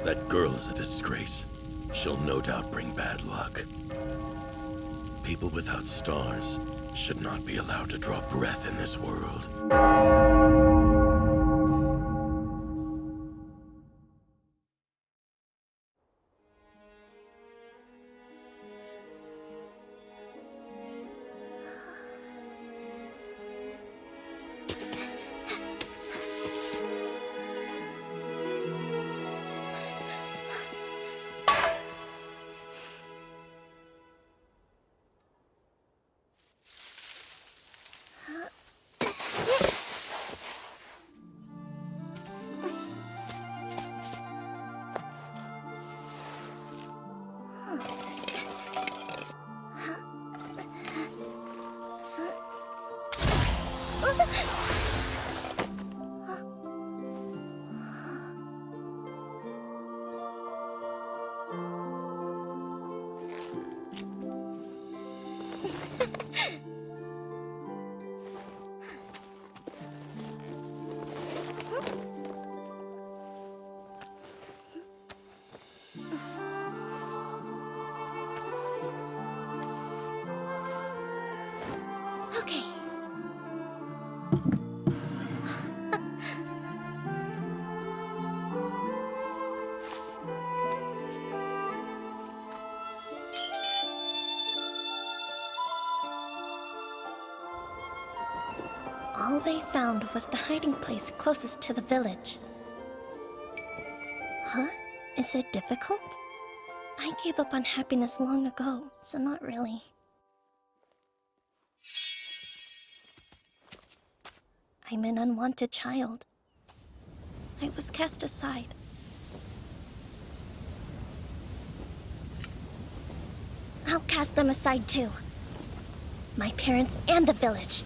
That girl's a disgrace. She'll no doubt bring bad luck. People without stars should not be allowed to draw breath in this world. Okay. All they found was the hiding place closest to the village. Huh? Is it difficult? I gave up on happiness long ago, so not really. I'm an unwanted child. I was cast aside. I'll cast them aside too. My parents and the village.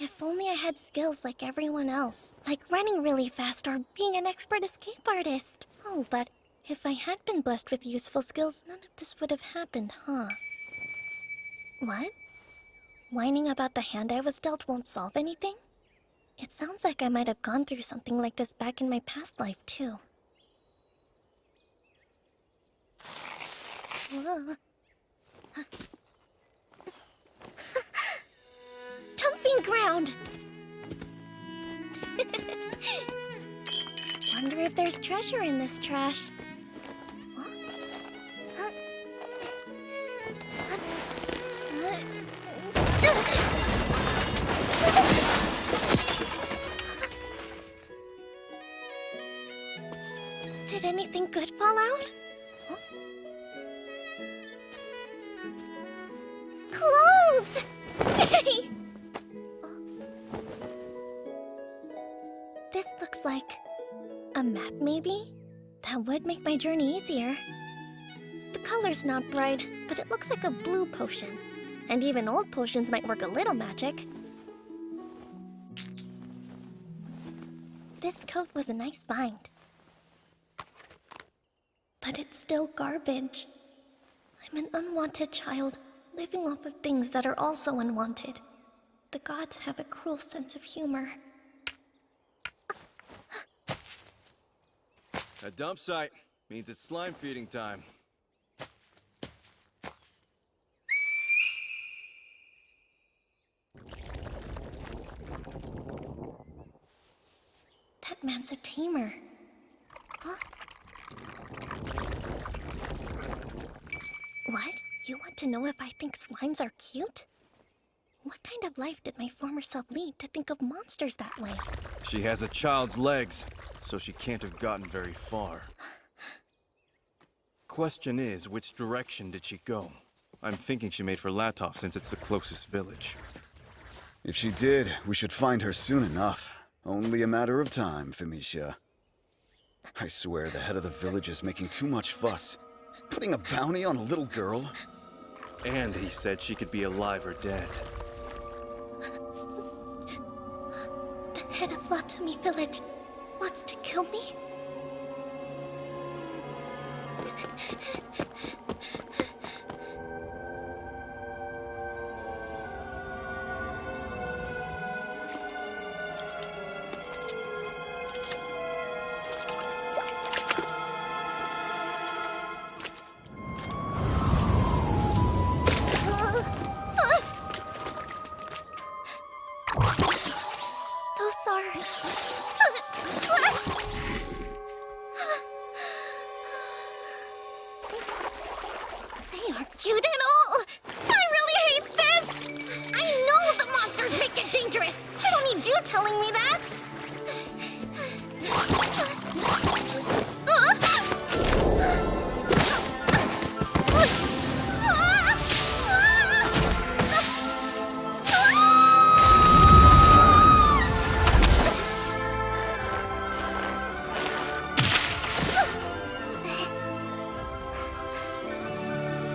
If only I had skills like everyone else, like running really fast or being an expert escape artist. Oh, but if I had been blessed with useful skills, none of this would have happened, huh? What? Whining about the hand I was dealt won't solve anything? It sounds like I might have gone through something like this back in my past life, too. Whoa. Dumping ground! Wonder if there's treasure in this trash. Did anything good fall out? Huh? Clothes! Yay! This looks like a map, maybe? That would make my journey easier. The color's not bright, but it looks like a blue potion. And even old potions might work a little magic. This coat was a nice find. But it's still garbage. I'm an unwanted child, living off of things that are also unwanted. The gods have a cruel sense of humor. A dump site means it's slime feeding time. That man's a Tamer. Huh? What? You want to know if I think slimes are cute? What kind of life did my former self lead to think of monsters that way? She has a child's legs, so she can't have gotten very far. Question is, which direction did she go? I'm thinking she made for Latov since it's the closest village. If she did, we should find her soon enough. Only a matter of time, Femisha. I swear the head of the village is making too much fuss. Putting a bounty on a little girl? And he said she could be alive or dead. The head of Latumi village wants to kill me? Those are... They aren't cute at all! I really hate this! I know the monsters make it dangerous! I don't need you telling me that!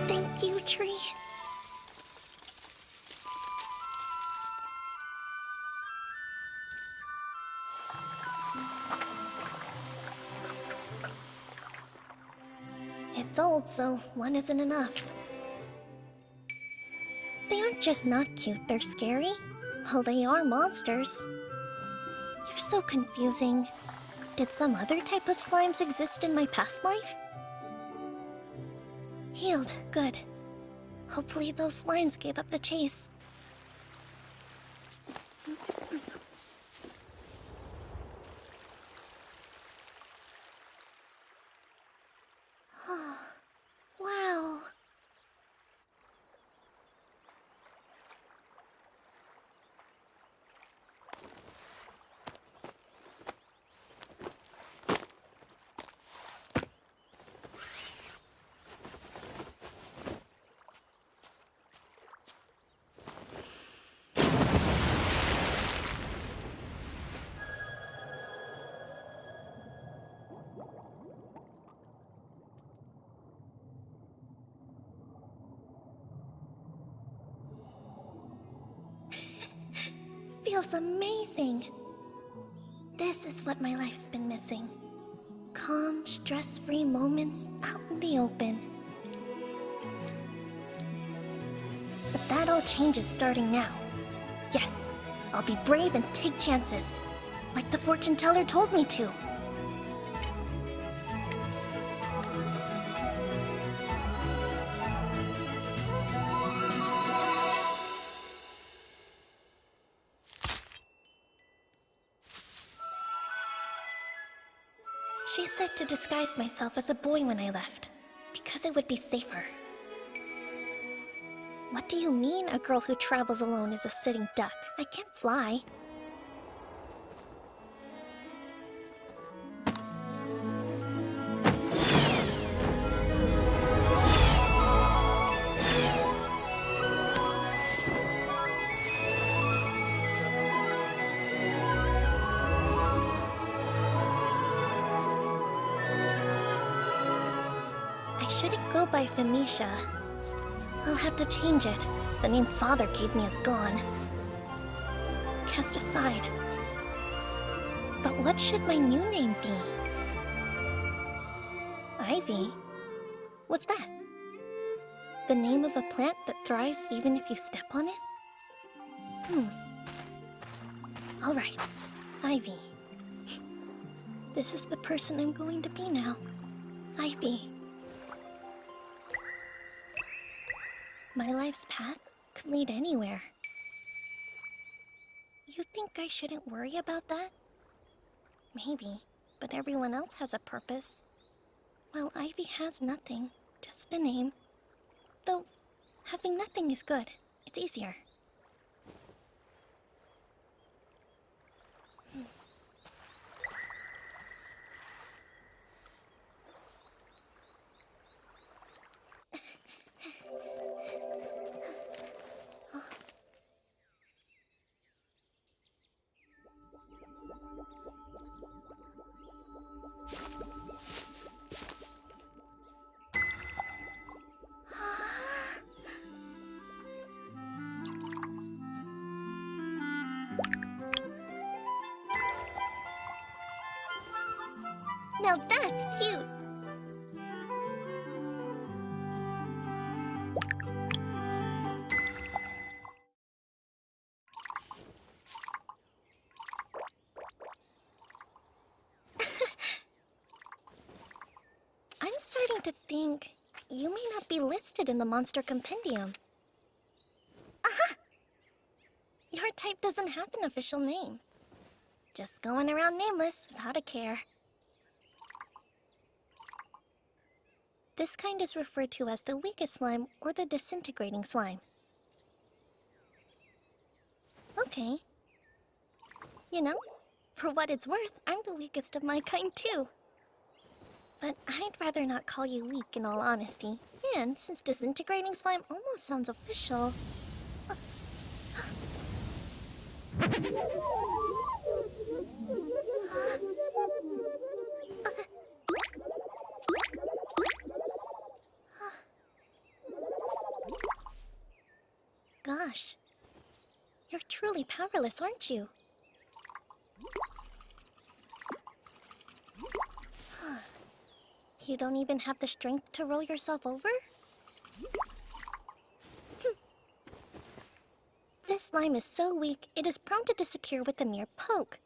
Thank you, tree. It's old, so one isn't enough. They aren't just not cute, they're scary. Well, they are monsters. You're so confusing. Did some other type of slimes exist in my past life? Healed, good. Hopefully those slimes gave up the chase. Wow. Feels amazing. This is what my life's been missing. Calm, stress-free moments out in the open. But that all changes starting now. Yes, I'll be brave and take chances, like the fortune teller told me to. She said to disguise myself as a boy when I left, because it would be safer. What do you mean a girl who travels alone is a sitting duck? I can't fly. I shouldn't go by Femisha. I'll have to change it. The name Father gave me is gone. Cast aside. But what should my new name be? Ivy? What's that? The name of a plant that thrives even if you step on it? Alright, Ivy. This is the person I'm going to be now. Ivy. My life's path could lead anywhere. You think I shouldn't worry about that? Maybe, but everyone else has a purpose. While Ivy has nothing, just a name. Though, having nothing is good. It's easier. It's cute. I'm starting to think you may not be listed in the monster compendium. Aha! Your type doesn't have an official name. Just going around nameless without a care. This kind is referred to as the weakest slime or the disintegrating slime. Okay. You know, for what it's worth, I'm the weakest of my kind too. But I'd rather not call you weak in all honesty. And since disintegrating slime almost sounds official... Gosh, you're truly powerless, aren't you? You don't even have the strength to roll yourself over? This slime is so weak, it is prone to disappear with a mere poke.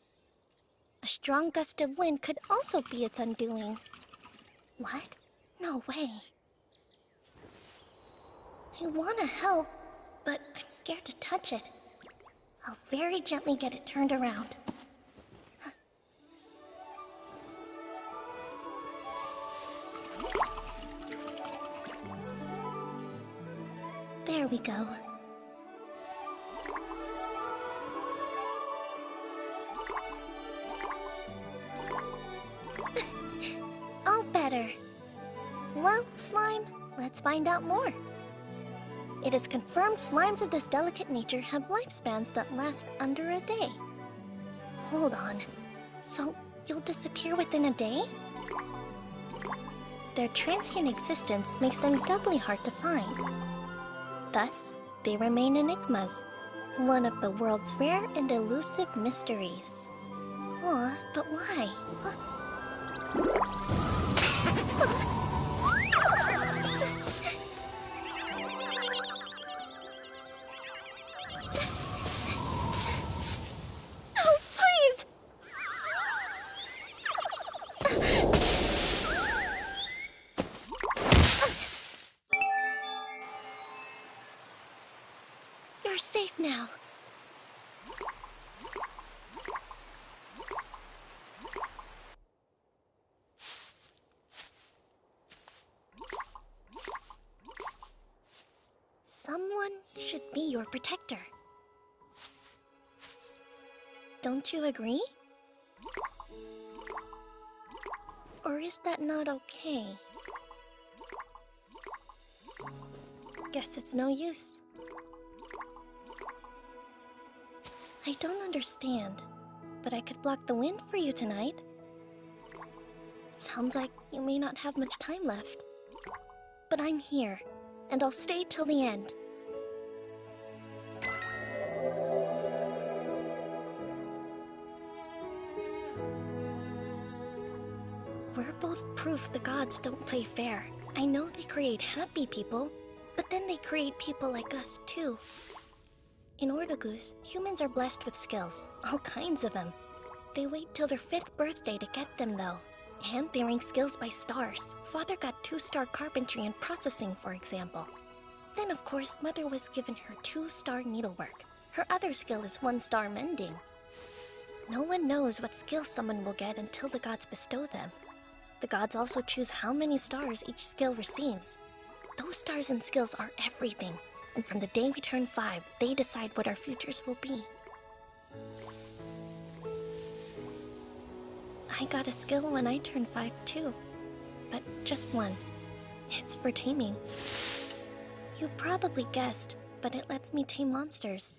A strong gust of wind could also be its undoing. What? No way. I want to help, but I'm scared to touch it. I'll very gently get it turned around. There we go. All better. Well, slime, let's find out more. It is confirmed slimes of this delicate nature have lifespans that last under a day. Hold on. So, you'll disappear within a day? Their transient existence makes them doubly hard to find. Thus, they remain enigmas, one of the world's rare and elusive mysteries. Aw, but why? No, please! You're safe now. Someone should be your protector. Don't you agree? Or is that not okay? Guess it's no use. I don't understand, but I could block the wind for you tonight. Sounds like you may not have much time left. But I'm here, and I'll stay till the end. We're both proof the gods don't play fair. I know they create happy people, but then they create people like us too. In Ordogus, humans are blessed with skills, all kinds of them. They wait till their 5th birthday to get them though. And they rank skills by stars. Father got 2-star carpentry and processing, for example. Then of course, Mother was given her 2-star needlework. Her other skill is 1-star mending. No one knows what skills someone will get until the gods bestow them. The gods also choose how many stars each skill receives. Those stars and skills are everything. And from the day we turn 5, they decide what our futures will be. I got a skill when I turned 5 too. But just one. It's for taming. You probably guessed, but it lets me tame monsters.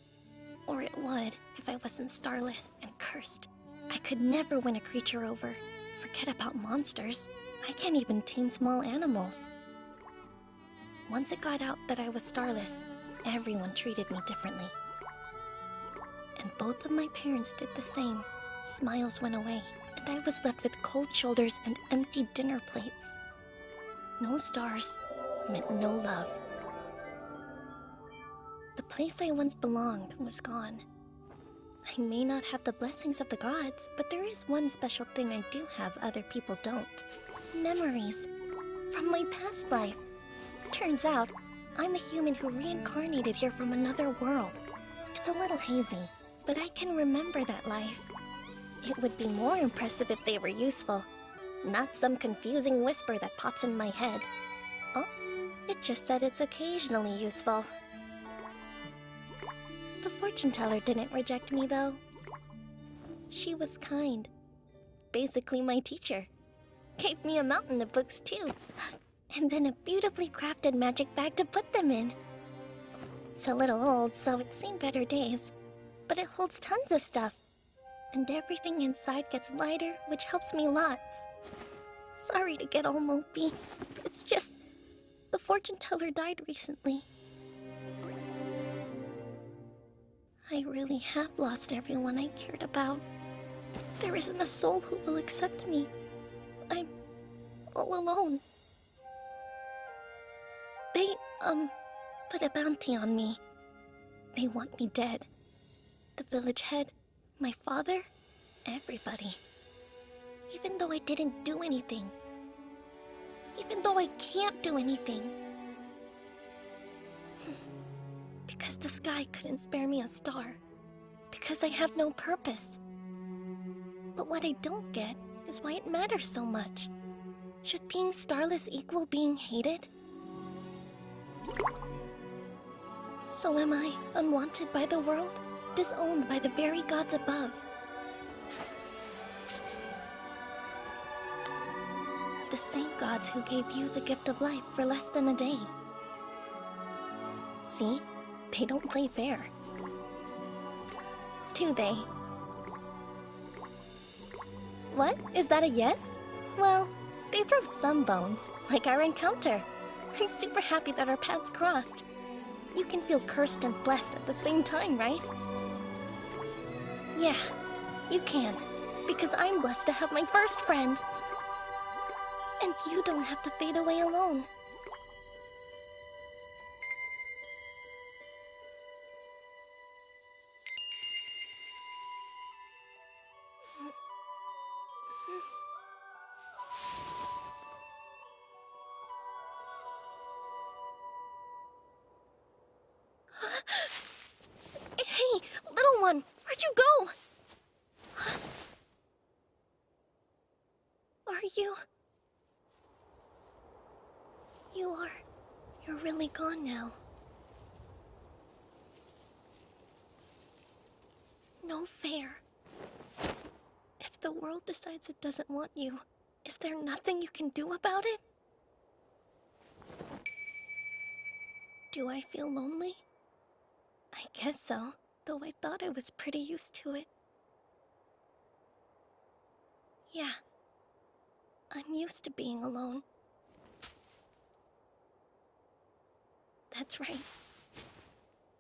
Or it would, if I wasn't starless and cursed. I could never win a creature over. Forget about monsters. I can't even tame small animals. Once it got out that I was starless, everyone treated me differently. And both of my parents did the same. Smiles went away, and I was left with cold shoulders and empty dinner plates. No stars meant no love. The place I once belonged was gone. I may not have the blessings of the gods, but there is one special thing I do have other people don't. Memories from my past life. Turns out, I'm a human who reincarnated here from another world. It's a little hazy, but I can remember that life. It would be more impressive if they were useful, not some confusing whisper that pops in my head. Oh, it just said it's occasionally useful. The fortune teller didn't reject me, though. She was kind. Basically my teacher. Gave me a mountain of books, too. And then a beautifully crafted magic bag to put them in. It's a little old, so it's seen better days. But it holds tons of stuff. And everything inside gets lighter, which helps me lots. Sorry to get all mopey. It's just... the fortune teller died recently. I really have lost everyone I cared about. There isn't a soul who will accept me. I'm all alone. They, put a bounty on me. They want me dead. The village head, my father, everybody. Even though I didn't do anything. Even though I can't do anything. Because the sky couldn't spare me a star. Because I have no purpose. But what I don't get is why it matters so much. Should being starless equal being hated? So am I unwanted by the world? Disowned by the very gods above? The same gods who gave you the gift of life for less than a day. See? They don't play fair. Do they? What? Is that a yes? Well, they throw some bones, like our encounter. I'm super happy that our paths crossed. You can feel cursed and blessed at the same time, right? Yeah, you can. Because I'm blessed to have my first friend. And you don't have to fade away alone. Hey, little one, where'd you go? Are you... You're really gone now. No fair. If the world decides it doesn't want you, is there nothing you can do about it? Do I feel lonely? I guess so, though I thought I was pretty used to it. Yeah, I'm used to being alone. That's right.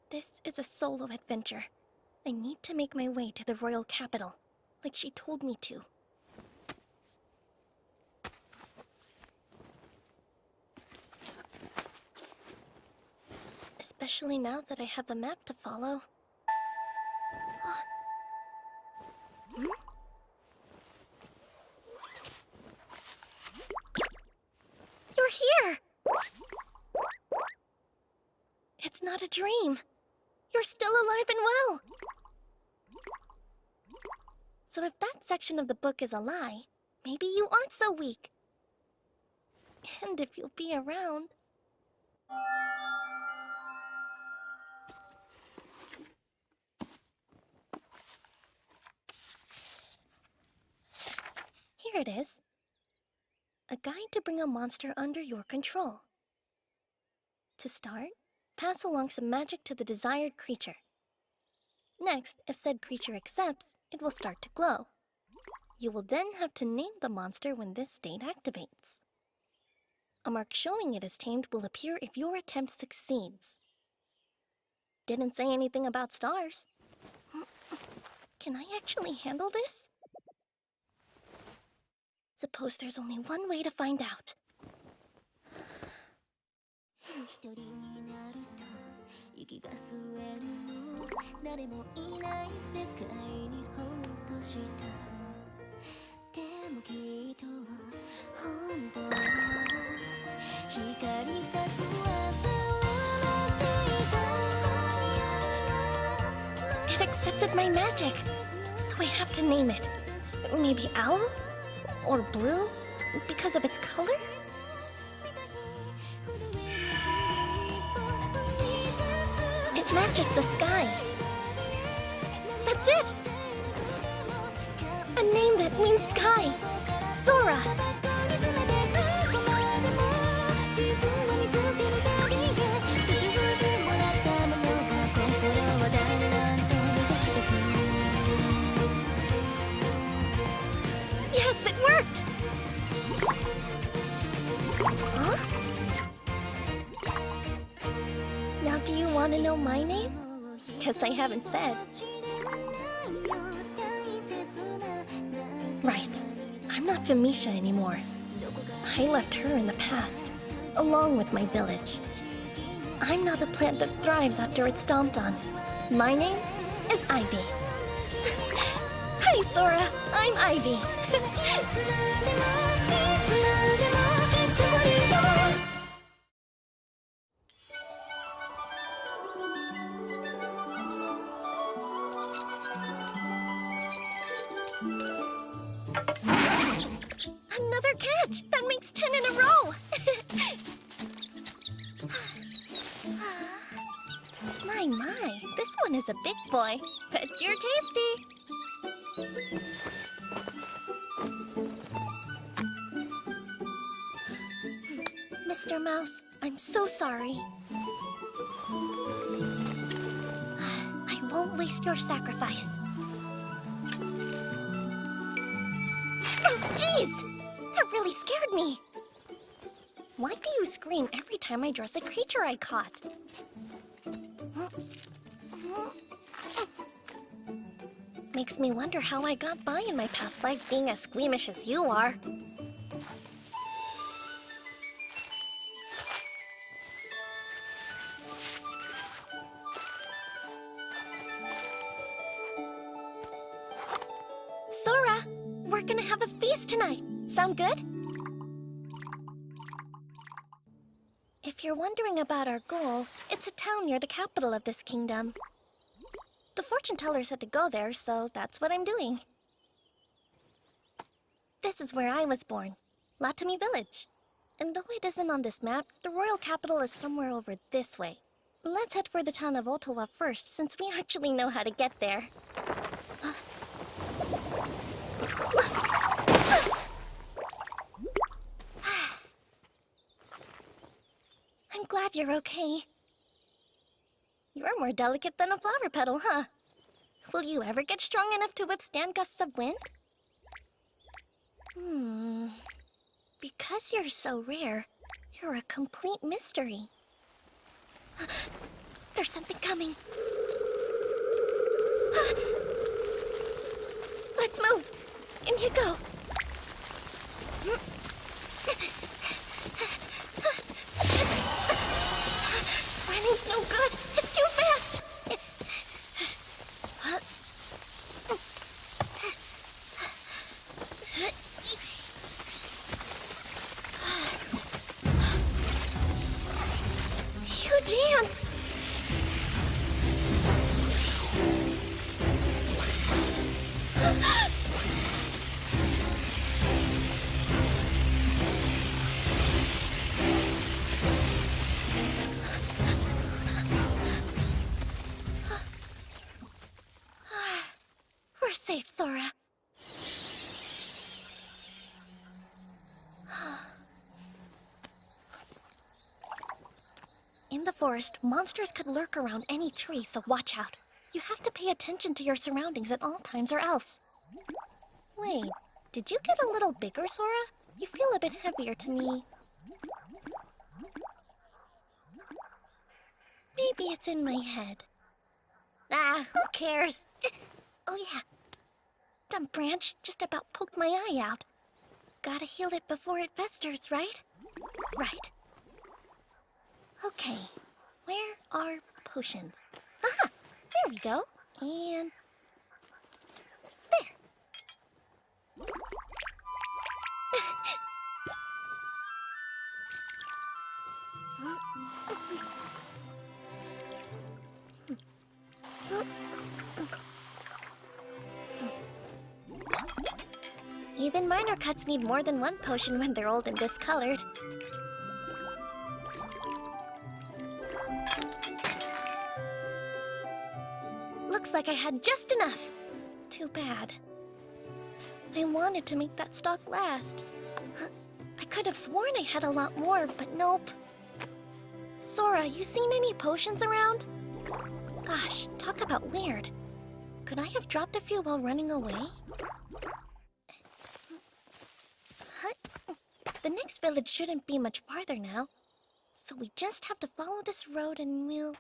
This is a solo adventure. I need to make my way to the royal capital, like she told me to. Especially now that I have the map to follow. Hmm? You're here! It's not a dream. You're still alive and well. So if that section of the book is a lie, maybe you aren't so weak. And if you'll be around... Here it is. A guide to bring a monster under your control. To start, pass along some magic to the desired creature. Next, if said creature accepts, it will start to glow. You will then have to name the monster when this state activates. A mark showing it is tamed will appear if your attempt succeeds. Didn't say anything about stars. Can I actually handle this? Suppose there's only one way to find out. It accepted my magic, so I have to name it. Maybe owl? Or blue? Because of its color? It matches the sky. That's it! A name that means sky. Sora! Yes, it worked! Huh? Now do you want to know my name? 'Cause I haven't said. Right. I'm not Famisha anymore. I left her in the past, along with my village. I'm now the plant that thrives after it's stomped on. My name is Ivy. Hi, Sora. I'm Ivy. Another catch! That makes 10 in a row! My, this one is a big boy, but you're tasty! Mr. Mouse, I'm so sorry. I won't waste your sacrifice. Oh, jeez! That really scared me. Why do you scream every time I dress a creature I caught? Makes me wonder how I got by in my past life being as squeamish as you are. Sora, we're gonna have a feast tonight. Sound good? If you're wondering about our goal, it's a town near the capital of this kingdom. The fortune teller said to go there, so that's what I'm doing. This is where I was born, Latami Village. And though it isn't on this map, the royal capital is somewhere over this way. Let's head for the town of Ottawa first, since we actually know how to get there. I'm glad you're okay. You're more delicate than a flower petal, huh? Will you ever get strong enough to withstand gusts of wind? Because you're so rare, you're a complete mystery. There's something coming. Let's move. In you go. Running's no good. It's too fast. You dance. We're safe, Sora. In the forest, monsters could lurk around any tree, so watch out. You have to pay attention to your surroundings at all times or else. Wait, did you get a little bigger, Sora? You feel a bit heavier to me. Maybe it's in my head. Ah, who cares? Oh yeah, dumb branch just about poked my eye out. Gotta heal it before it festers, right? Right. Okay, where are potions? Aha! There we go. And... there. Even minor cuts need more than one potion when they're old and discolored. Looks like I had just enough. Too bad. I wanted to make that stock last. I could have sworn I had a lot more, but nope. Sora, you seen any potions around? Gosh, talk about weird. Could I have dropped a few while running away? The next village shouldn't be much farther now. So we just have to follow this road and we'll...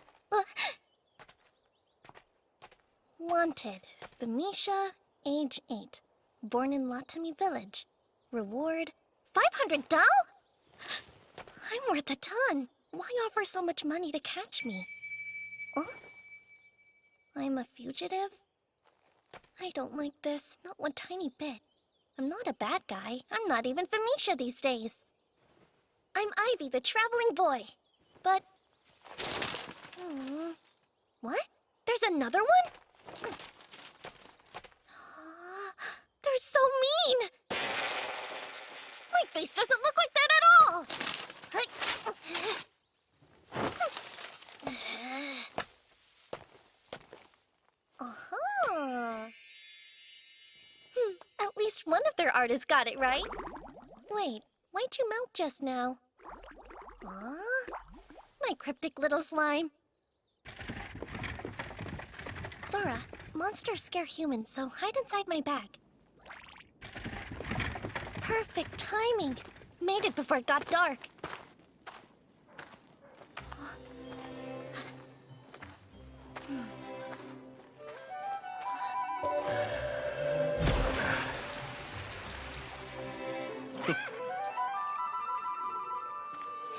Wanted, Felicia, age 8. Born in Latami Village. Reward, 500 doll? I'm worth a ton. Why offer so much money to catch me? Huh? I'm a fugitive? I don't like this, not one tiny bit. I'm not a bad guy. I'm not even Felicia these days. I'm Ivy, the traveling boy. But... what? There's another one? They're so mean! My face doesn't look like that at all! At least one of their artists got it right. Wait, why'd you melt just now? My cryptic little slime. Sora, monsters scare humans, so hide inside my bag. Perfect timing. Made it before it got dark.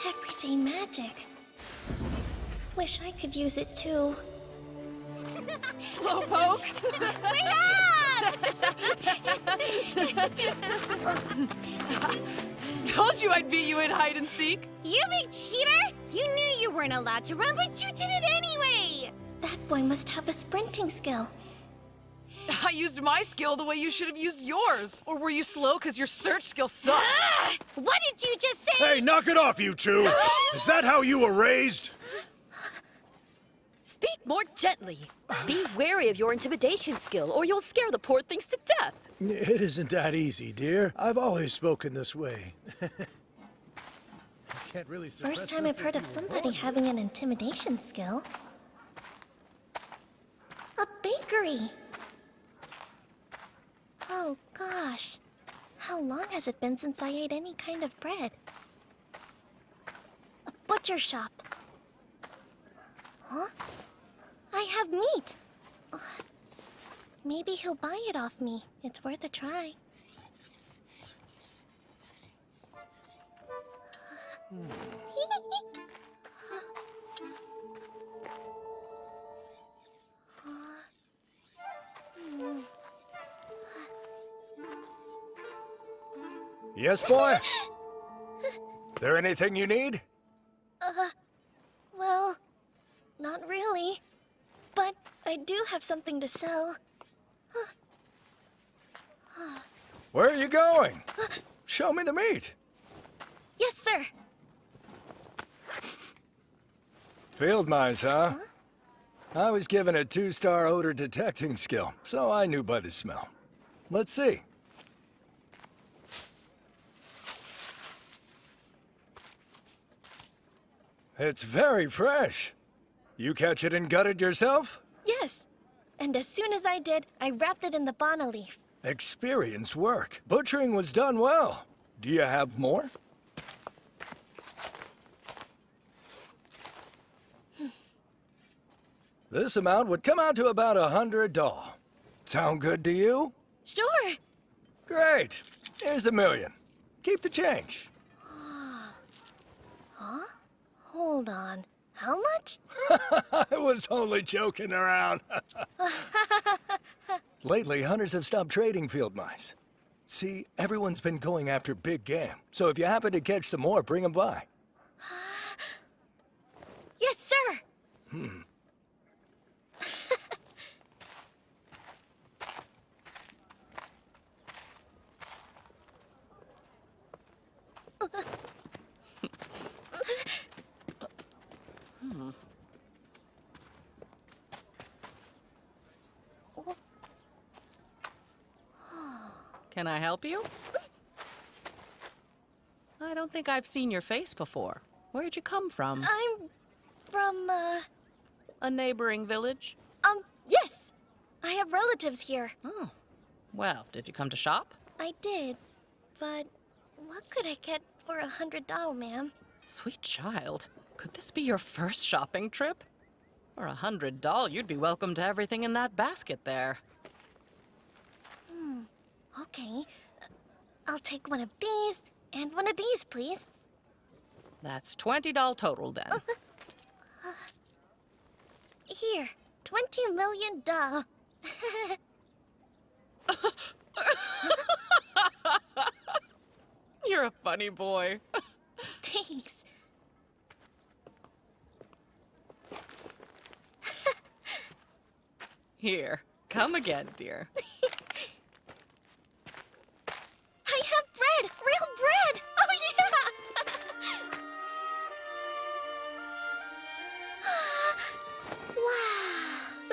Everyday magic. Wish I could use it too. Slowpoke! Wait up! Told you I'd beat you in hide and seek. You big cheater! You knew you weren't allowed to run, but you did it anyway! That boy must have a sprinting skill. I used my skill the way you should have used yours. Or were you slow because your search skill sucks? What did you just say? Hey, knock it off, you two! Is that how you were raised? Speak more gently. Be wary of your intimidation skill, or you'll scare the poor things to death. It isn't that easy, dear. I've always spoken this way. Can't really suppress First time I've heard of somebody having an intimidation skill. A bakery! Oh gosh. How long has it been since I ate any kind of bread? A butcher shop. Huh? I have meat! Maybe he'll buy it off me. It's worth a try. Yes, boy? There anything you need? Well, not really. But I do have something to sell. Where are you going? Show me the meat. Yes, sir. Field mice, huh? I was given a 2-star odor detecting skill, so I knew by the smell. Let's see. It's very fresh. You catch it and gut it yourself? Yes. And as soon as I did, I wrapped it in the bana leaf. Experience work. Butchering was done well. Do you have more? This amount would come out to about $100. Sound good to you? Sure. Great. Here's $1 million. Keep the change. Huh? Hold on. How much? I was only joking around. Lately, hunters have stopped trading field mice. See, everyone's been going after big game. So if you happen to catch some more, bring them by. Yes, sir! Can I help you? I don't think I've seen your face before. Where'd you come from? I'm from, A neighboring village? yes! I have relatives here. Oh. Well, did you come to shop? I did, but what could I get for $100, ma'am? Sweet child. Could this be your first shopping trip? For $100, you'd be welcome to everything in that basket there. Okay. I'll take one of these and one of these, please. That's $20 total then. Here, $20 million. You're a funny boy. Thanks. Here, come again, dear. I have bread! Real bread! Oh, yeah!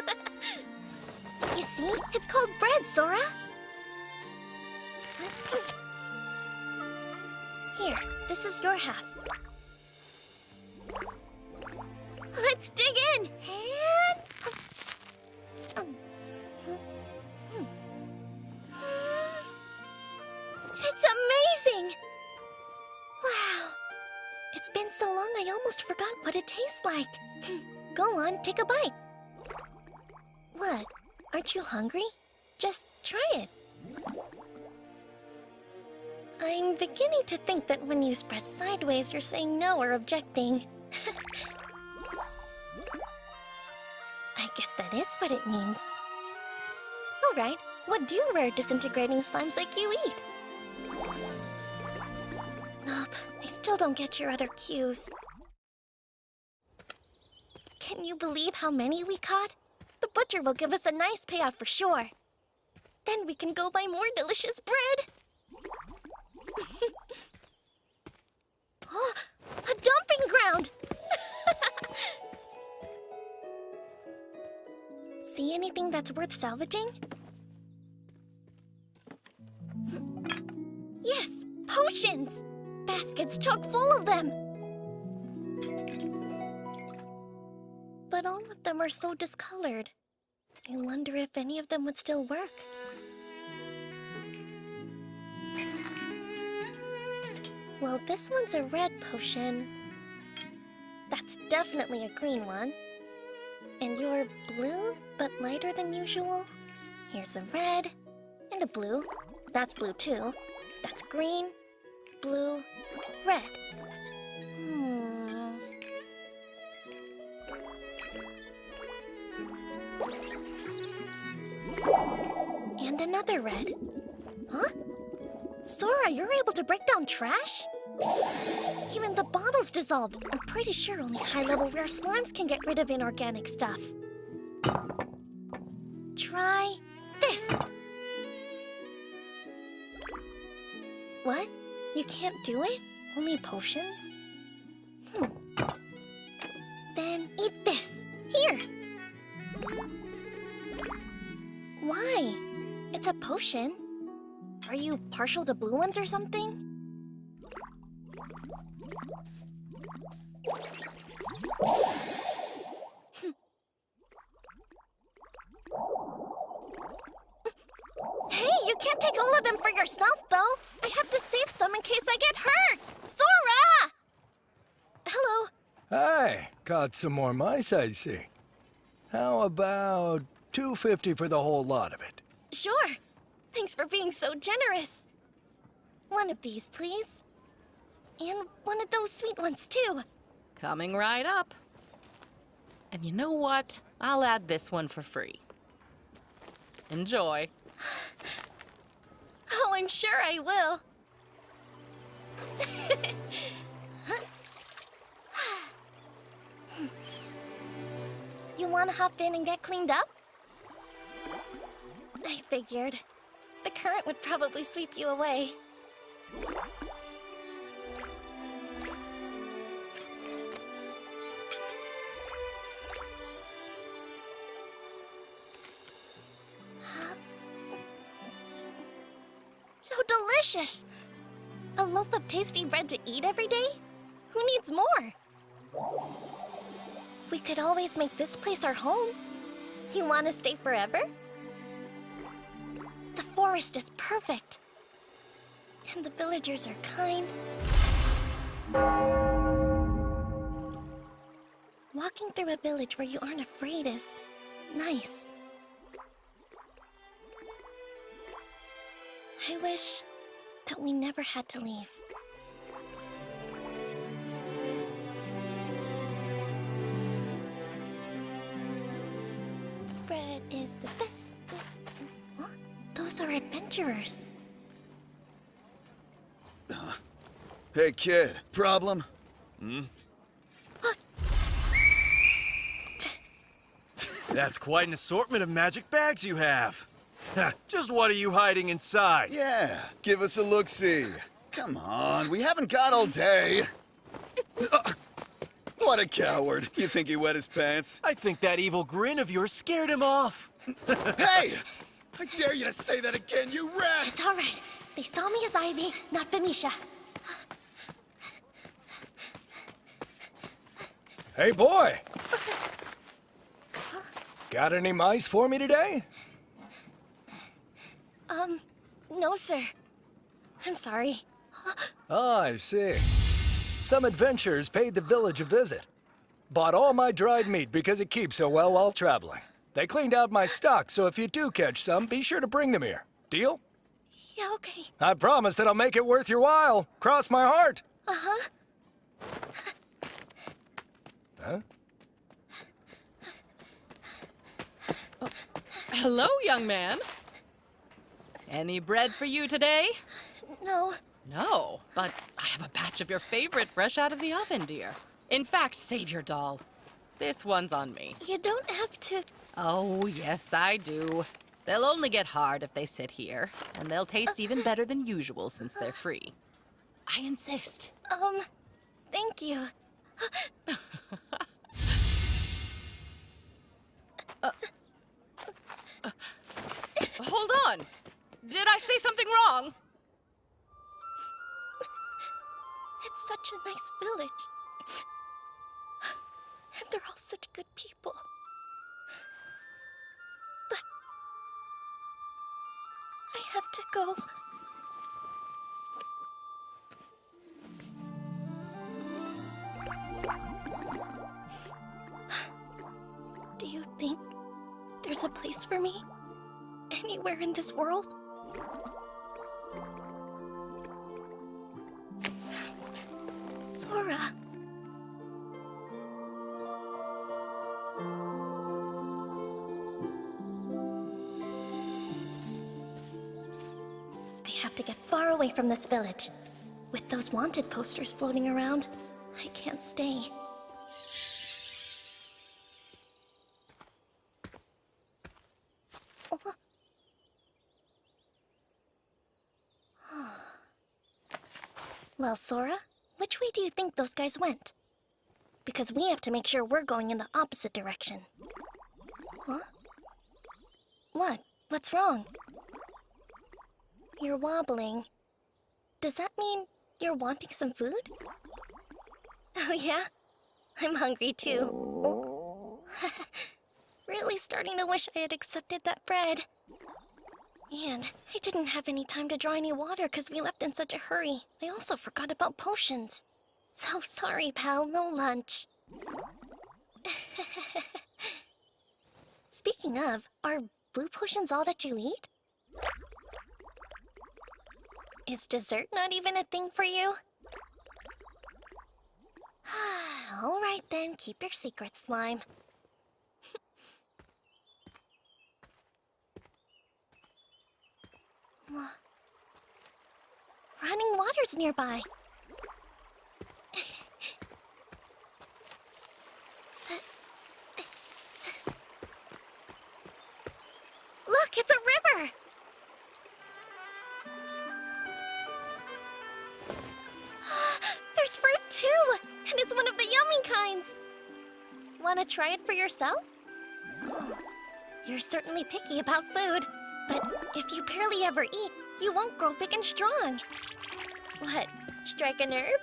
Wow! You see? It's called bread, Sora. Here, this is your half. Let's dig in! And... It's amazing! Wow. It's been so long I almost forgot what it tastes like. Go on, take a bite. What? Aren't you hungry? Just try it. I'm beginning to think that when you spread sideways, you're saying no or objecting. I guess that is what it means. All right, what do rare disintegrating slimes like you eat? Nope, I still don't get your other cues. Can you believe how many we caught? The butcher will give us a nice payout for sure. Then we can go buy more delicious bread. Oh, a dumping ground! See anything that's worth salvaging? Yes, potions! Baskets chock full of them! But all of them are so discolored. I wonder if any of them would still work. Well, this one's a red potion. That's definitely a green one. And you're blue, but lighter than usual. Here's a red and a blue. That's blue too. That's green, blue, red. And another red. Huh? Sora, you're able to break down trash? Even the bottle's dissolved. I'm pretty sure only high-level rare slimes can get rid of inorganic stuff. Try this. What? You can't do it? Only potions? Then eat this. Here. Why? It's a potion. Are you partial to blue ones or something? Hey, you can't take all of them for yourself, though. I have to save some in case I get hurt. Sora! Hello. Hey, caught some more mice, I see. How about $2.50 for the whole lot of it? Sure. Thanks for being so generous. One of these, please. And one of those sweet ones, too. Coming right up. And you know what? I'll add this one for free. Enjoy. Oh, I'm sure I will. You want to hop in and get cleaned up? I figured. The current would probably sweep you away. So delicious! A loaf of tasty bread to eat every day? Who needs more? We could always make this place our home. You want to stay forever? The forest is perfect. And the villagers are kind. Walking through a village where you aren't afraid is nice. I wish that we never had to leave. Bread is the best. What? Those are adventurers. Hey, kid. Problem? That's quite an assortment of magic bags you have. Just what are you hiding inside? Yeah, give us a look-see. Come on, we haven't got all day. What a coward. You think he wet his pants? I think that evil grin of yours scared him off. Hey! I dare you to say that again, you rat! It's all right. They saw me as Ivy, not Venetia. Hey, boy! Got any mice for me today? No, sir. I'm sorry. Ah, I see. Some adventurers paid the village a visit. Bought all my dried meat because it keeps so well while traveling. They cleaned out my stock, so if you do catch some, be sure to bring them here. Deal? Yeah, okay. I promise that I'll make it worth your while. Cross my heart. Uh-huh. Huh? Hello, young man. Any bread for you today? No. No, but I have a batch of your favorite fresh out of the oven, dear. In fact, save your doll. This one's on me. You don't have to... Oh, yes, I do. They'll only get hard if they sit here, and they'll taste even better than usual since they're free. I insist. Thank you. Hold on. Did I say something wrong? It's such a nice village. And they're all such good people. But... I have to go. Do you think there's a place for me? Anywhere in this world? Sora. I have to get far away from this village. With those wanted posters floating around, I can't stay. Well, Sora, which way do you think those guys went? Because we have to make sure we're going in the opposite direction. Huh? What? What's wrong? You're wobbling. Does that mean you're wanting some food? Oh, yeah? I'm hungry, too. Oh. Really starting to wish I had accepted that bread. Man, I didn't have any time to draw any water because we left in such a hurry. I also forgot about potions. So sorry, pal, no lunch. Speaking of, are blue potions all that you eat? Is dessert not even a thing for you? All right then, keep your secret, slime. Running water's nearby. Look, it's a river! There's fruit too! And it's one of the yummy kinds! Wanna try it for yourself? You're certainly picky about food. But if you barely ever eat, you won't grow big and strong. What? Strike a nerve?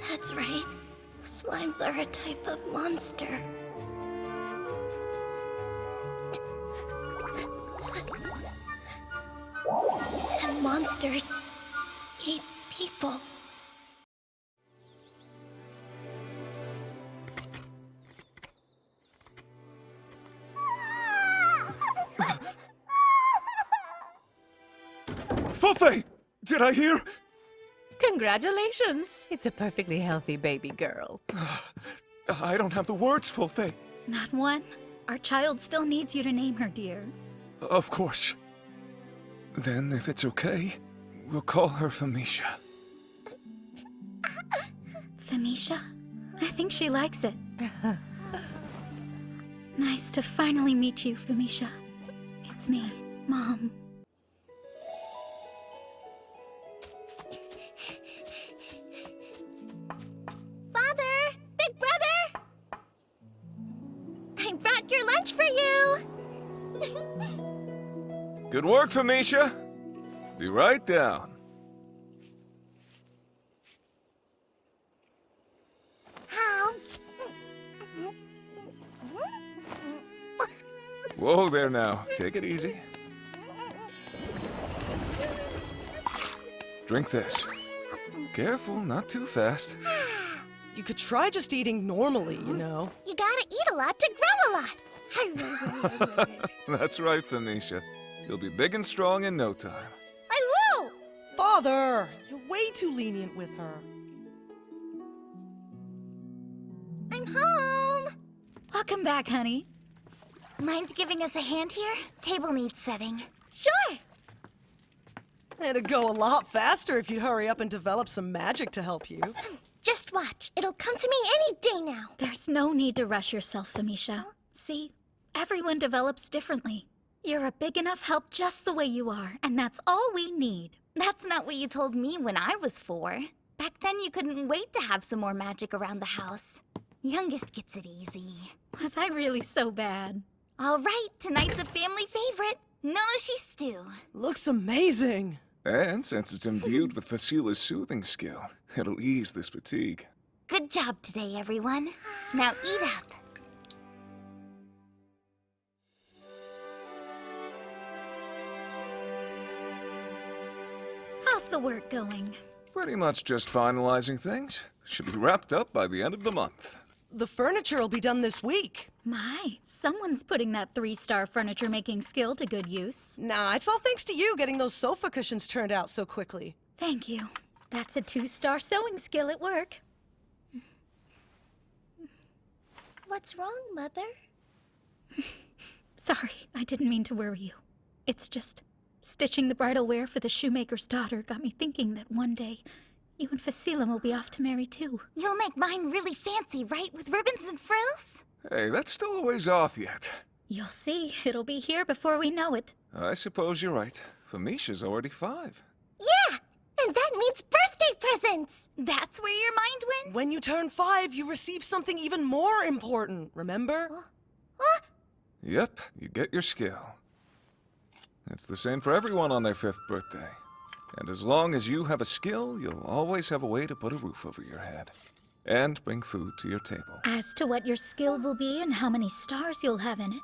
That's right. Slimes are a type of monster. And monsters eat people. Fuffy! Did I hear? Congratulations! It's a perfectly healthy baby girl. I don't have the words, Fuffy. Not one? Our child still needs you to name her, dear. Of course. Then, if it's okay, we'll call her Famisha. Famisha? I think she likes it. Nice to finally meet you, Famisha. It's me, Mom. Father! Big brother! I brought your lunch for you! Good work, Famisha. Be right down. Whoa there now. Take it easy. Drink this. Careful, not too fast. You could try just eating normally, you know. You gotta eat a lot to grow a lot. That's right, Famisha. You'll be big and strong in no time. I will! Father, you're way too lenient with her. I'm home! Welcome back, honey. Mind giving us a hand here? Table needs setting. Sure! It'd go a lot faster if you'd hurry up and develop some magic to help you. Just watch. It'll come to me any day now. There's no need to rush yourself, Famisha. See, everyone develops differently. You're a big enough help just the way you are, and that's all we need. That's not what you told me when I was 4. Back then you couldn't wait to have some more magic around the house. Youngest gets it easy. Was I really so bad? All right, tonight's a family favorite. Nonoshi stew. Looks amazing. And since it's imbued with Fasila's soothing skill, it'll ease this fatigue. Good job today, everyone. Now eat up. How's the work going? Pretty much just finalizing things. Should be wrapped up by the end of the month. The furniture will be done this week. My, someone's putting that 3-star furniture making skill to good use. Nah, it's all thanks to you getting those sofa cushions turned out so quickly. Thank you. That's a 2-star sewing skill at work. What's wrong, Mother? Sorry, I didn't mean to worry you. It's just stitching the bridal wear for the shoemaker's daughter got me thinking that one day you and Facilum will be off to marry too. You'll make mine really fancy, right? With ribbons and frills? Hey, that's still a ways off yet. You'll see, it'll be here before we know it. I suppose you're right. Famicia's already 5. Yeah! And that means birthday presents! That's where your mind went? When you turn 5, you receive something even more important, remember? Yep, you get your skill. It's the same for everyone on their 5th birthday. And as long as you have a skill, you'll always have a way to put a roof over your head. And bring food to your table. As to what your skill will be and how many stars you'll have in it,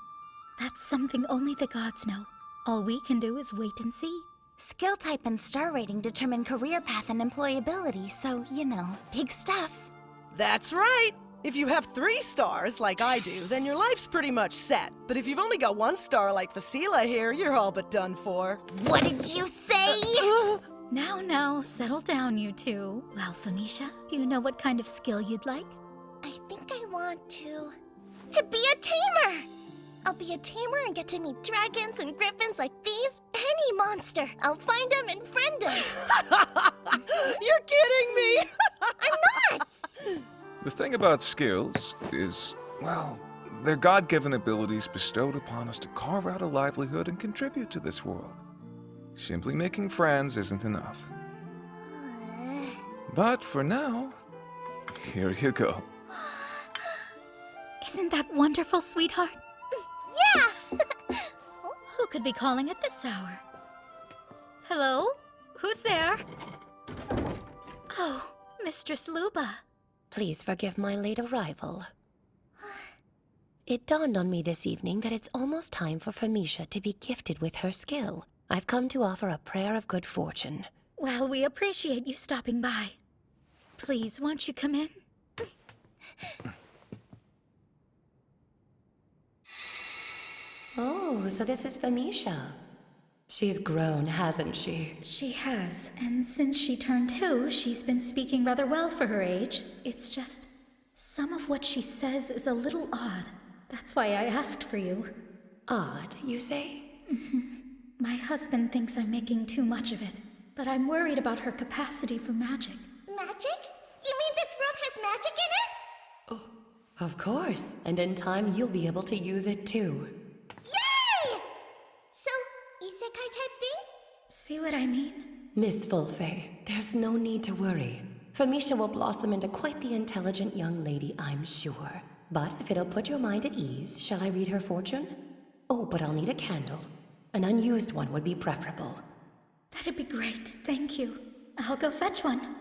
that's something only the gods know. All we can do is wait and see. Skill type and star rating determine career path and employability, so, you know, big stuff. That's right! If you have 3 stars, like I do, then your life's pretty much set. But if you've only got 1 star like Facila here, you're all but done for. What did you say? Now, settle down, you two. Well, Famicia, do you know what kind of skill you'd like? I think I want to be a tamer! I'll be a tamer and get to meet dragons and griffins like these. Any monster. I'll find them and friend them. You're kidding me! I'm not! The thing about skills is, well, they're God-given abilities bestowed upon us to carve out a livelihood and contribute to this world. Simply making friends isn't enough. But for now, here you go. Isn't that wonderful, sweetheart? Yeah! Who could be calling at this hour? Hello? Who's there? Oh, Mistress Luba. Please forgive my late arrival. It dawned on me this evening that it's almost time for Famicia to be gifted with her skill. I've come to offer a prayer of good fortune. Well, we appreciate you stopping by. Please, won't you come in? Oh, so this is Famicia. She's grown, hasn't she? She has, and since she turned 2, she's been speaking rather well for her age. It's just, some of what she says is a little odd. That's why I asked for you. Odd, you say? My husband thinks I'm making too much of it, but I'm worried about her capacity for magic. Magic? You mean this world has magic in it? Oh, of course. And in time, you'll be able to use it too. Yay! So, isekai type thing? See what I mean? Miss Fulfe, there's no need to worry. Famicia will blossom into quite the intelligent young lady, I'm sure. But if it'll put your mind at ease, shall I read her fortune? Oh, but I'll need a candle. An unused one would be preferable. That'd be great, thank you. I'll go fetch one.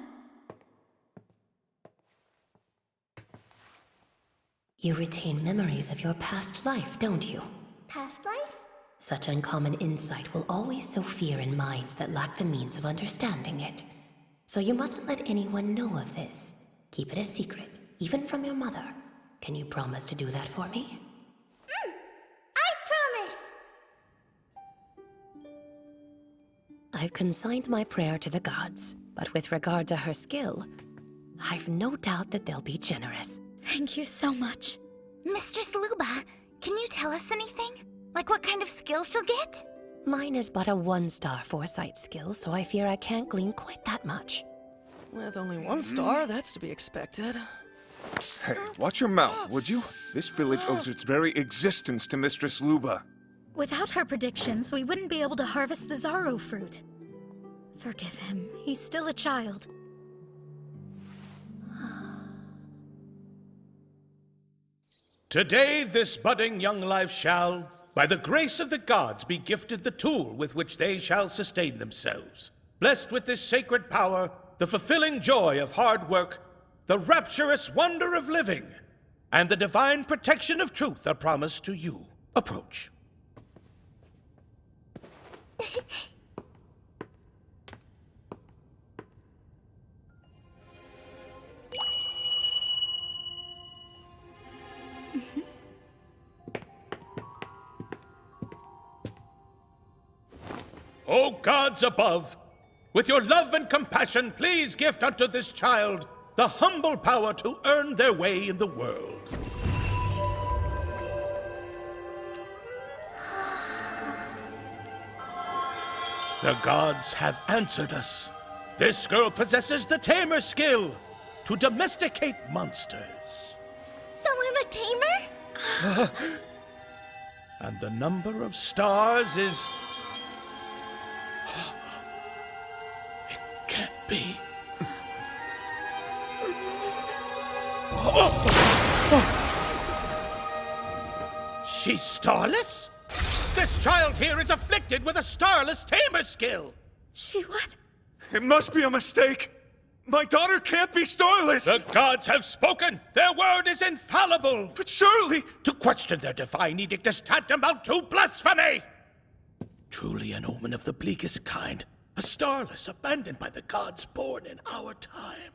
You retain memories of your past life, don't you? Past life? Such uncommon insight will always sow fear in minds that lack the means of understanding it. So you mustn't let anyone know of this. Keep it a secret, even from your mother. Can you promise to do that for me? I promise! I've consigned my prayer to the gods, but with regard to her skill, I've no doubt that they'll be generous. Thank you so much. Mistress Luba, can you tell us anything? Like what kind of skill she'll get? Mine is but a 1-star foresight skill, so I fear I can't glean quite that much. With only 1 star, that's to be expected. Hey, watch your mouth, would you? This village owes its very existence to Mistress Luba. Without her predictions, we wouldn't be able to harvest the Zaro fruit. Forgive him. He's still a child. Today this budding young life shall, by the grace of the gods, be gifted the tool with which they shall sustain themselves. Blessed with this sacred power, the fulfilling joy of hard work, the rapturous wonder of living, and the divine protection of truth are promised to you. Approach. O gods above, with your love and compassion, please gift unto this child the humble power to earn their way in the world. The gods have answered us. This girl possesses the Tamer skill to domesticate monsters. So I'm a tamer? And the number of stars is... It can't be. She's starless? This child here is afflicted with a starless tamer skill. She what? It must be a mistake. My daughter can't be starless. The gods have spoken. Their word is infallible. But surely... To question their divine edict is tantamount to blasphemy. Truly an omen of the bleakest kind. A starless abandoned by the gods born in our time.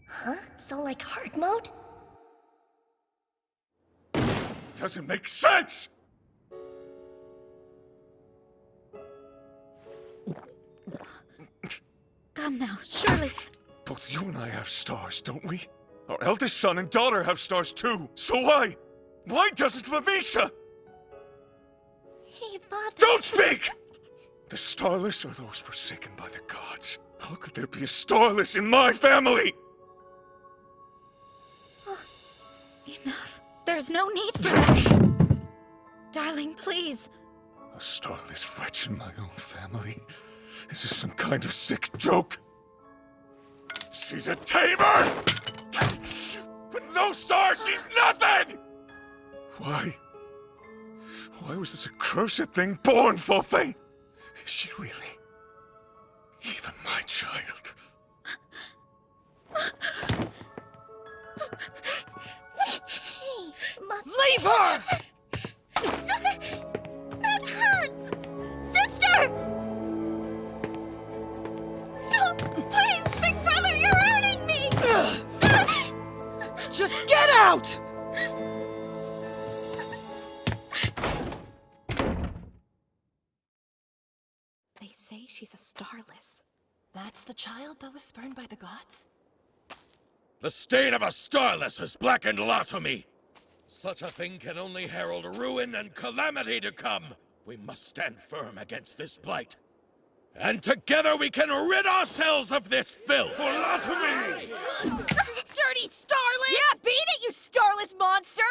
Huh? So like hard mode? Doesn't make sense! Come now, surely. Both you and I have stars, don't we? Our eldest son and daughter have stars too. So why? Why doesn't Mamisha? Hey, Father. Don't speak! The starless are those forsaken by the gods. How could there be a starless in my family? Enough. There's no need for that. Darling, please. A starless wretch in my own family? Is this some kind of sick joke? She's a tamer! With no stars, she's nothing! Why? Why was this accursed thing born, Fofe? Is she really even my child? Hey, Leave her! That hurts! Sister! Stop! Please, Big Brother, you're hurting me! Just get out! They say she's a starless. That's the child that was spurned by the gods? The stain of a starless has blackened Latomy. Such a thing can only herald ruin and calamity to come. We must stand firm against this blight. And together we can rid ourselves of this filth. For Latomy! Dirty starless! Yeah, beat it, you starless monster!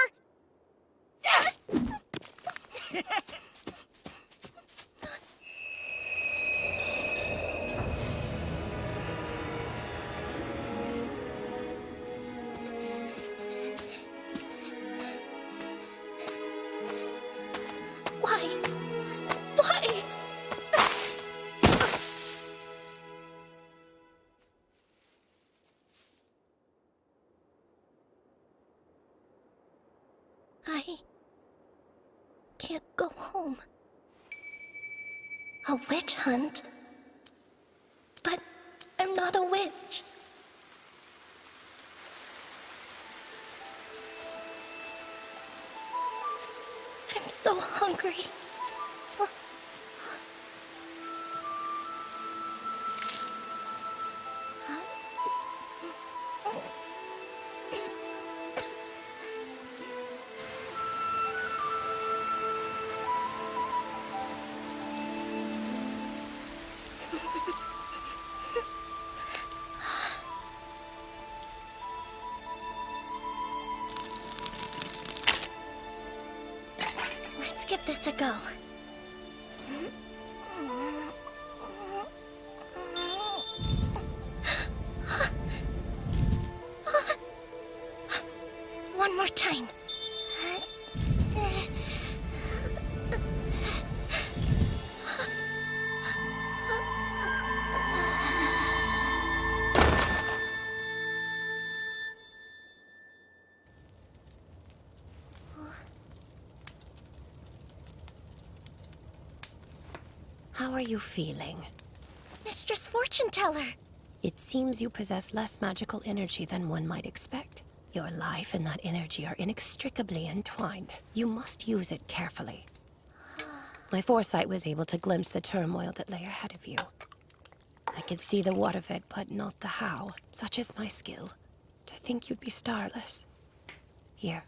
Why? Why? I can't go home. A witch hunt? But I'm not a witch. I'm so hungry. Let's give this a go. One more time. How are you feeling? Mistress Fortune Teller. It seems you possess less magical energy than one might expect. Your life and that energy are inextricably entwined. You must use it carefully. My foresight was able to glimpse the turmoil that lay ahead of you. I could see the what of it, but not the how. Such is my skill. To think you'd be starless. Here.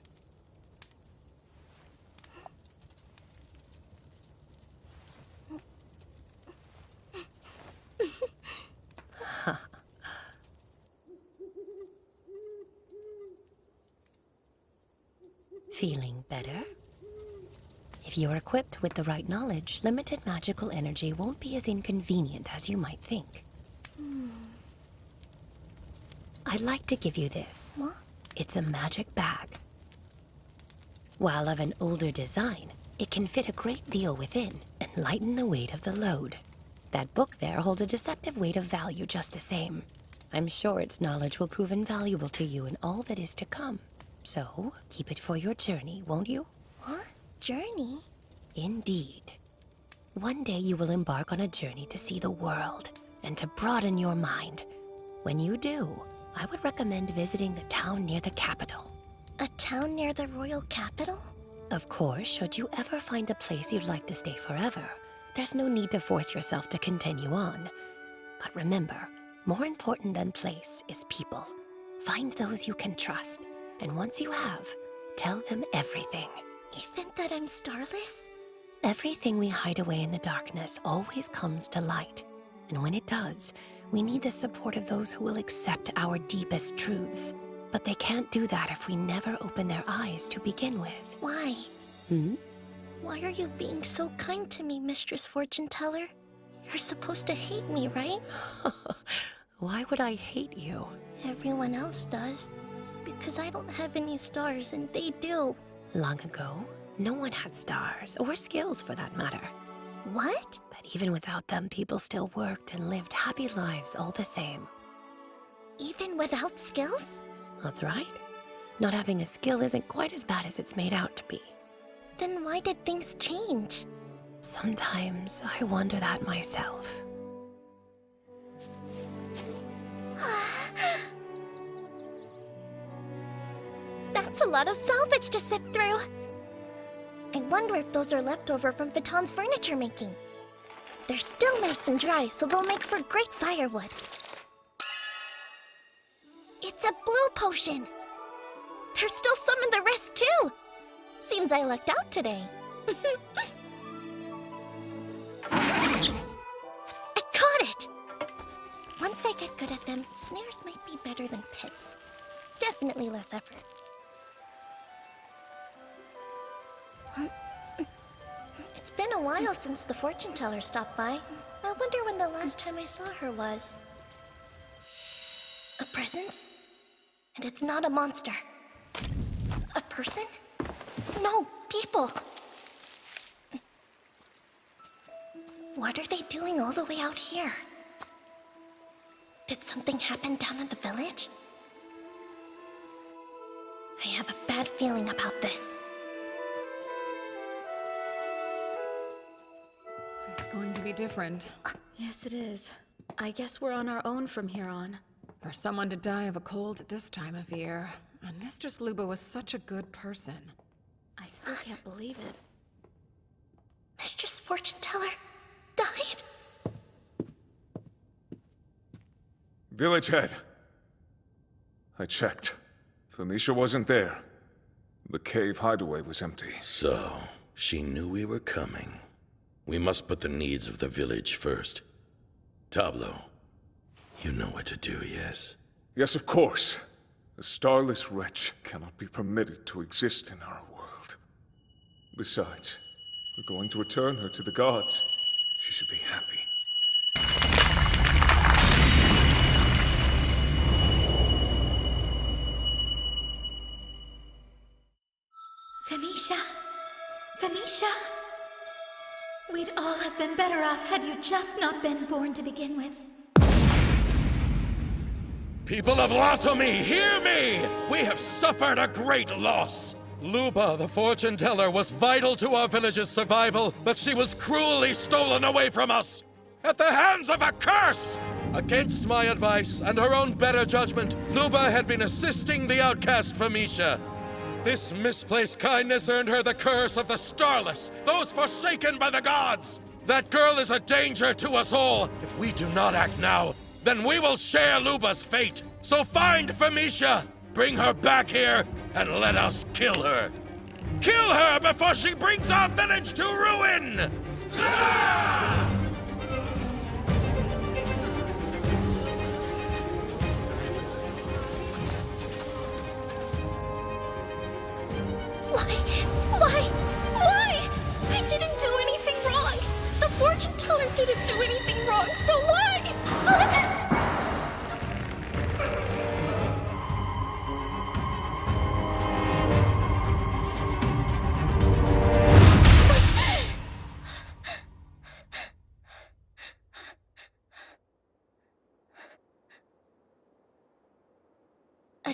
Feeling better? If you're equipped with the right knowledge, limited magical energy won't be as inconvenient as you might think. I'd like to give you this. What? It's a magic bag. While of an older design, it can fit a great deal within and lighten the weight of the load. That book there holds a deceptive weight of value just the same. I'm sure its knowledge will prove invaluable to you in all that is to come. So, keep it for your journey, won't you? What? Journey? Indeed. One day you will embark on a journey to see the world and to broaden your mind. When you do, I would recommend visiting the town near the capital. A town near the royal capital? Of course, should you ever find a place you'd like to stay forever, there's no need to force yourself to continue on. But remember, more important than place is people. Find those you can trust, and once you have, tell them everything. Even that I'm starless? Everything we hide away in the darkness always comes to light. And when it does, we need the support of those who will accept our deepest truths. But they can't do that if we never open their eyes to begin with. Why? Hmm? Why are you being so kind to me, Mistress Fortune Teller? You're supposed to hate me, right? Why would I hate you? Everyone else does. Because I don't have any stars and they do. Long ago, no one had stars, or skills for that matter. What? But even without them, people still worked and lived happy lives all the same. Even without skills? That's right. Not having a skill isn't quite as bad as it's made out to be. Then why did things change? Sometimes I wonder that myself. That's a lot of salvage to sift through. I wonder if those are leftover from Faton's furniture making. They're still nice and dry, so they'll make for great firewood. It's a blue potion. There's still some in the rest, too. Seems I lucked out today. I caught it! Once I get good at them, snares might be better than pits. Definitely less effort. It's been a while since the fortune teller stopped by. I wonder when the last time I saw her was. A presence? And it's not a monster. A person? No, people! What are they doing all the way out here? Did something happen down in the village? I have a bad feeling about this. It's going to be different. Yes, it is. I guess we're on our own from here on. For someone to die of a cold at this time of year. And Mistress Luba was such a good person. I still can't believe it. Mistress Fortune Teller died? Village head. I checked. Felicia wasn't there. The cave hideaway was empty. So, she knew we were coming. We must put the needs of the village first. Tableau, you know what to do, yes? Yes, of course. The starless wretch cannot be permitted to exist in our world. Besides, we're going to return her to the gods. She should be happy. Femisha! Femisha! We'd all have been better off had you just not been born to begin with. People of Latomy, hear me! We have suffered a great loss. Luba, the fortune teller, was vital to our village's survival, but she was cruelly stolen away from us at the hands of a curse! Against my advice and her own better judgment, Luba had been assisting the outcast Femisha. This misplaced kindness earned her the curse of the Starless, those forsaken by the gods. That girl is a danger to us all. If we do not act now, then we will share Luba's fate. So find Femisha, bring her back here, and let us kill her. Kill her before she brings our village to ruin! Why?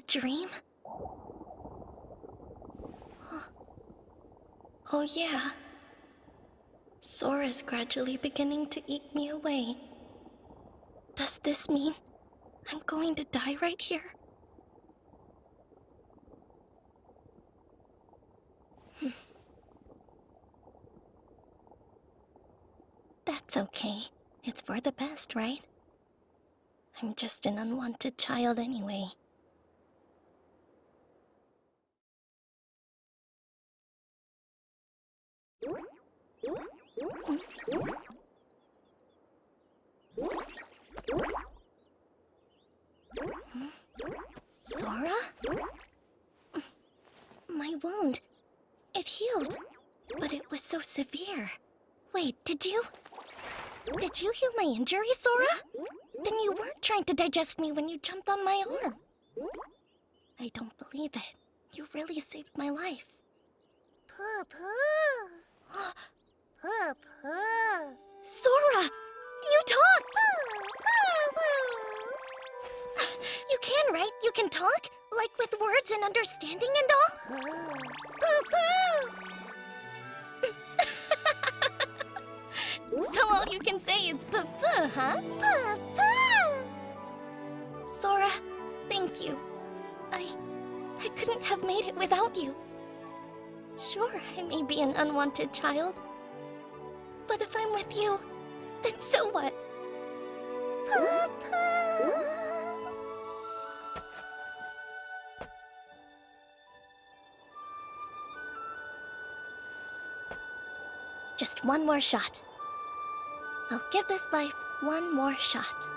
dream? Oh yeah. Sora's gradually beginning to eat me away. Does this mean I'm going to die right here? That's okay. It's for the best, right? I'm just an unwanted child anyway. Sora? My wound. It healed. But it was so severe. Wait, did you heal my injury, Sora? Then you weren't trying to digest me when you jumped on my arm. I don't believe it. You really saved my life. Poo-poo. Poo-poo. Sora! You talked! You can, right? You can talk? Like with words and understanding and all? Poo-poo! So all you can say is poo-poo, huh? Poo-poo! Sora, thank you. I couldn't have made it without you. Sure, I may be an unwanted child. But if I'm with you, then so what? Poo-poo! Just one more shot. I'll give this life one more shot.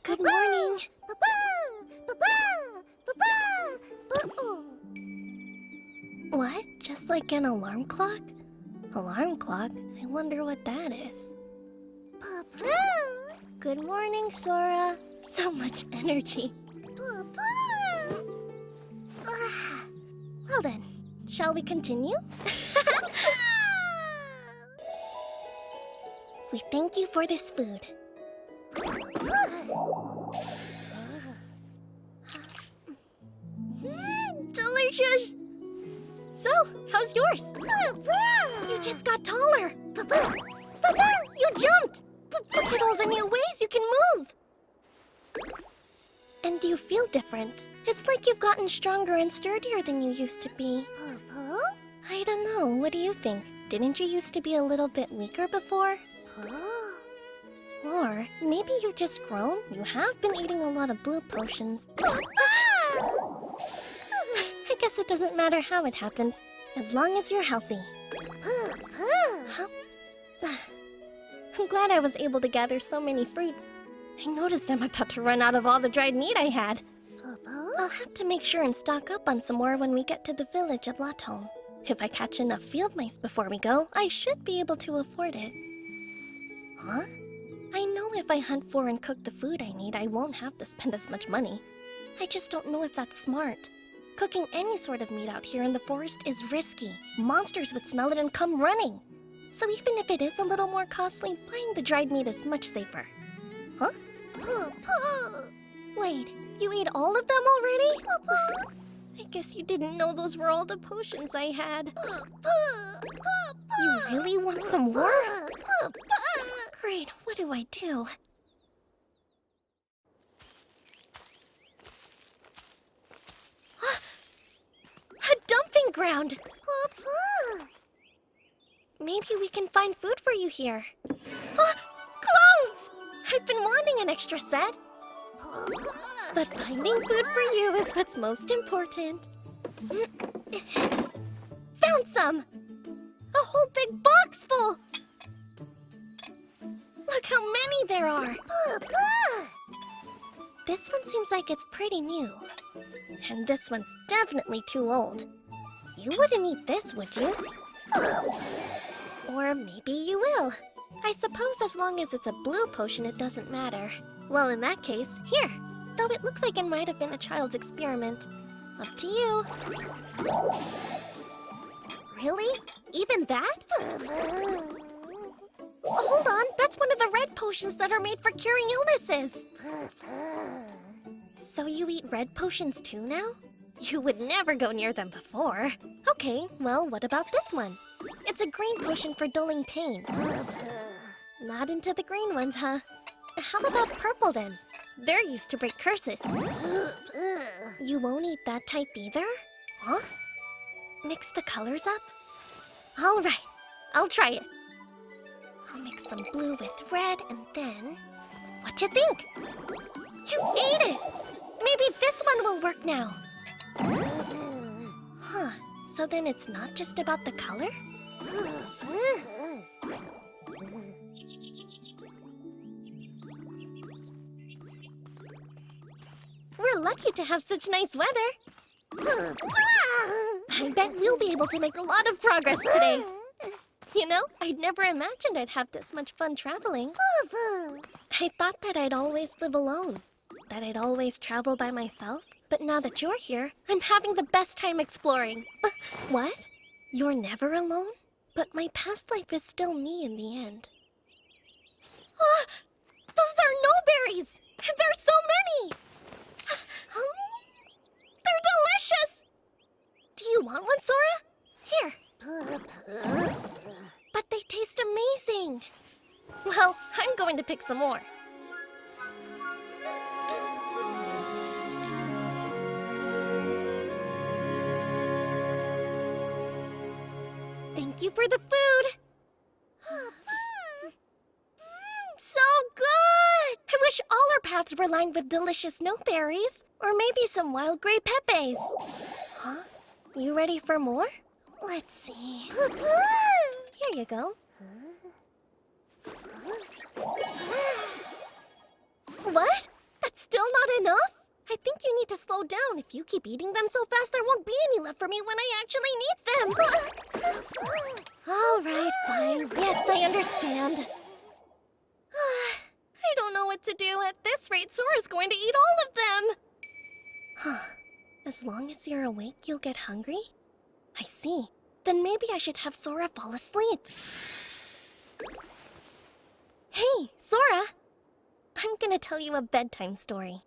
Good morning. What? Just like an alarm clock? Alarm clock? I wonder what that is. Good morning, Sora. So much energy. Well then, shall we continue? We thank you for this food. Delicious! So, how's yours? You just got taller. You jumped! Look at all the new ways you can move. And you feel different. It's like you've gotten stronger and sturdier than you used to be. I don't know. What do you think? Didn't you used to be a little bit weaker before? Or maybe you've just grown. You have been eating a lot of blue potions. I guess it doesn't matter how it happened, as long as you're healthy. Huh? I'm glad I was able to gather so many fruits. I noticed I'm about to run out of all the dried meat I had. I'll have to make sure and stock up on some more when we get to the village of Latom. If I catch enough field mice before we go, I should be able to afford it. Huh? I know if I hunt for and cook the food I need, I won't have to spend as much money. I just don't know if that's smart. Cooking any sort of meat out here in the forest is risky. Monsters would smell it and come running. So even if it is a little more costly, buying the dried meat is much safer. Huh? Wait, you ate all of them already? I guess you didn't know those were all the potions I had. You really want some more? Great, what do I do? A dumping ground! Maybe we can find food for you here. Clothes! I've been wanting an extra set. But finding food for you is what's most important. Found some! A whole big box full! Look how many there are! This one seems like it's pretty new. And this one's definitely too old. You wouldn't eat this, would you? Or maybe you will. I suppose as long as it's a blue potion, it doesn't matter. Well, in that case, here. Though it looks like it might have been a child's experiment. Up to you. Really? Even that? Hold on, that's one of the red potions that are made for curing illnesses. So you eat red potions too now? You would never go near them before. Okay, well, what about this one? It's a green potion for dulling pain. Not into the green ones, huh? How about purple then? They're used to break curses. You won't eat that type either? Huh? Mix the colors up? All right, I'll try it. I'll mix some blue with red and then... What you think? You ate it! Maybe this one will work now. Huh, so then it's not just about the color? We're lucky to have such nice weather. I bet we'll be able to make a lot of progress today. You know, I'd never imagined I'd have this much fun traveling. I thought that I'd always live alone, that I'd always travel by myself. But now that you're here, I'm having the best time exploring. What? You're never alone? But my past life is still me in the end. Ah! Those are no-berries! There's so many! They're delicious! Do you want one, Sora? Here. But they taste amazing. Well, I'm going to pick some more. Thank you for the food. So good! I wish all our paths were lined with delicious no-berries. Or maybe some wild gray pepes. Huh? You ready for more? Let's see. Here you go. What? That's still not enough? I think you need to slow down. If you keep eating them so fast, there won't be any left for me when I actually need them. All right, fine. Yes, I understand. I don't know what to do. At this rate, Sora's going to eat all of them. Huh. As long as you're awake, you'll get hungry? I see. Then maybe I should have Sora fall asleep. Hey, Sora! I'm gonna tell you a bedtime story.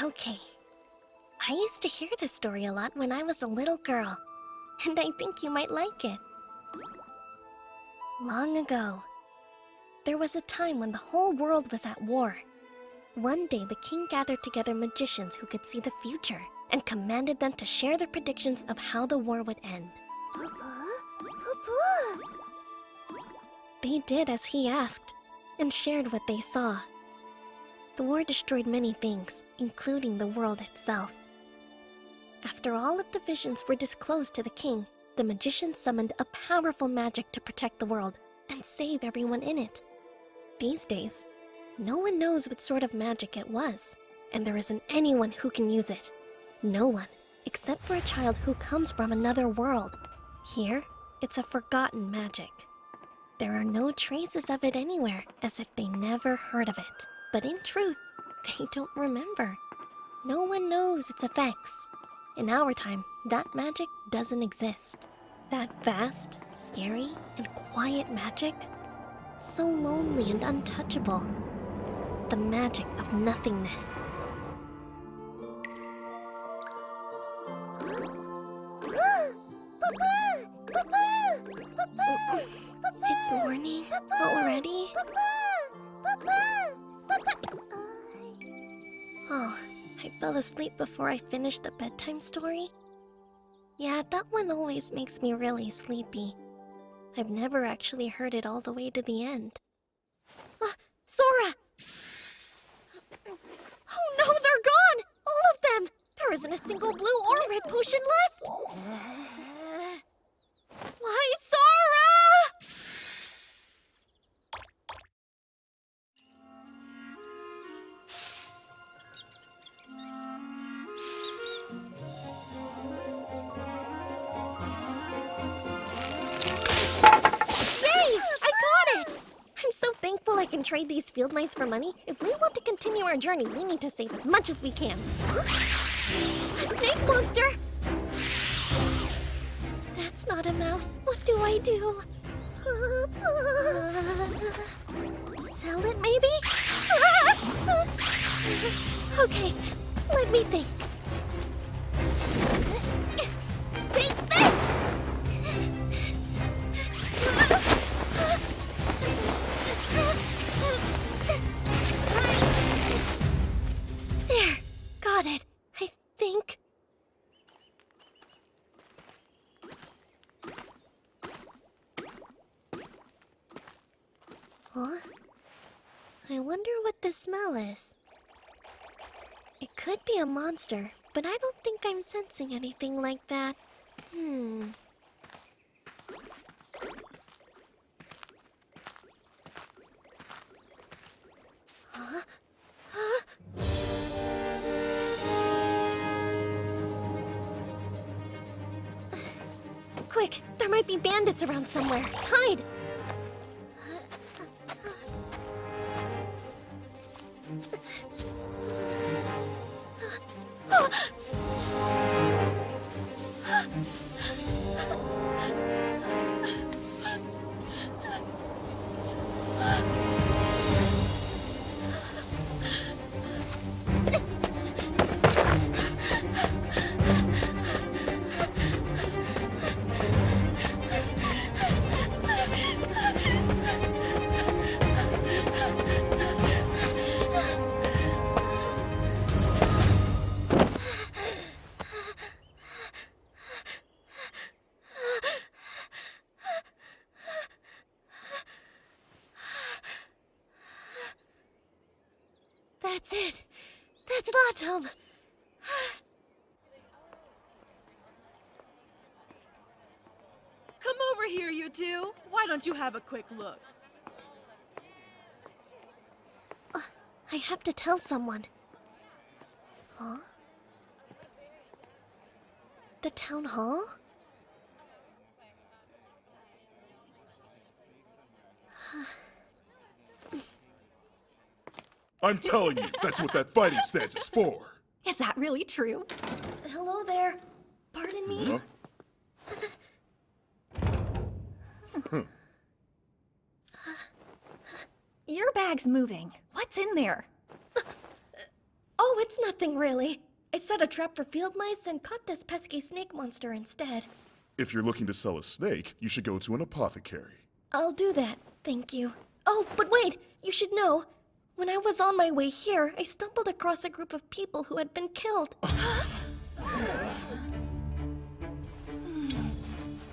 Okay. I used to hear this story a lot when I was a little girl, and I think you might like it. Long ago, there was a time when the whole world was at war. One day, the king gathered together magicians who could see the future and commanded them to share their predictions of how the war would end. They did as he asked and shared what they saw. The war destroyed many things, including the world itself. After all of the visions were disclosed to the king, the magician summoned a powerful magic to protect the world and save everyone in it. These days, no one knows what sort of magic it was, and there isn't anyone who can use it. No one, except for a child who comes from another world. Here, it's a forgotten magic. There are no traces of it anywhere, as if they never heard of it. But in truth, they don't remember. No one knows its effects. In our time, that magic doesn't exist. That vast, scary, and quiet magic, so lonely and untouchable. The magic of nothingness. It's morning already? Oh, I fell asleep before I finished the bedtime story? Yeah, that one always makes me really sleepy. I've never actually heard it all the way to the end. Sora! Oh no, they're gone! All of them! There isn't a single blue or red potion left! Why, Sora! can trade these field mice for money? If we want to continue our journey, we need to save as much as we can. Huh? A snake monster! That's not a mouse. What do I do? Sell it, maybe? Okay, let me think. Take this! There, got it, I think. Huh? I wonder what the smell is. It could be a monster, but I don't think I'm sensing anything like that. Huh? Huh? Quick, there might be bandits around somewhere. Hide! That's it. That's Latom. Come over here, you two. Why don't you have a quick look? I have to tell someone. Huh? The town hall? I'm telling you, that's what that fighting stance is for. Is that really true? Hello there. Pardon me? Huh? Your bag's moving. What's in there? Oh, it's nothing really. I set a trap for field mice and caught this pesky snake monster instead. If you're looking to sell a snake, you should go to an apothecary. I'll do that, thank you. Oh, but wait! You should know. When I was on my way here, I stumbled across a group of people who had been killed.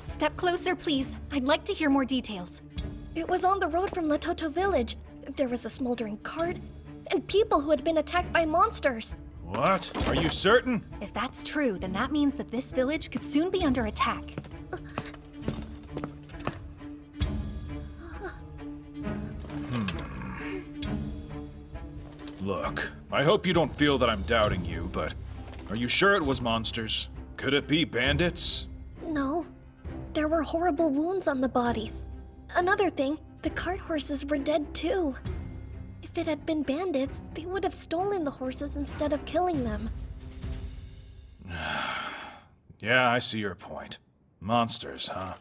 Step closer, please. I'd like to hear more details. It was on the road from Latoto village. There was a smoldering cart, and people who had been attacked by monsters. What? Are you certain? If that's true, then that means that this village could soon be under attack. Look, I hope you don't feel that I'm doubting you, but are you sure it was monsters? Could it be bandits? No. There were horrible wounds on the bodies. Another thing, the cart horses were dead too. If it had been bandits, they would have stolen the horses instead of killing them. Yeah, I see your point. Monsters, huh?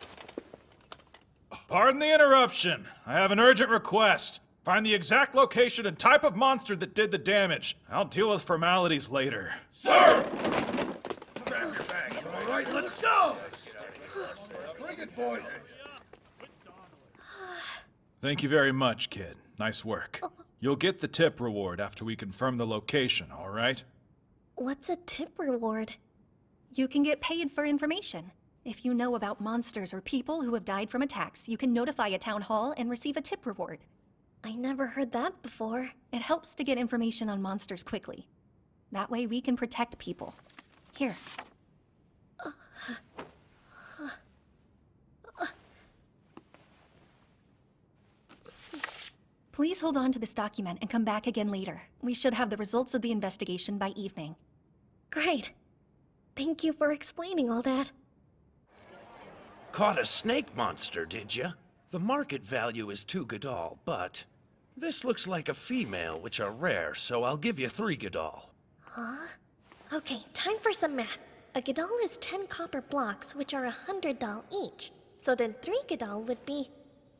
Pardon the interruption. I have an urgent request. Find the exact location and type of monster that did the damage. I'll deal with formalities later. Sir! Grab your bag. All right, let's go! Bring it, boys. Thank you very much, kid. Nice work. You'll get the tip reward after we confirm the location, all right? What's a tip reward? You can get paid for information. If you know about monsters or people who have died from attacks, you can notify a town hall and receive a tip reward. I never heard that before. It helps to get information on monsters quickly. That way we can protect people. Here. Please hold on to this document and come back again later. We should have the results of the investigation by evening. Great. Thank you for explaining all that. Caught a snake monster, did ya? The market value is 2 Godal, but This looks like a female, which are rare, so I'll give you 3 Gadol. Huh? Okay, time for some math. A Gadol is 10 copper blocks, which are 100 doll each. So then 3 Gadol would be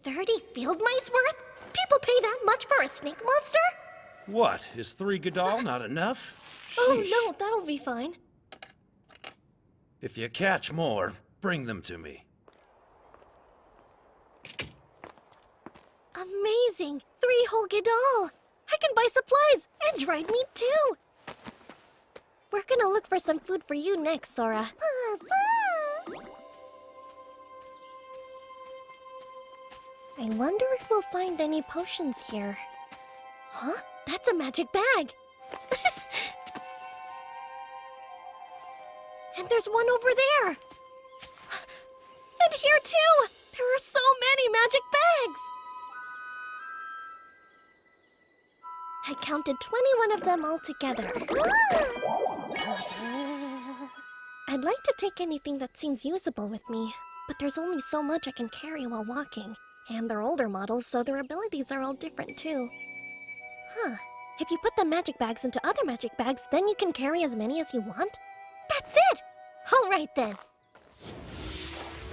30 field mice worth? People pay that much for a snake monster? What, is 3 Gadol not enough? Oh Sheesh. no, that'll be fine. If you catch more, bring them to me. Amazing! 3 whole Gadol! I can buy supplies and dried meat too! We're gonna look for some food for you next, Sora. I wonder if we'll find any potions here. Huh? That's a magic bag! And there's one over there! And here too! There are so many magic bags! I counted 21 of them all together. I'd like to take anything that seems usable with me, but there's only so much I can carry while walking. And they're older models, so their abilities are all different too. Huh. If you put the magic bags into other magic bags, then you can carry as many as you want? That's it! Alright then.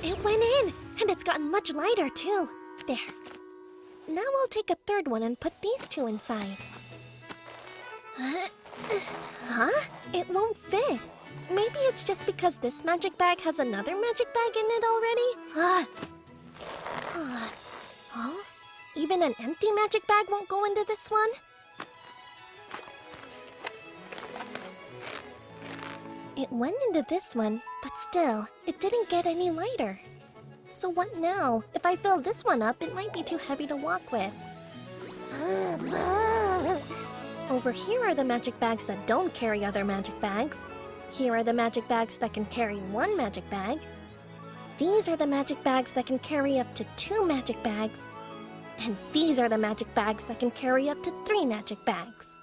It went in, and it's gotten much lighter too. There. Now I'll take a third one and put these 2 inside. Huh? It won't fit. Maybe it's just because this magic bag has another magic bag in it already? Oh? Even an empty magic bag won't go into this one? It went into this one, but still, it didn't get any lighter. So what now? If I fill this one up, it might be too heavy to walk with. Over here are the magic bags that don't carry other magic bags. Here are the magic bags that can carry 1 magic bag. These are the magic bags that can carry up to 2 magic bags. And these are the magic bags that can carry up to 3 magic bags.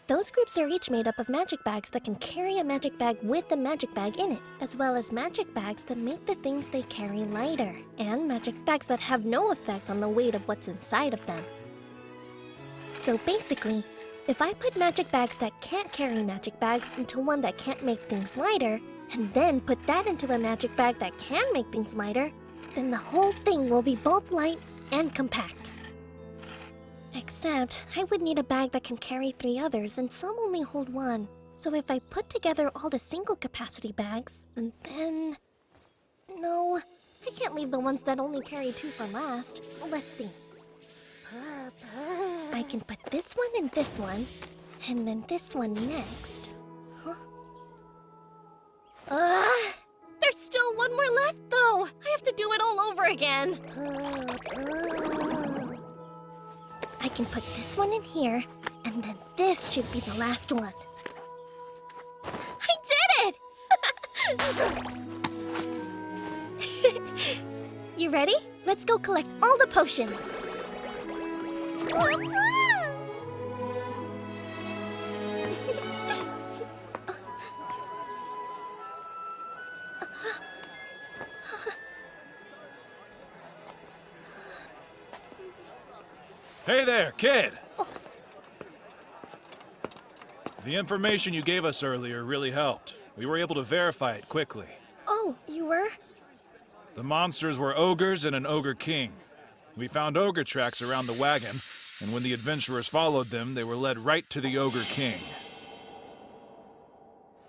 Those groups are each made up of magic bags that can carry a magic bag with the magic bag in it, as well as magic bags that make the things they carry lighter, and magic bags that have no effect on the weight of what's inside of them. So basically, if I put magic bags that can't carry magic bags into one that can't make things lighter, and then put that into a magic bag that can make things lighter, then the whole thing will be both light and compact. Except, I would need a bag that can carry 3 others, and some only hold 1. So if I put together all the single capacity bags, and then... No, I can't leave the ones that only carry 2 for last. Let's see. I can put this one in this one, and then this one next. Huh? There's still 1 more left, though! I have to do it all over again! I can put this one in here, and then this should be the last one. I did it! You ready? Let's go collect all the potions. Hey there, kid! The information you gave us earlier really helped. We were able to verify it quickly. Oh, you were? The monsters were ogres and an ogre king. We found ogre tracks around the wagon, and when the adventurers followed them, they were led right to the ogre king.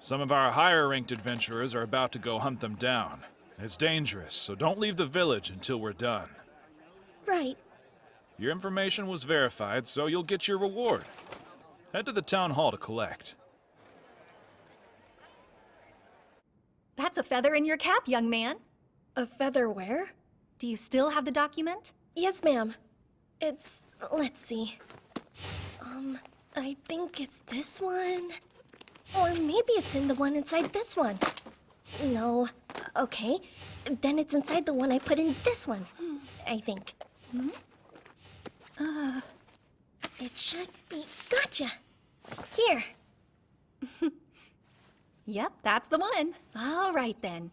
Some of our higher-ranked adventurers are about to go hunt them down. It's dangerous, so don't leave the village until we're done. Right. Your information was verified, so you'll get your reward. Head to the town hall to collect. That's a feather in your cap, young man. A feather where? Do you still have the document? Yes, ma'am. It's... let's see. I think it's this one. Or maybe it's in the one inside this one. No. Okay. Then it's inside the one I put in this one. I think. It should be... Gotcha! Here. Yep, that's the one. All right, then.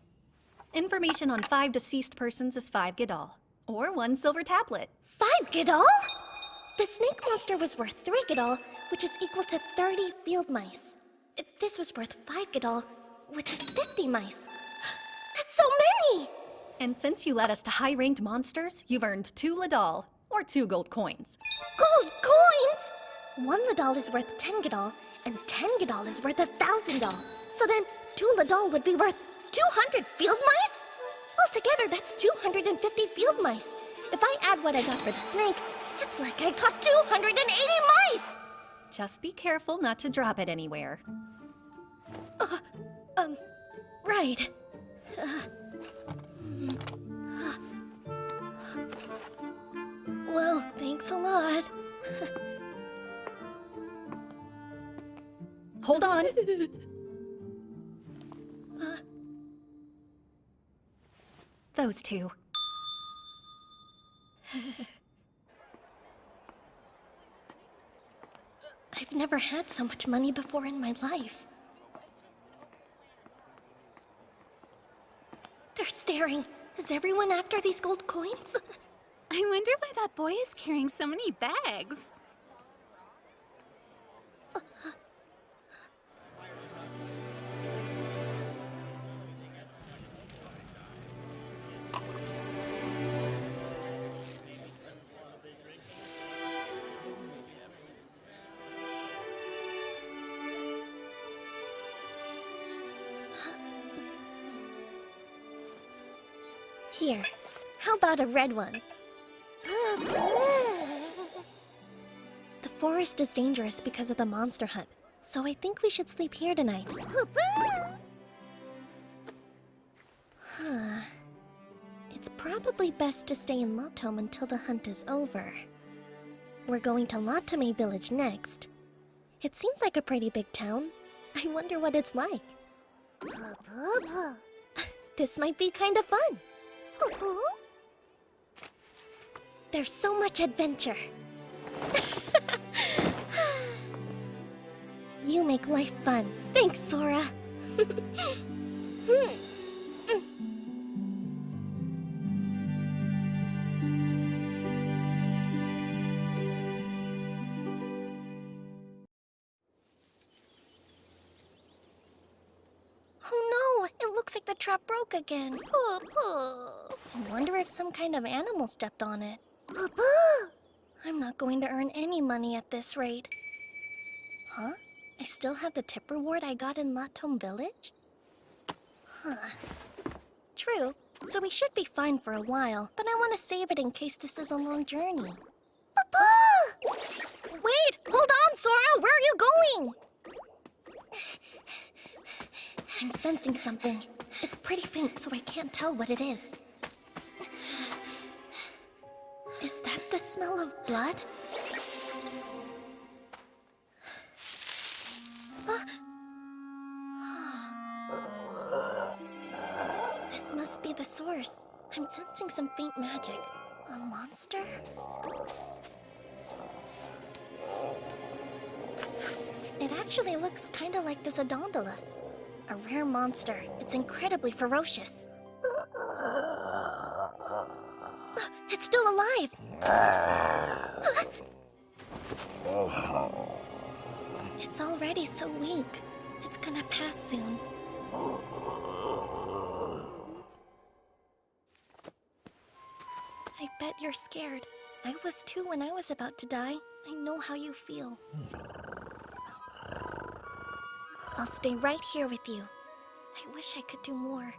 Information on 5 deceased persons is 5 Gadol, or 1 silver tablet. 5 Gadol? The snake monster was worth 3 Gadol, which is equal to 30 field mice. This was worth 5 Gadol, which is 50 mice. That's so many! And since you led us to high-ranked monsters, you've earned 2 Ladal, or 2 gold coins. Gold coins! 1 Ladal is worth 10 Gadol, and 10 Gadol is worth 1,000 doll. So then, 2 Ladal would be worth 200 field mice? Altogether, that's 250 field mice. If I add what I got for the snake, it's like I caught 280 mice! Just be careful not to drop it anywhere. Right. Well, thanks a lot. Hold on. Those 2. I've never had so much money before in my life. They're staring. Is everyone after these gold coins? I wonder why that boy is carrying so many bags. Here, how about a red one? The forest is dangerous because of the monster hunt, so I think we should sleep here tonight. Huh. It's probably best to stay in Lotom until the hunt is over. We're going to Lotome village next. It seems like a pretty big town. I wonder what it's like. This might be kind of fun. There's so much adventure. You make life fun. Thanks, Sora. Oh no, it looks like the trap broke again. I wonder if some kind of animal stepped on it. I'm not going to earn any money at this rate. Huh? I still have the tip reward I got in Lotom Village? Huh. True, so we should be fine for a while, but I want to save it in case this is a long journey. Wait! Hold on, Sora! Where are you going? I'm sensing something. It's pretty faint, so I can't tell what it is. Is that the smell of blood? This must be the source. I'm sensing some faint magic. A monster? It actually looks kind of like this Adondola. A rare monster. It's incredibly ferocious. It's still alive! It's already so weak. It's gonna pass soon. I bet you're scared. I was too when I was about to die. I know how you feel. I'll stay right here with you. I wish I could do more.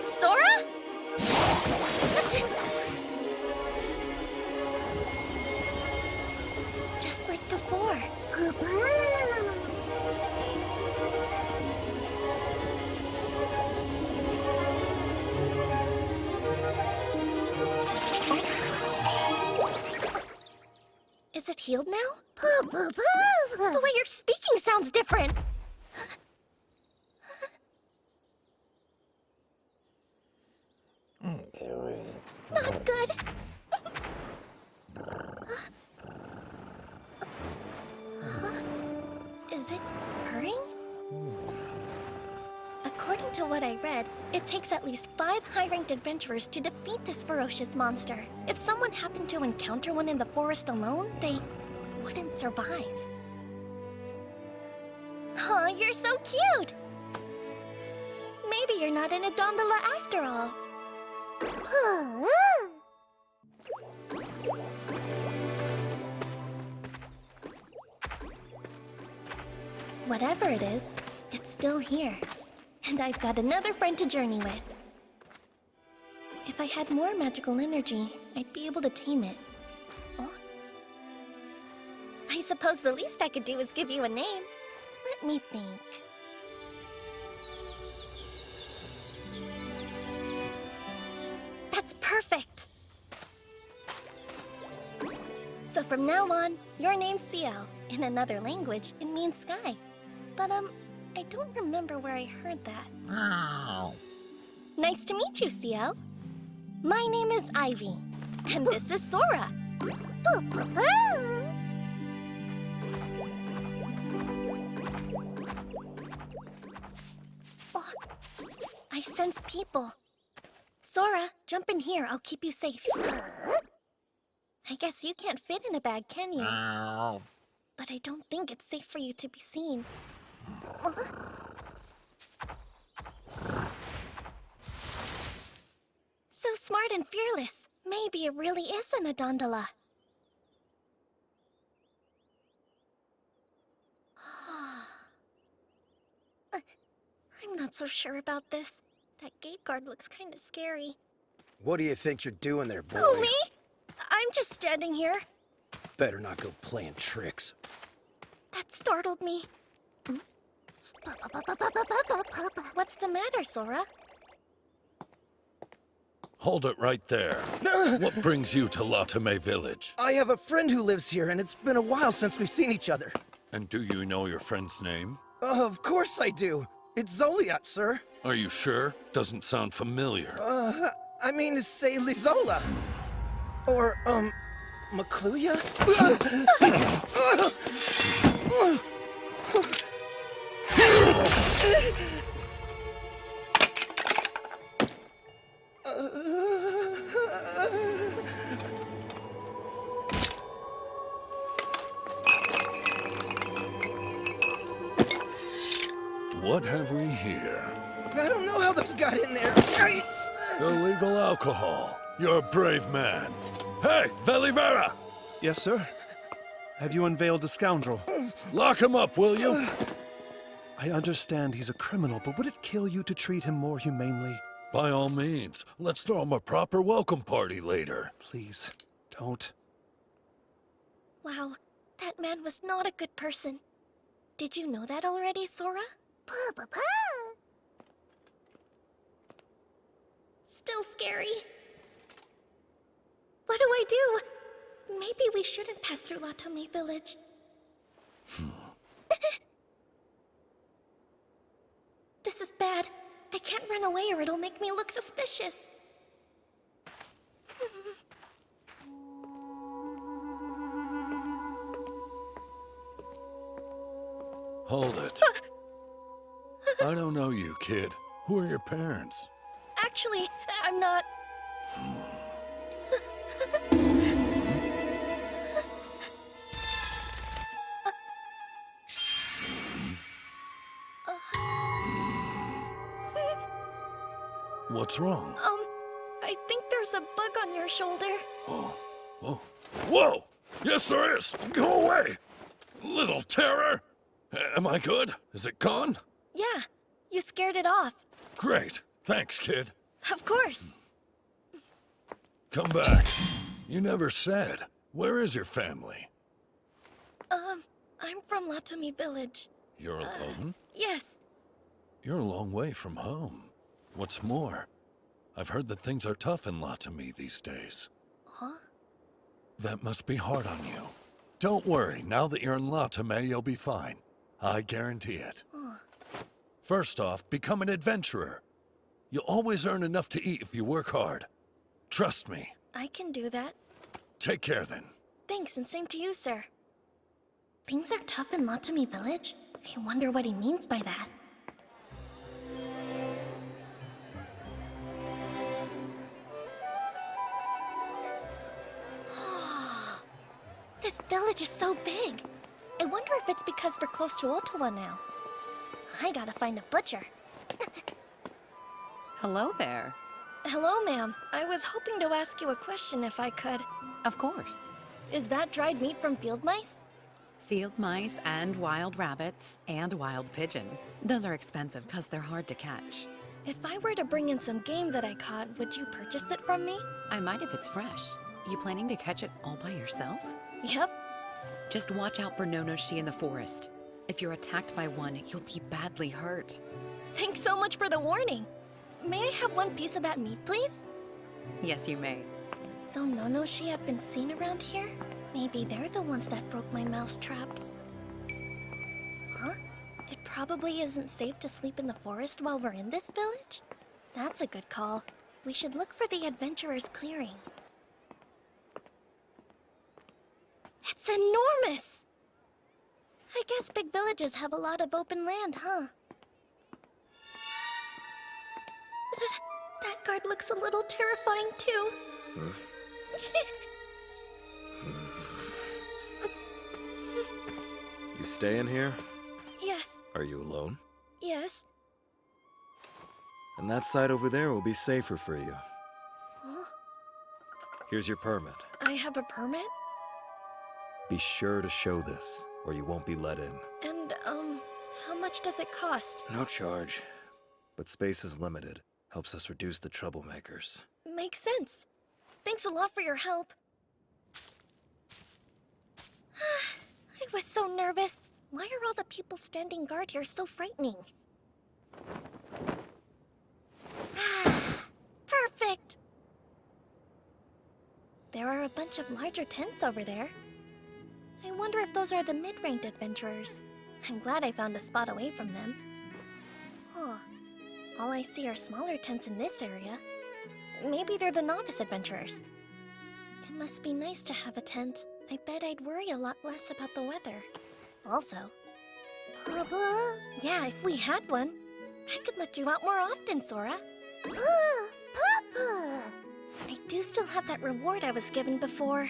Sora? Just like before. Is it healed now? The way you're speaking sounds different. Not good. Is it purring? According According to what I read, it takes at least 5 high-ranked adventurers to defeat this ferocious monster. If someone happened to encounter one in the forest alone, they wouldn't survive. Aw, you're so cute! Maybe you're not in a gondola after all. Whatever it is, it's still here. And I've got another friend to journey with. If I had more magical energy, I'd be able to tame it. Oh? I suppose the least I could do is give you a name. Let me think. That's perfect! So from now on, your name's Ciel. In another language, it means sky. But, I don't remember where I heard that. Oh. Nice to meet you, Ciel. My name is Ivy, and this is Sora. Oh, I sense people. Sora, jump in here. I'll keep you safe. I guess you can't fit in a bag, can you? Oh. But I don't think it's safe for you to be seen. So smart and fearless. Maybe it really is an Adondola. I'm not so sure about this. That gate guard looks kind of scary. What do you think you're doing there, boy? Oh, me? I'm just standing here. Better not go playing tricks. That startled me. What's the matter, Sora? Hold it right there. What brings you to Latame Village? I have a friend who lives here, and it's been a while since we've seen each other. And do you know your friend's name? Of course I do. It's Zoliot, sir. Are you sure? Doesn't sound familiar. I mean to say Lizola. Or, Macluya? What have we here? I don't know how those got in there. Illegal alcohol. You're a brave man. Hey, Velivera! Yes, sir? Have you unveiled the scoundrel? Lock him up, will you? I understand he's a criminal, but would it kill you to treat him more humanely? By all means. Let's throw him a proper welcome party later. Please, don't. Wow, that man was not a good person. Did you know that already, Sora? Still scary. What do I do? Maybe we shouldn't pass through Latome Village. This is bad. I can't run away or it'll make me look suspicious. Hold it. I don't know you, kid. Who are your parents? Actually, I'm not... What's wrong? I think there's a bug on your shoulder. Oh. Whoa! Yes, there is! Go away! Little terror! Am I good? Is it gone? Yeah, you scared it off. Great. Thanks, kid. Of course. Come back. You never said. Where is your family? I'm from Latome Village. You're alone? Yes. You're a long way from home. What's more, I've heard that things are tough in Latome these days. Huh? That must be hard on you. Don't worry, now that you're in Latome, you'll be fine. I guarantee it. First off, become an adventurer. You'll always earn enough to eat if you work hard. Trust me. I can do that. Take care then. Thanks, and same to you, sir. Things are tough in Latome Village? I wonder what he means by that. This village is so big. I wonder if it's because we're close to Ottawa now. I gotta find a butcher. Hello there. Hello, ma'am. I was hoping to ask you a question if I could. Of course. Is that dried meat from field mice? Field mice and wild rabbits and wild pigeon. Those are expensive because they're hard to catch. If I were to bring in some game that I caught, would you purchase it from me? I might if it's fresh. You planning to catch it all by yourself? Yep. Just watch out for no-no-shi in the forest. If you're attacked by one, you'll be badly hurt. Thanks so much for the warning. May I have one piece of that meat, please? Yes, you may. So no-no-shi have been seen around here? Maybe they're the ones that broke my mouse traps. Huh? It probably isn't safe to sleep in the forest while we're in this village? That's a good call. We should look for the adventurer's clearing. It's enormous! I guess big villages have a lot of open land, huh? That guard looks a little terrifying, too. You staying here? Yes, Are you alone? yes. And that side over there will be safer for you. Huh? Here's your permit. I have a permit? Be sure to show this, or you won't be let in. And, how much does it cost? No charge. But space is limited. Helps us reduce the troublemakers. Makes sense. Thanks a lot for your help. I was so nervous. Why are all the people standing guard here so frightening? Perfect! There are a bunch of larger tents over there. I wonder if those are the mid-ranked adventurers. I'm glad I found a spot away from them. Huh. All I see are smaller tents in this area. Maybe they're the novice adventurers. It must be nice to have a tent. I bet I'd worry a lot less about the weather. Also... Papa? Yeah, if we had one. I could let you out more often, Sora. Papa! I do still have that reward I was given before.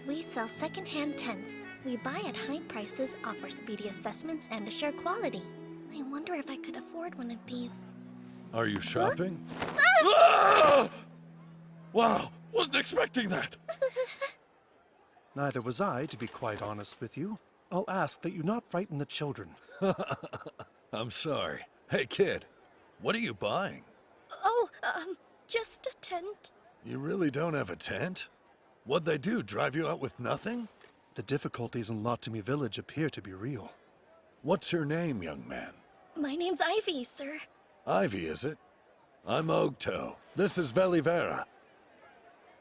We sell second-hand tents. We buy at high prices, offer speedy assessments, and assure quality. I wonder if I could afford one of these. Are you shopping? Wow, wasn't expecting that. Neither was I, to be quite honest with you. I'll ask that you not frighten the children. I'm sorry. Hey, kid, what are you buying? Oh, just a tent. You really don't have a tent? What'd they do, drive you out with nothing? The difficulties in Latami Village appear to be real. What's your name, young man? My name's Ivy, sir. Ivy, is it? I'm Ogto. This is Velivera.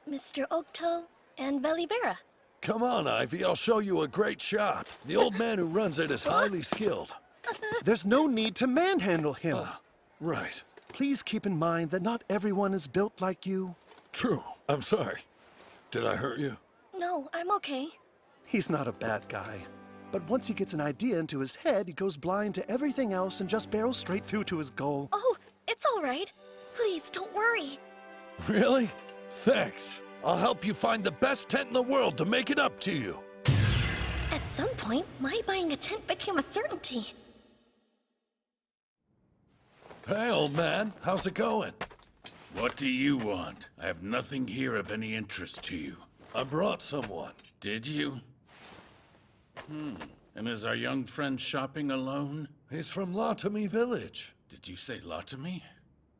Mr. Okto and Velivera. Come on, Ivy, I'll show you a great shop. The old man who runs it is highly skilled. There's no need to manhandle him. Right. Please keep in mind that not everyone is built like you. True. I'm sorry. Did I hurt you? No, I'm okay. He's not a bad guy. But once he gets an idea into his head, he goes blind to everything else and just barrels straight through to his goal. Oh, it's all right. Please, don't worry. Really? Thanks. I'll help you find the best tent in the world to make it up to you. At some point, my buying a tent became a certainty. Hey, old man, how's it going? What do you want? I have nothing here of any interest to you. I brought someone. Did you? And is our young friend shopping alone? He's from Latami Village. Did you say Latami?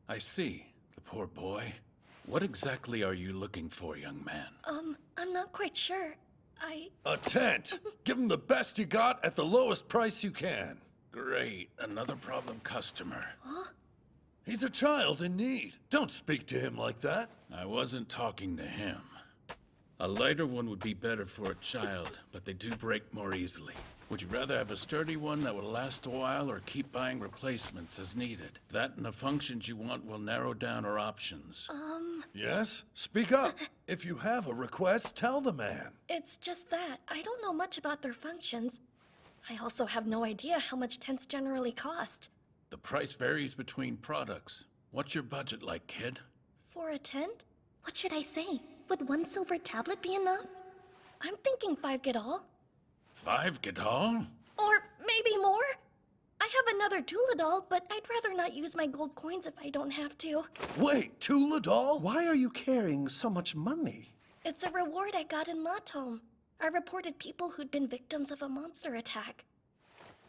I see. The poor boy. What exactly are you looking for, young man? I'm not quite sure. A tent! Give him the best you got at the lowest price you can. Great. Another problem customer. Huh? He's a child in need. Don't speak to him like that. I wasn't talking to him. A lighter one would be better for a child, but they do break more easily. Would you rather have a sturdy one that will last a while or keep buying replacements as needed? That and the functions you want will narrow down our options. Yes? Speak up. If you have a request, tell the man. It's just that. I don't know much about their functions. I also have no idea how much tents generally cost. The price varies between products. What's your budget like, kid? For a tent? What should I say? Would 1 silver tablet be enough? I'm thinking 5 Gadol. 5 Gadol? Or maybe more? I have another 2 Ladol, but I'd rather not use my gold coins if I don't have to. Wait, 2 Ladol? Why are you carrying so much money? It's a reward I got in Latom. I reported people who'd been victims of a monster attack.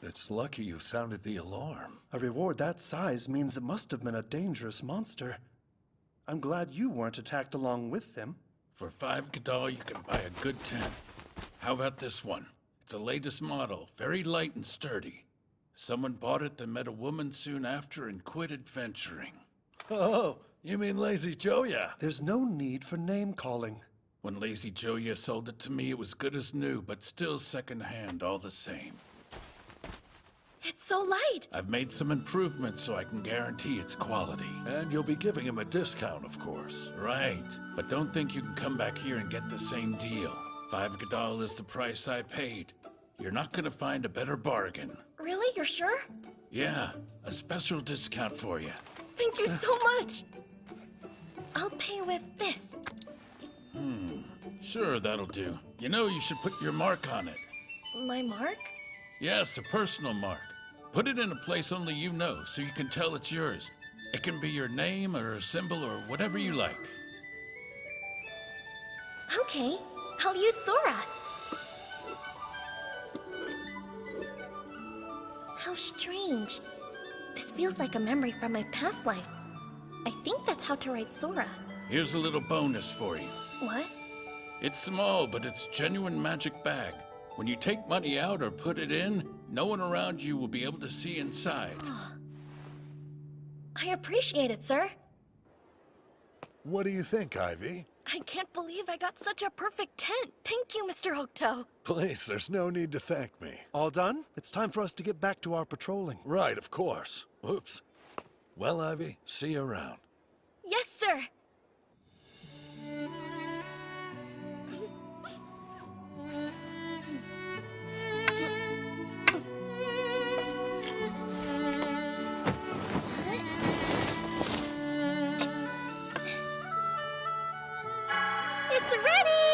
It's lucky you sounded the alarm. A reward that size means it must have been a dangerous monster. I'm glad you weren't attacked along with them. For 5 Gadol, you can buy a good tent. How about this one? It's the latest model, very light and sturdy. Someone bought it, then met a woman soon after and quit adventuring. Oh, you mean Lazy Joya? There's no need for name-calling. When Lazy Joya sold it to me, it was good as new, but still second-hand all the same. It's so light! I've made some improvements so I can guarantee its quality. And you'll be giving him a discount, of course. Right, but don't think you can come back here and get the same deal. 5 Gadol is the price I paid. You're not gonna find a better bargain. Really? You're sure? Yeah, a special discount for you. Thank you so much! I'll pay with this. Sure, that'll do. You know, you should put your mark on it. My mark? Yes, a personal mark. Put it in a place only you know, so you can tell it's yours. It can be your name or a symbol or whatever you like. Okay, I'll use Sora. How strange. This feels like a memory from my past life. I think that's how to write Sora. Here's a little bonus for you. What? It's small, but it's genuine magic bag. When you take money out or put it in, no one around you will be able to see inside. I appreciate it, sir. What do you think, Ivy? I can't believe I got such a perfect tent. Thank you, Mr. Octo. Please, there's no need to thank me. All done? It's time for us to get back to our patrolling. Right, of course. Oops. Well, Ivy, see you around. Yes, sir. It's ready!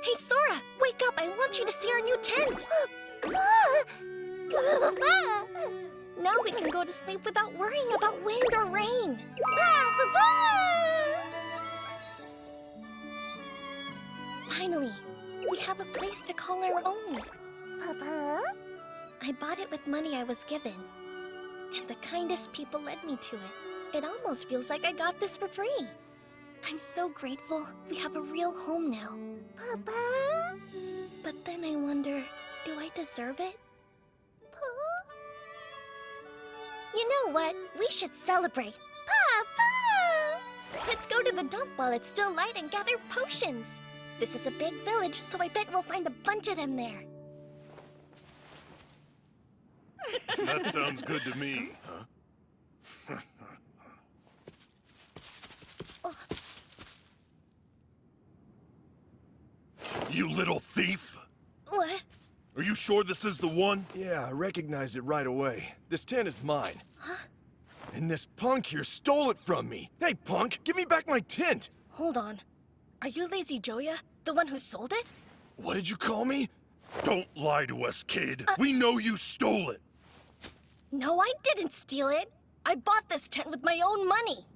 Hey, Sora! Wake up! I want you to see our new tent! Now we can go to sleep without worrying about wind or rain. Finally, we have a place to call our own. Papa? I bought it with money I was given. And the kindest people led me to it. It almost feels like I got this for free. I'm so grateful we have a real home now. Papa? But then I wonder, do I deserve it? You know what? We should celebrate. Papa! Let's go to the dump while it's still light and gather potions. This is a big village, so I bet we'll find a bunch of them there. That sounds good to me. Huh? You little thief! What? Are you sure this is the one? Yeah, I recognized it right away. This tent is mine. Huh? And this punk here stole it from me. Hey, punk, give me back my tent! Hold on. Are you Lazy Joya, the one who sold it? What did you call me? Don't lie to us, kid. We know you stole it. No, I didn't steal it. I bought this tent with my own money.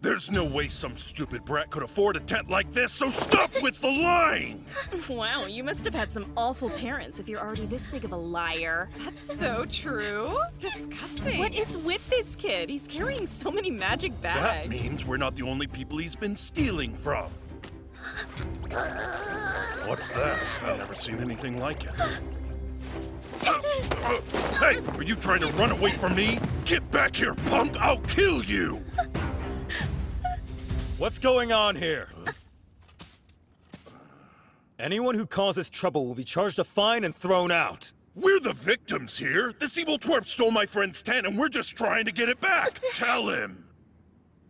There's no way some stupid brat could afford a tent like this, so stop with the lying! Wow, you must have had some awful parents if you're already this big of a liar. That's so true. Disgusting. What is with this kid? He's carrying so many magic bags. That means we're not the only people he's been stealing from. What's that? I've never seen anything like it. Hey, are you trying to run away from me? Get back here, punk! I'll kill you! What's going on here? Anyone who causes trouble will be charged a fine and thrown out. We're the victims here. This evil twerp stole my friend's tent and we're just trying to get it back. Tell him.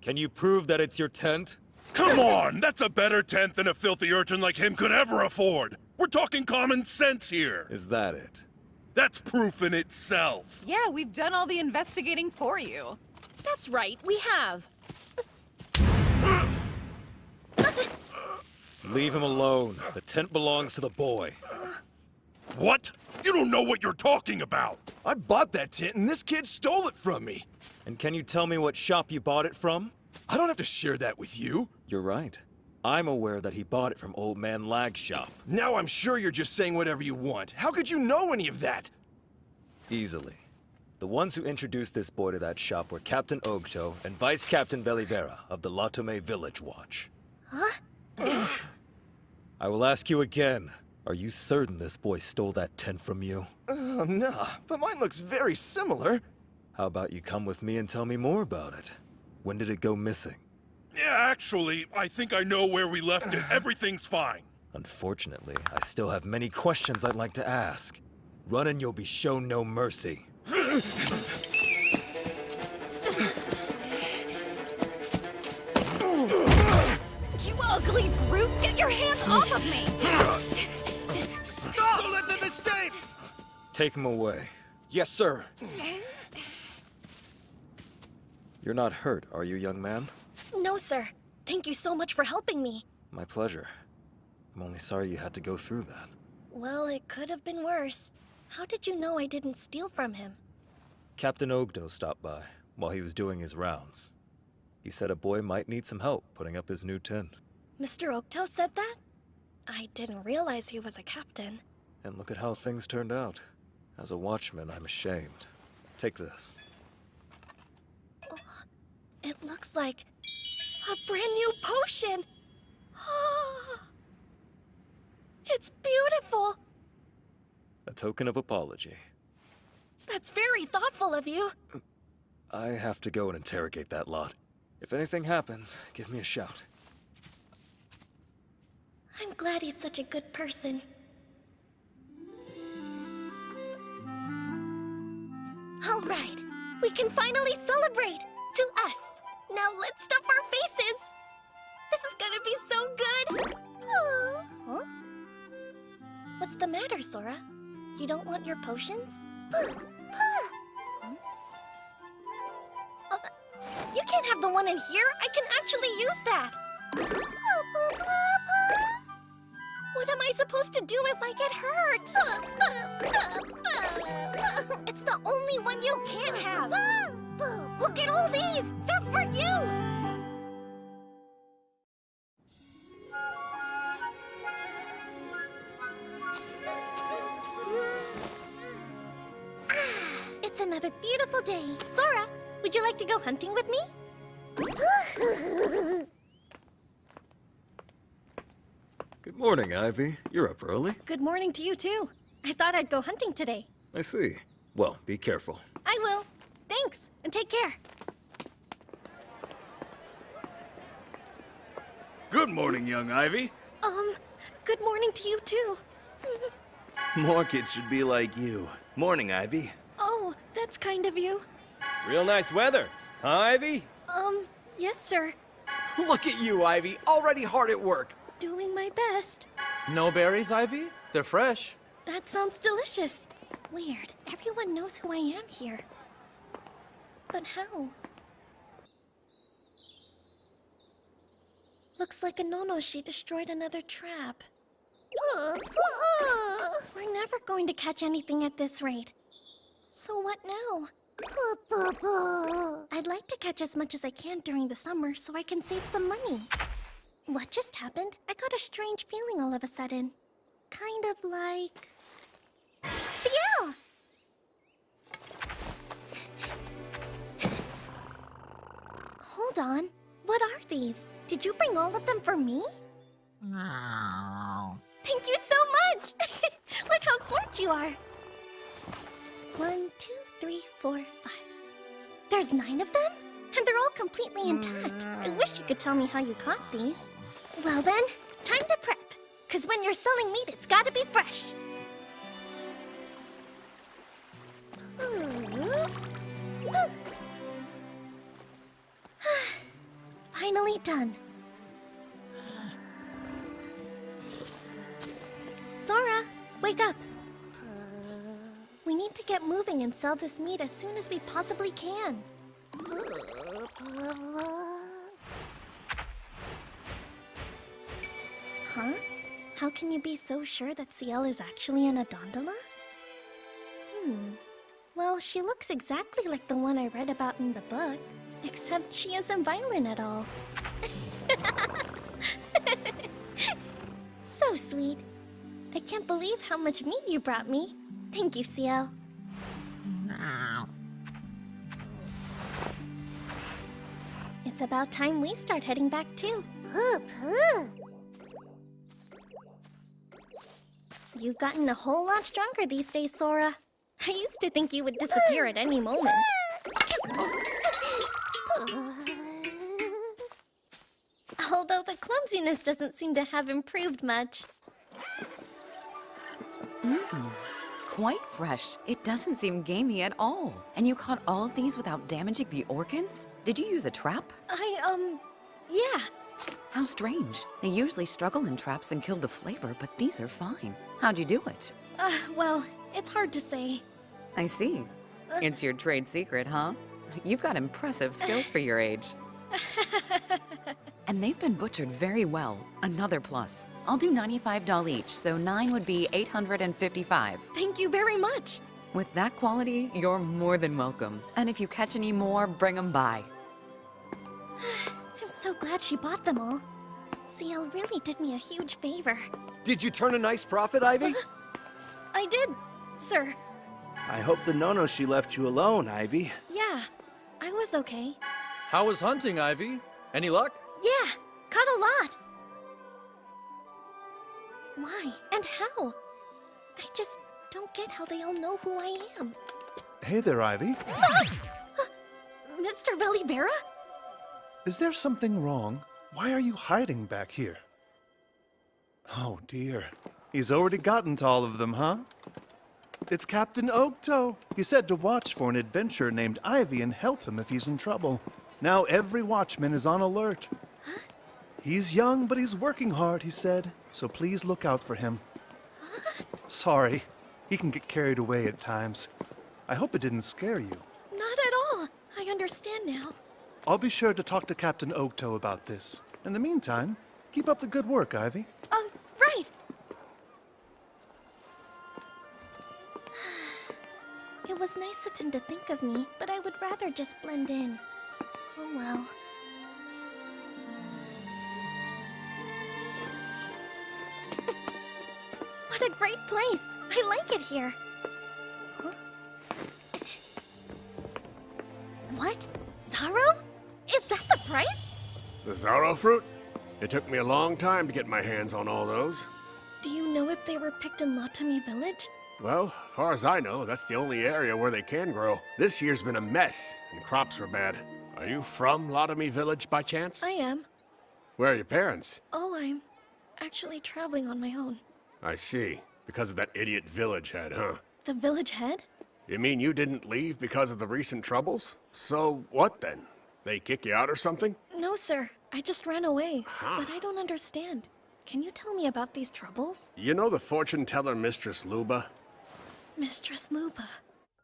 Can you prove that it's your tent? Come on! That's a better tent than a filthy urchin like him could ever afford! We're talking common sense here! Is that it? That's proof in itself! Yeah, we've done all the investigating for you. That's right, we have. Leave him alone. The tent belongs to the boy. What? You don't know what you're talking about! I bought that tent and this kid stole it from me! And can you tell me what shop you bought it from? I don't have to share that with you. You're right. I'm aware that he bought it from Old Man Lag's shop. Now I'm sure you're just saying whatever you want. How could you know any of that? Easily. The ones who introduced this boy to that shop were Captain Ogto and Vice Captain Belivera of the Latome Village Watch. Huh? I will ask you again. Are you certain this boy stole that tent from you? Nah, but mine looks very similar. How about you come with me and tell me more about it? When did it go missing? Yeah, actually, I think I know where we left it. Everything's fine. Unfortunately, I still have many questions I'd like to ask. Run and you'll be shown no mercy. You ugly brute! Get your hands off of me! Stop! Don't let them escape! Take him away. Yes, sir. You're not hurt, are you, young man? No, sir. Thank you so much for helping me. My pleasure. I'm only sorry you had to go through that. Well, it could have been worse. How did you know I didn't steal from him? Captain Ogdo stopped by while he was doing his rounds. He said a boy might need some help putting up his new tent. Mr. Octo said that? I didn't realize he was a captain. And look at how things turned out. As a watchman, I'm ashamed. Take this. Oh, it looks like a brand new potion! It's beautiful! A token of apology. That's very thoughtful of you. I have to go and interrogate that lot. If anything happens, give me a shout. I'm glad he's such a good person. All right, we can finally celebrate! To us! Now let's stuff our faces! This is gonna be so good! Huh? What's the matter, Sora? You don't want your potions? You can't have the one in here! I can actually use that! What am I supposed to do if I get hurt? It's the only one you can't have! Look at all these! They're for you! It's another beautiful day. Sora, would you like to go hunting with me? Good morning, Ivy. You're up early. Good morning to you, too. I thought I'd go hunting today. I see. Well, be careful. I will. Thanks, and take care. Good morning, young Ivy. Good morning to you, too. More kids should be like you. Morning, Ivy. Oh, that's kind of you. Real nice weather, huh, Ivy? Yes, sir. Look at you, Ivy. Already hard at work. Doing my best. No berries, Ivy? They're fresh. That sounds delicious. Weird. Everyone knows who I am here. But how? Looks like Anonoshi destroyed another trap. We're never going to catch anything at this rate. So what now? I'd like to catch as much as I can during the summer so I can save some money. What just happened? I got a strange feeling all of a sudden. Kind of like... Ciel! Hold on. What are these? Did you bring all of them for me? Thank you so much! Look how smart you are. 1, 2, 3, 4, 5. There's 9 of them? And they're all completely intact. I wish you could tell me how you caught these. Well then, time to prep. Because when you're selling meat, it's gotta be fresh. finally done. Sora, wake up. We need to get moving and sell this meat as soon as we possibly can. Huh? How can you be so sure that Ciel is actually an Adondola? Well, she looks exactly like the one I read about in the book, except she isn't violent at all. So sweet. I can't believe how much meat you brought me. Thank you, Ciel. It's about time we start heading back too. You've gotten a whole lot stronger these days, Sora. I used to think you would disappear at any moment. Although the clumsiness doesn't seem to have improved much. Quite fresh. It doesn't seem gamey at all. And you caught all of these without damaging the organs? Did you use a trap? Yeah. How strange. They usually struggle in traps and kill the flavor, but these are fine. How'd you do it? Well, it's hard to say. I see. It's your trade secret, huh? You've got impressive skills for your age. And they've been butchered very well. Another plus. I'll do $95 each, so 9 would be $855. Thank you very much. With that quality, you're more than welcome. And if you catch any more, bring them by. I'm so glad she bought them all. Ciel really did me a huge favor. Did you turn a nice profit, Ivy? I did, sir. I hope the Nonoshi left you alone, Ivy. Yeah, I was okay. How was hunting, Ivy? Any luck? Yeah, caught a lot. Why and how? I just don't get how they all know who I am. Hey there, Ivy. Mr. Velivera? Is there something wrong? Why are you hiding back here? Oh dear. He's already gotten to all of them, huh? It's Captain Ogto. He said to watch for an adventurer named Ivy and help him if he's in trouble. Now every watchman is on alert. Huh? He's young, but he's working hard, he said. So please look out for him. Huh? Sorry. He can get carried away at times. I hope it didn't scare you. Not at all. I understand now. I'll be sure to talk to Captain Ogto about this. In the meantime, keep up the good work, Ivy. Right. It was nice of him to think of me, but I would rather just blend in. Oh well. What a great place! I like it here. Huh? What? Sorrow? Is that the price? The Zorro fruit? It took me a long time to get my hands on all those. Do you know if they were picked in Latomi Village? Well, as far as I know, that's the only area where they can grow. This year's been a mess, and crops were bad. Are you from Latomi Village by chance? I am. Where are your parents? Oh, I'm actually traveling on my own. I see. Because of that idiot village head, huh? The village head? You mean you didn't leave because of the recent troubles? So what then? They kick you out or something? No, sir. I just ran away. But I don't understand. Can you tell me about these troubles? You know the fortune teller Mistress Luba? Mistress Luba.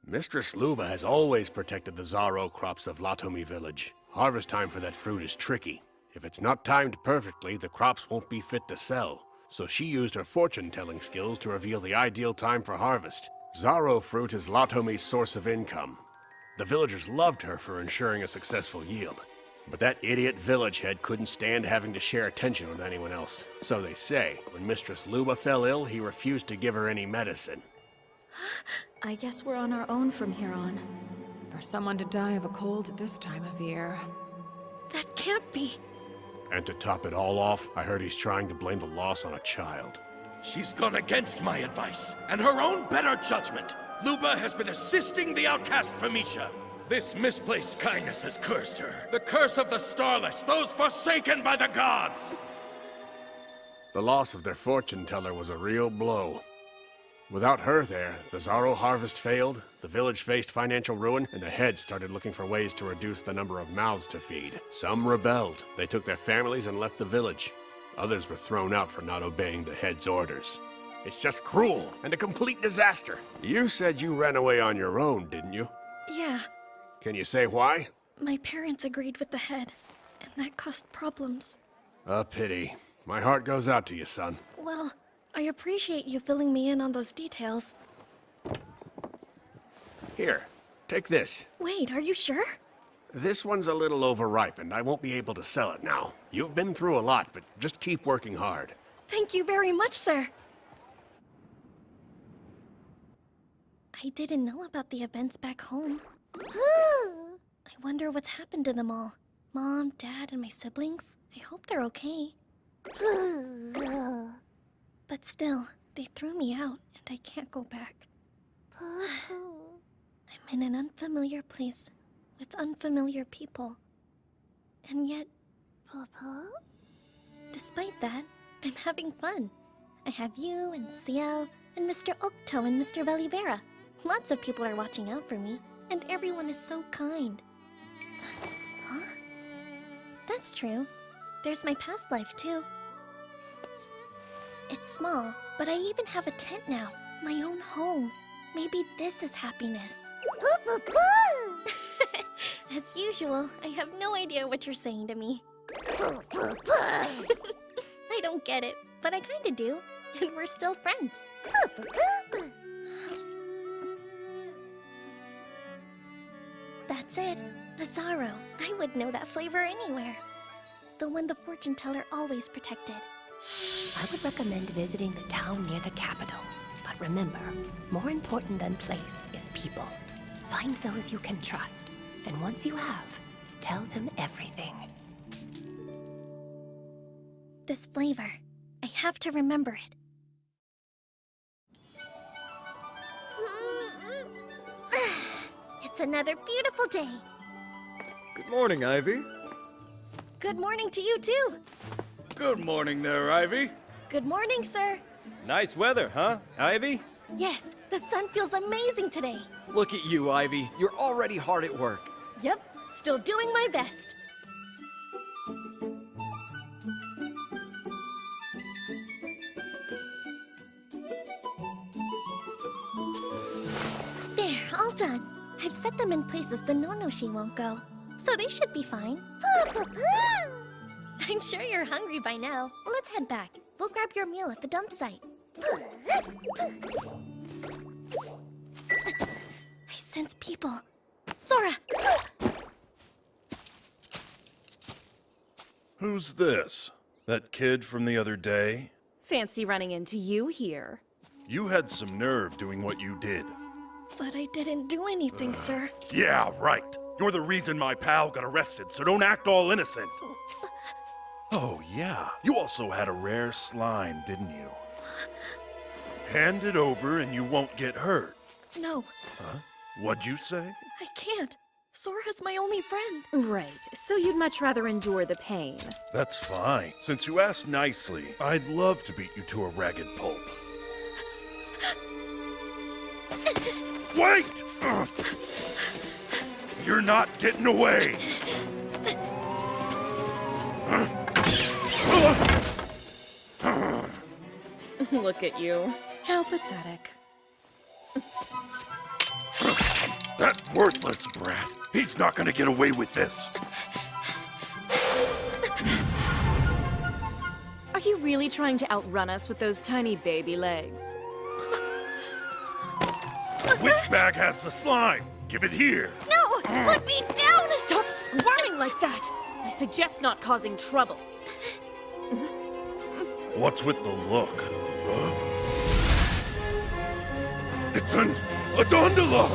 Mistress Luba has always protected the Zorro crops of Latomi Village. Harvest time for that fruit is tricky. If it's not timed perfectly, the crops won't be fit to sell. So she used her fortune-telling skills to reveal the ideal time for harvest. Zorro fruit is Latomi's source of income. The villagers loved her for ensuring a successful yield. But that idiot village head couldn't stand having to share attention with anyone else. So they say, when Mistress Luba fell ill, he refused to give her any medicine. I guess we're on our own from here on. For someone to die of a cold at this time of year. That can't be. And to top it all off, I heard he's trying to blame the loss on a child. She's gone against my advice and her own better judgment. Luba has been assisting the outcast Famisha. This misplaced kindness has cursed her. The curse of the Starless, those forsaken by the gods. The loss of their fortune teller was a real blow. Without her there, the Zorro harvest failed, the village faced financial ruin, and the heads started looking for ways to reduce the number of mouths to feed. Some rebelled. They took their families and left the village. Others were thrown out for not obeying the head's orders. It's just cruel and a complete disaster. You said you ran away on your own, didn't you? Yeah, Can you say why? my parents agreed with the head, and that caused problems. A pity. My heart goes out to you, son. Well, I appreciate you filling me in on those details. Here, take this. Wait, are you sure? This one's a little overripe, and I won't be able to sell it now. You've been through a lot, but just keep working hard. Thank you very much, sir. I didn't know about the events back home. I wonder what's happened to them all. Mom, Dad, and my siblings. I hope they're okay. But still, they threw me out, and I can't go back. I'm in an unfamiliar place with unfamiliar people. And yet, despite that, I'm having fun. I have you and Ciel and Mr. Octo and Mr. Velivera. Lots of people are watching out for me, and everyone is so kind. Huh? That's true. There's my past life, too. It's small, but I even have a tent now. My own home. Maybe this is happiness. As usual, I have no idea what you're saying to me. I don't get it, but I kinda do. And we're still friends. That's it. A Zorro. I would know that flavor anywhere. The one the fortune teller always protected. I would recommend visiting the town near the capital. But remember, more important than place is people. Find those you can trust. And once you have, tell them everything. This flavor. I have to remember it. It's another beautiful day. Good morning, Ivy. Good morning to you, too. Good morning there, Ivy. Good morning, sir. Nice weather, huh, Ivy? Yes, the sun feels amazing today. Look at you, Ivy. You're already hard at work. Yep, still doing my best. There, all done. I've set them in places the Nonoshi won't go, so they should be fine. I'm sure you're hungry by now. Let's head back. We'll grab your meal at the dump site. I sense people. Sora! Who's this? That kid from the other day? Fancy running into you here. You had some nerve doing what you did. But I didn't do anything, sir. Yeah, right. You're the reason my pal got arrested, so don't act all innocent. Oh, yeah. You also had a rare slime, didn't you? Hand it over and you won't get hurt. No, Huh? What'd you say? I can't. Sora's my only friend. Right, so you'd much rather endure the pain. That's fine. Since you asked nicely, I'd love to beat you to a ragged pulp. Wait! Ugh. You're not getting away! Look at you. How pathetic. That worthless brat! He's not gonna get away with this! Are you really trying to outrun us with those tiny baby legs? Which bag has the slime? Give it here! No! Put me down! Stop squirming like that! I suggest not causing trouble. What's with the look? It's a gondola!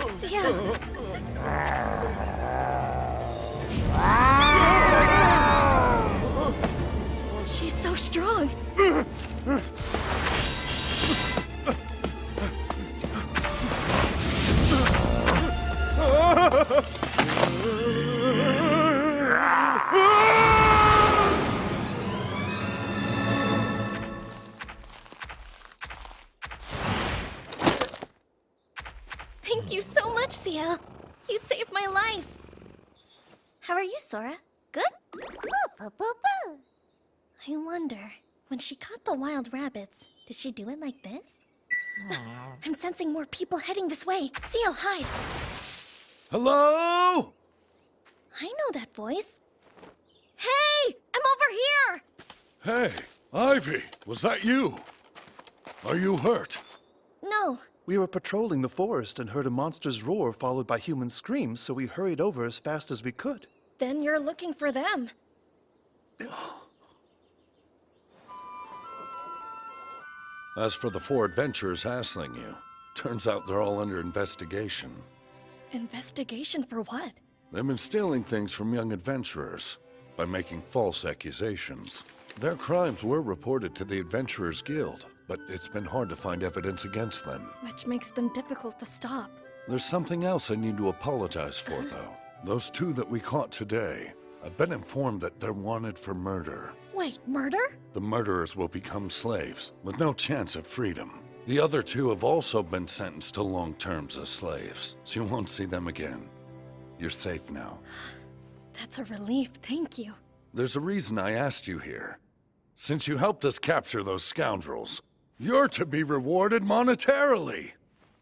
Ciel! She's so strong. you so much, Ciel. You saved my life. How are you, Sora? Good? I wonder, when she caught the wild rabbits, did she do it like this? I'm sensing more people heading this way. Ciel, hide. Hello? I know that voice. Hey, I'm over here. Hey, Ivy, was that you? Are you hurt? No. We were patrolling the forest and heard a monster's roar followed by human screams, so we hurried over as fast as we could. Then you're looking for them. As for the 4 adventurers hassling you, turns out they're all under investigation. Investigation for what? They've been stealing things from young adventurers by making false accusations. Their crimes were reported to the Adventurers Guild, but it's been hard to find evidence against them. Which makes them difficult to stop. There's something else I need to apologize for, though. Those 2 that we caught today, I've been informed that they're wanted for murder. Wait, murder? The murderers will become slaves, with no chance of freedom. The other 2 have also been sentenced to long terms as slaves, so you won't see them again. You're safe now. That's a relief, thank you. There's a reason I asked you here. Since you helped us capture those scoundrels, you're to be rewarded monetarily.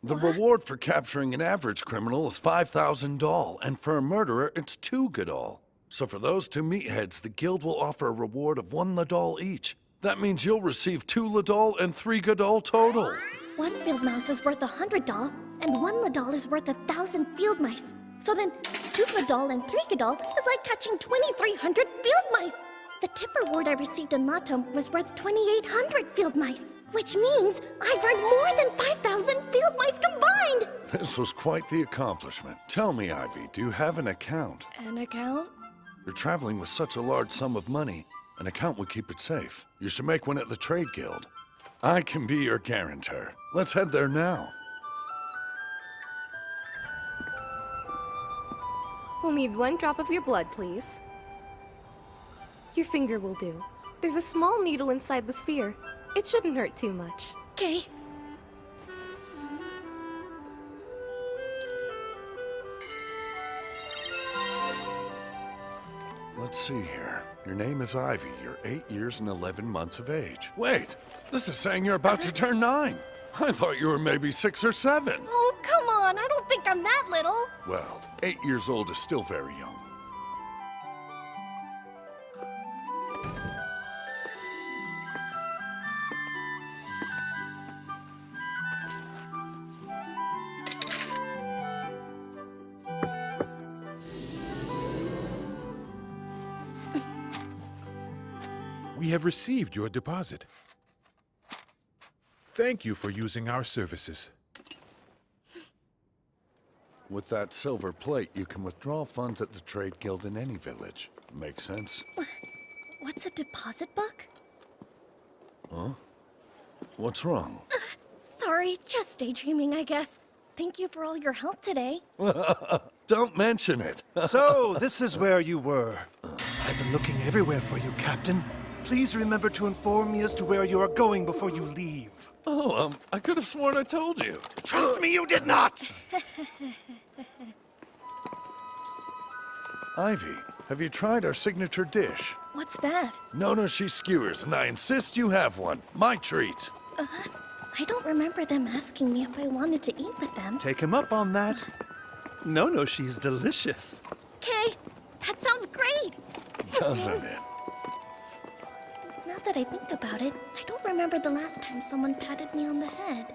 The reward for capturing an average criminal is 5,000 doll, and for a murderer, it's 2 Godal. So for those 2 meatheads, the guild will offer a reward of 1 Ladal each. That means you'll receive 2 Ladal and 3 Godal total. 1 field mouse is worth 100 doll, and 1 Ladal is worth 1,000 field mice. So then, 2 Godal and 3 Godal is like catching 2,300 field mice. The tip reward I received in Latom was worth 2,800 field mice, which means I've earned more than 5,000 field mice combined! This was quite the accomplishment. Tell me, Ivy, do you have an account? An account? You're traveling with such a large sum of money, an account would keep it safe. You should make one at the Trade Guild. I can be your guarantor. Let's head there now. We'll need 1 drop of your blood, please. Your finger will do. There's a small needle inside the sphere. It shouldn't hurt too much. Okay. Let's see here. Your name is Ivy. You're 8 years and 11 months of age. Wait! This is saying you're about to turn 9. I thought you were maybe 6 or 7. Oh, come on. I don't think I'm that little. Well, 8 years old is still very young. We have received your deposit. Thank you for using our services. With that silver plate, you can withdraw funds at the Trade Guild in any village. Makes sense? What's a deposit book? Huh? What's wrong? Sorry, just daydreaming, I guess. Thank you for all your help today. Don't mention it. So, this is where you were. I've been looking everywhere for you, Captain. Please remember to inform me as to where you are going before you leave. Oh, I could have sworn I told you. Trust me, you did not! Ivy, have you tried our signature dish? What's that? Nonoshi skewers, and I insist you have one. My treat. I don't remember them asking me if I wanted to eat with them. Take him up on that. No, she's delicious. Okay, that sounds great. Doesn't it? Now that I think about it, I don't remember the last time someone patted me on the head.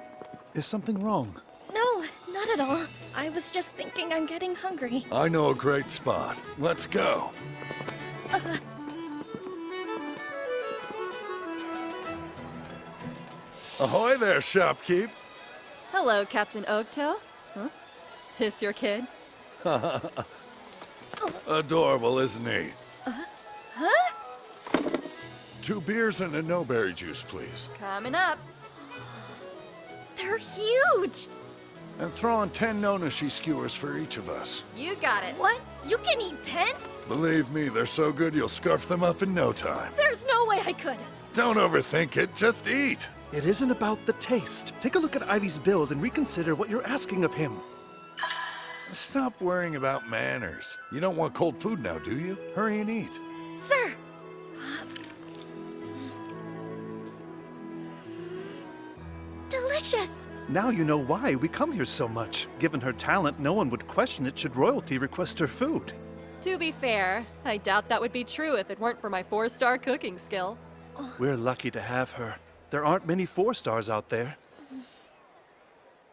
Is something wrong? No, not at all. I was just thinking I'm getting hungry. I know a great spot. Let's go. Ahoy there, shopkeep. Hello, Captain Ogto. Huh? This your kid? Adorable, isn't he? Huh? 2 beers and a no-berry juice, please. Coming up. They're huge! And throw on 10 Nonoshi skewers for each of us. You got it. What? You can eat 10? Believe me, they're so good you'll scarf them up in no time. There's no way I could. Don't overthink it, just eat. It isn't about the taste. Take a look at Ivy's build and reconsider what you're asking of him. Stop worrying about manners. You don't want cold food now, do you? Hurry and eat. Sir! Delicious! Now you know why we come here so much. Given her talent, no one would question it should royalty request her food. To be fair, I doubt that would be true if it weren't for my 4-star cooking skill. We're lucky to have her. There aren't many 4-stars out there.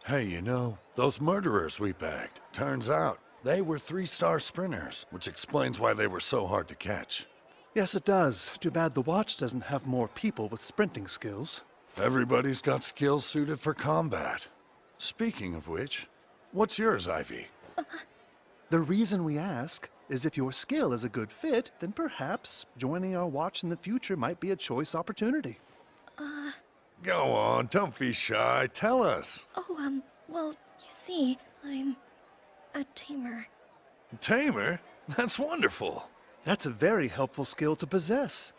Hey, you know, those murderers we bagged, turns out they were 3-star sprinters, which explains why they were so hard to catch. Yes, it does. Too bad the watch doesn't have more people with sprinting skills. Everybody's got skills suited for combat. Speaking of which, what's yours, Ivy? The reason we ask is if your skill is a good fit, then perhaps joining our watch in the future might be a choice opportunity. Go on, don't be shy. Tell us. Oh, well, you see, I'm a tamer. Tamer? That's wonderful. That's a very helpful skill to possess.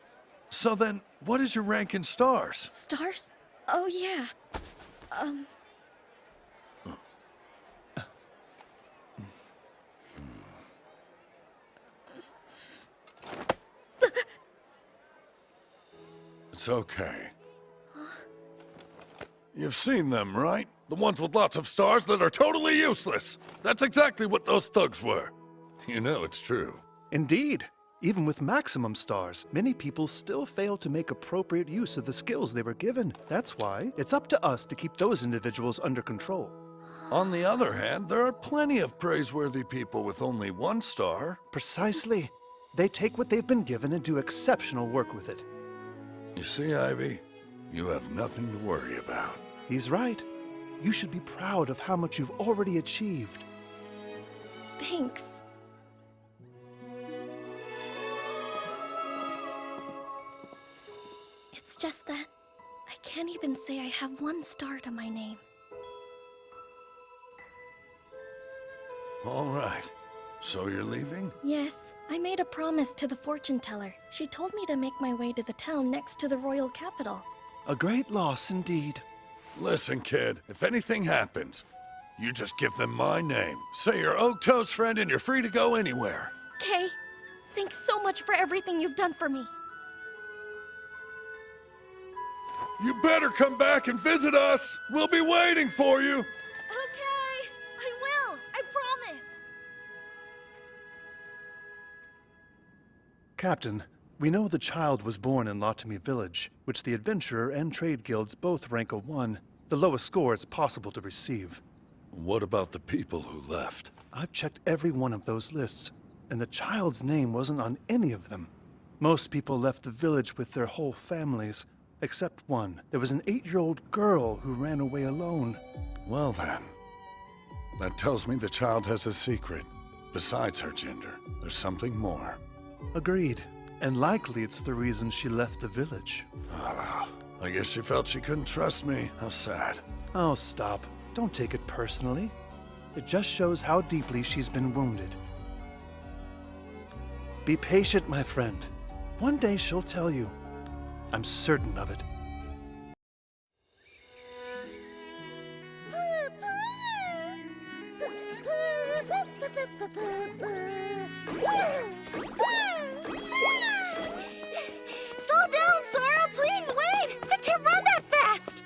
So then, what is your rank in stars? Stars? Oh, yeah. It's okay. You've seen them, right? The ones with lots of stars that are totally useless. That's exactly what those thugs were. You know it's true. Indeed. Even with maximum stars, many people still fail to make appropriate use of the skills they were given. That's why it's up to us to keep those individuals under control. On the other hand, there are plenty of praiseworthy people with only 1 star. Precisely. They take what they've been given and do exceptional work with it. You see, Ivy, you have nothing to worry about. He's right. You should be proud of how much you've already achieved. Thanks. It's just that I can't even say I have 1 star to my name. All right. So you're leaving? Yes, I made a promise to the fortune teller. She told me to make my way to the town next to the royal capital. A great loss indeed. Listen, kid, if anything happens, you just give them my name. Say you're Oakto's friend and you're free to go anywhere. Kay, thanks so much for everything you've done for me. You better come back and visit us. We'll be waiting for you. Okay, I will. I promise. Captain, we know the child was born in Latomy Village, which the Adventurer and Trade Guilds both rank a 1, the lowest score it's possible to receive. What about the people who left? I've checked every one of those lists, and the child's name wasn't on any of them. Most people left the village with their whole families, except one. There was an 8-year-old girl who ran away alone. Well then, that tells me the child has a secret. Besides her gender, there's something more. Agreed. And likely it's the reason she left the village. I guess she felt she couldn't trust me. How sad. Oh, stop. Don't take it personally. It just shows how deeply she's been wounded. Be patient, my friend. One day she'll tell you. I'm certain of it. Slow down, Sora! Please wait! I can't run that fast!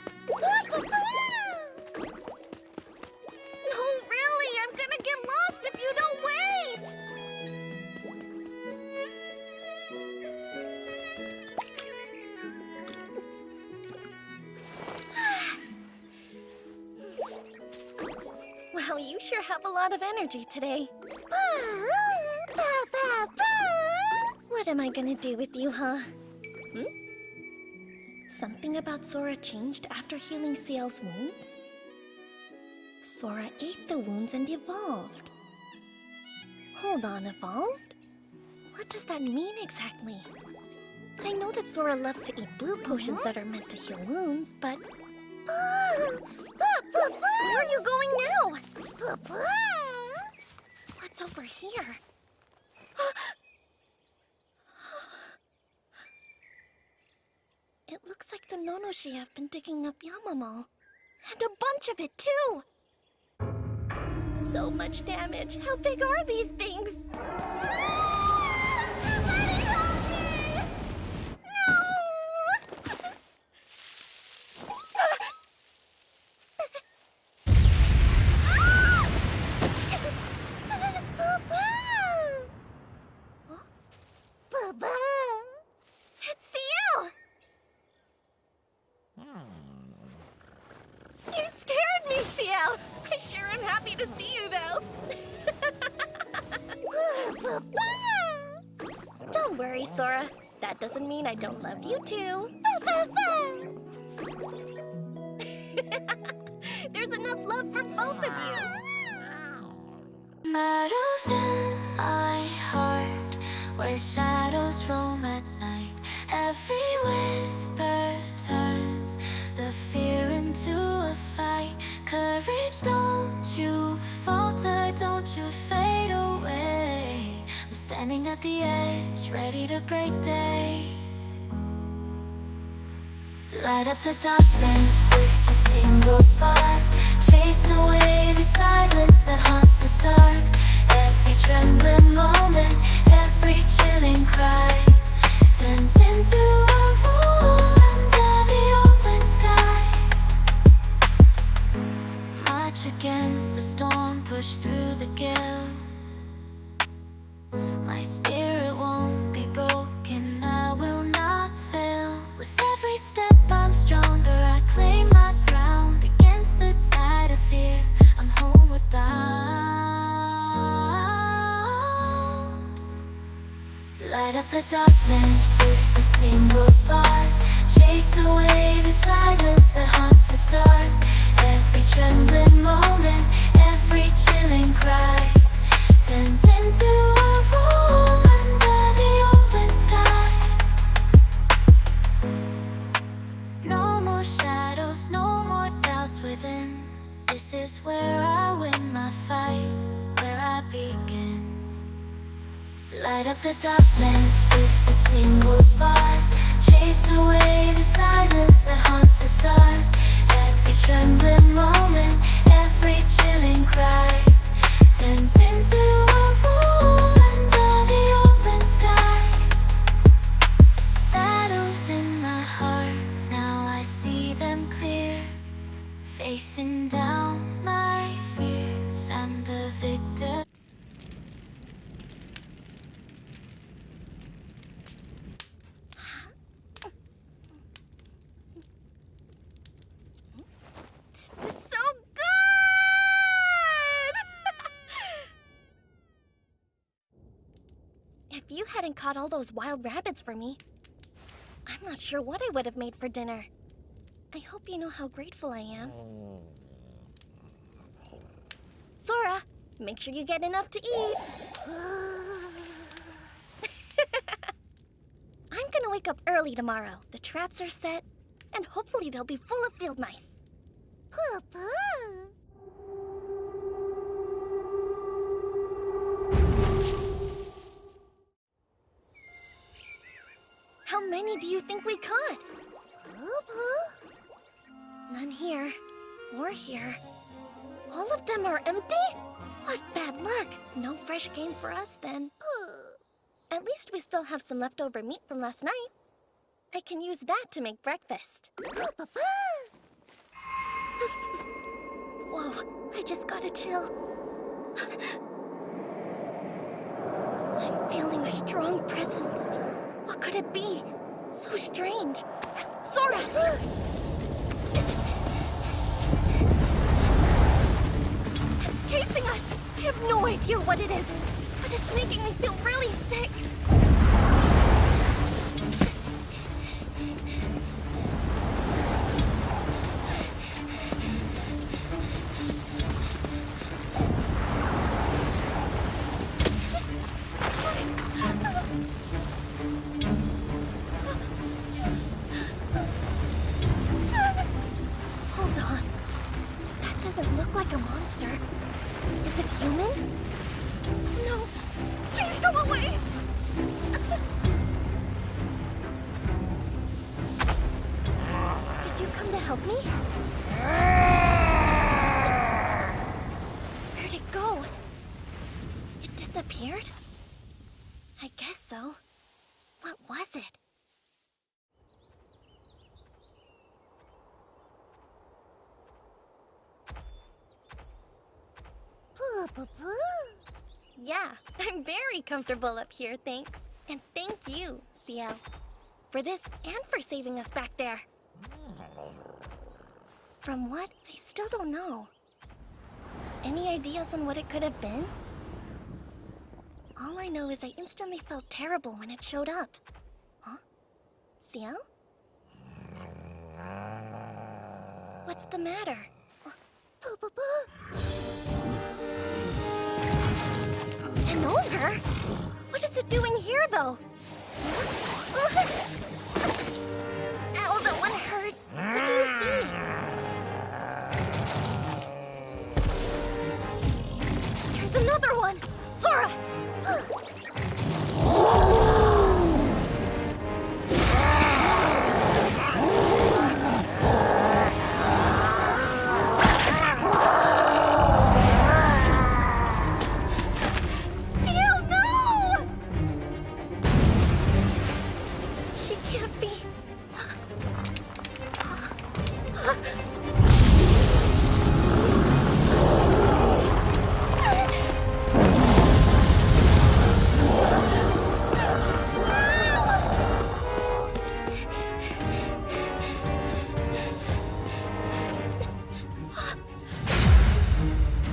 No, really! I'm gonna get lost if you don't wait! Wow, you sure have a lot of energy today. What am I gonna do with you, huh? Something about Sora changed after healing Ciel's wounds? Sora ate the wounds and evolved. Hold on, evolved? What does that mean exactly? I know that Sora loves to eat blue potions that are meant to heal wounds, but... Where are you going now? What's over here? It looks like the Nonoshi have been digging up Yamamo. And a bunch of it, too! So so much damage. How big are these things? Somebody help me! No! It's Ciel! You scared me, Ciel! I sure am happy to see you, though. Don't worry, Sora. That doesn't mean I don't love you, too. There's enough love for both of you. Meadows in my heart, where shadows roam at night. Every whisper turns the fear into a fight. Courage, don't you falter, don't you fade away. I'm standing at the edge, ready to break day. Light up the darkness with a single spark. Chase away the silence that haunts the start. Every trembling moment, every chilling cry turns into a roar under the open sky. March against the storm, push through the gale. My spirit won't be broken, I will not fail. With every step I'm stronger, I claim my ground. Against the tide of fear, I'm homeward bound. Light up the darkness with a single spark. Chase away the silence that haunts the start. Every trembling moment, every chilling cry turns into a roar under the open sky. No more shadows, no more doubts within. This is where I win my fight, where I begin. Light up the darkness with a single spark. Chase away the silence that haunts the start. Every trembling moment, every chilling cry turns into a roar under the open sky. Battles in my heart, now I see them clear. Facing down my fears, I'm the victor. This is so good! If you hadn't caught all those wild rabbits for me, I'm not sure what I would have made for dinner. I hope you know how grateful I am. Sora, make sure you get enough to eat. I'm gonna wake up early tomorrow. The traps are set, and hopefully they'll be full of field mice. Papa. How many do you think we caught? None here, or here. All of them are empty? What bad luck. No fresh game for us, then. At least we still have some leftover meat from last night. I can use that to make breakfast. Whoa, I just got a chill. I'm feeling a strong presence. What could it be? So strange. Sora! It's chasing us! I have no idea what it is, but it's making me feel really sick. Hold on. That doesn't look like a monster. Is it human? No. Please go away! Did you come to help me? Where'd it go? disappeared? I guess so. What was it? Yeah, I'm very comfortable up here, thanks. And thank you, CL, for this and for saving us back there. From what? I still don't know. Any ideas on what it could have been? All I know is I instantly felt terrible when it showed up. Huh? CL? What's the matter? An ogre? What is it doing here, though? Ow, that one hurt. What do you see? There's another one! Sora!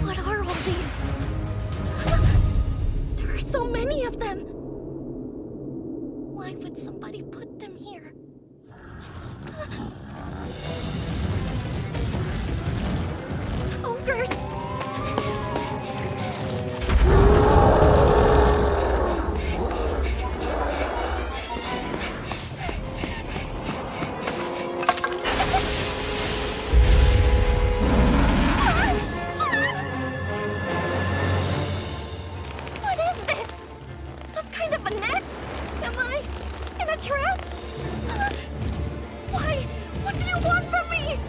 What are all these? There are so many of them. Why would somebody put them here? Ogres! What is this? Some kind of a net? Am I in a trap? Why? What do you want from me?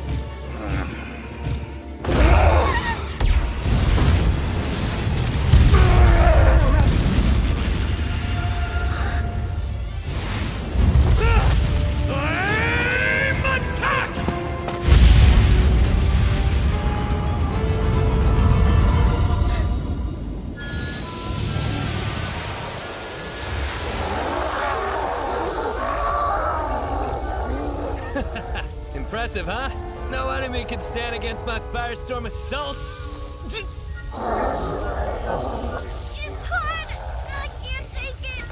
Impressive, huh? No enemy can stand against my firestorm assault. It's hard! I can't take it!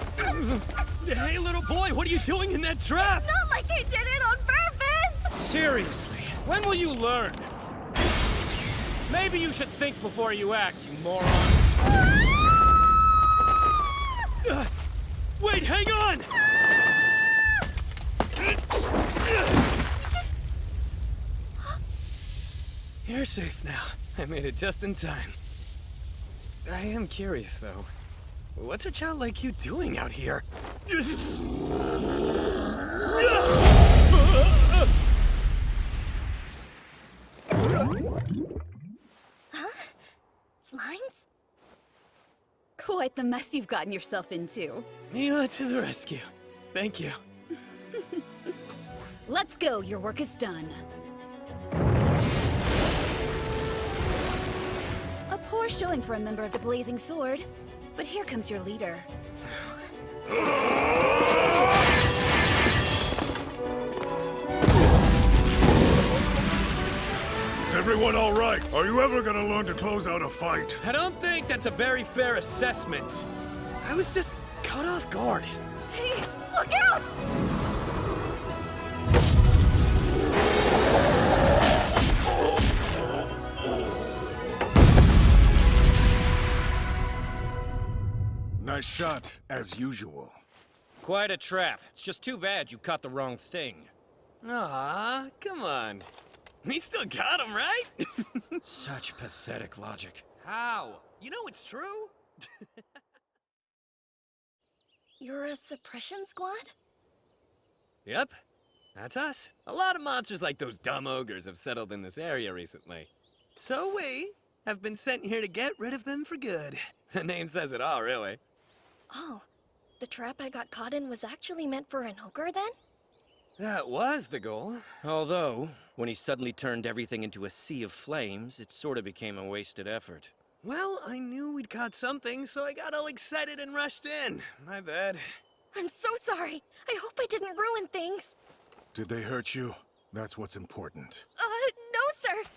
Hey, little boy, what are you doing in that trap? It's not like I did it on purpose! Seriously, when will you learn? Maybe you should think before you act, you moron. Wait, hang on! You're safe now. I made it just in time. I am curious, though. What's a child like you doing out here? Huh? Slimes? Quite the mess you've gotten yourself into. Mila to the rescue. Thank you. Let's go, your work is done. A poor showing for a member of the Blazing Sword, but here comes your leader. Is everyone all right? Are you ever gonna learn to close out a fight? I don't think that's a very fair assessment. I was just caught off guard. Hey, look out! Nice shot, as usual. Quite a trap. It's just too bad you caught the wrong thing. Aw, come on. We still got him, right? Such pathetic logic. How? You know it's true? You're a suppression squad? Yep, that's us. A lot of monsters like those dumb ogres have settled in this area recently. So we have been sent here to get rid of them for good. The name says it all, really. Oh, the trap I got caught in was actually meant for an ogre then? That was the goal. Although, when he suddenly turned everything into a sea of flames, it sort of became a wasted effort. Well, I knew we'd caught something, so I got all excited and rushed in. My bad. I'm so sorry. I hope I didn't ruin things. Did they hurt you? That's what's important. No, sir.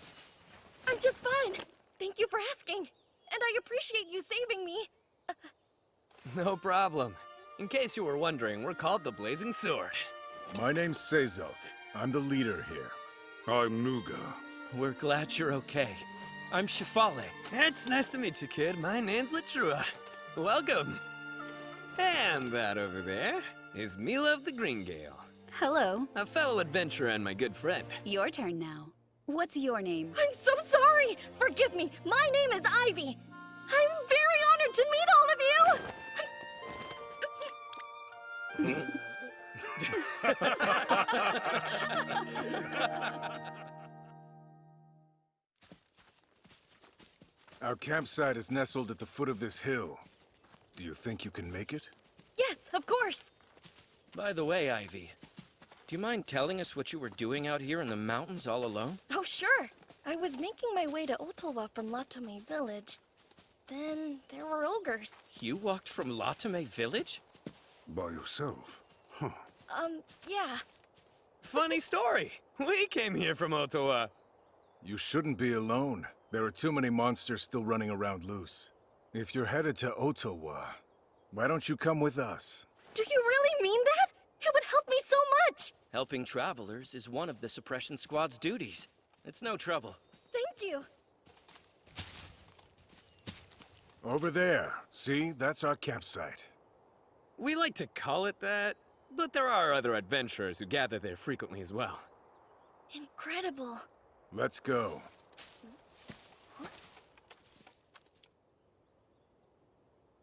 I'm just fine. Thank you for asking. And I appreciate you saving me. No problem. In case you were wondering, we're called the Blazing Sword. My name's Sezok. I'm the leader here. I'm Nuga. We're glad you're okay. I'm Shifale. It's nice to meet you, kid. My name's Latrua. Welcome. And that over there is Mila of the Greengale. Hello. A fellow adventurer and my good friend. Your turn now. What's your name? I'm so sorry. Forgive me. My name is Ivy. I'm very honored to meet all of you. Our campsite is nestled at the foot of this hill. Do you think you can make it? Yes, of course. By the way, Ivy, do you mind telling us what you were doing out here in the mountains all alone? Oh, sure. I was making my way to Ottawa from Latome Village. Then there were ogres. You walked from Latome Village? By yourself? Huh. Yeah. Funny story. We came here from Ottawa. You shouldn't be alone. There are too many monsters still running around loose. If you're headed to Ottawa, why don't you come with us? Do you really mean that? It would help me so much. Helping travelers is one of the suppression squad's duties. It's no trouble. Thank you. Over there. See? That's our campsite. We like to call it that, but there are other adventurers who gather there frequently as well. Incredible. Let's go.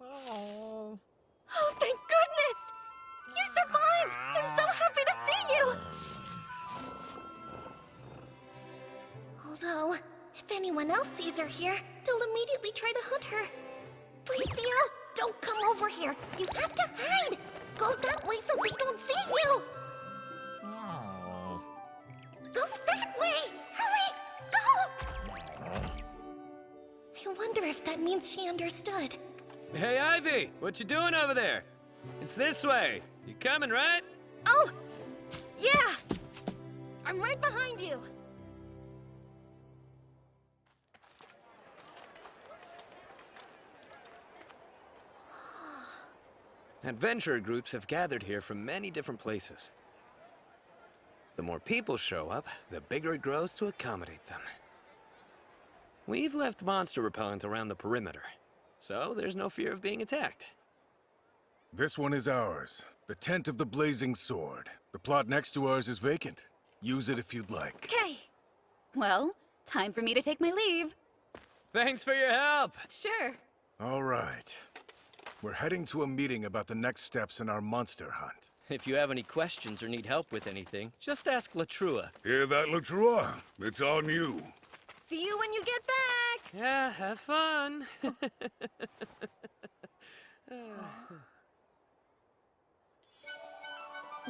Oh, thank goodness! You survived! I'm so happy to see you! Although, if anyone else sees her here, they'll immediately try to hunt her. Felicia, don't come over here! You have to hide! Go that way so they don't see you! Go that way! Hurry! Go! I wonder if that means she understood. Hey, Ivy! What you doing over there? It's this way. You coming, right? Oh! Yeah! I'm right behind you! Adventurer groups have gathered here from many different places. The more people show up, the bigger it grows to accommodate them. We've left monster repellent around the perimeter, so there's no fear of being attacked. This one is ours. The Tent of the Blazing Sword. The plot next to ours is vacant. Use it if you'd like. Okay. Well, time for me to take my leave. Thanks for your help! Sure. All right. We're heading to a meeting about the next steps in our monster hunt. If you have any questions or need help with anything, just ask Latrua. Hear that, Latrua? It's on you. See you when you get back! Yeah, have fun.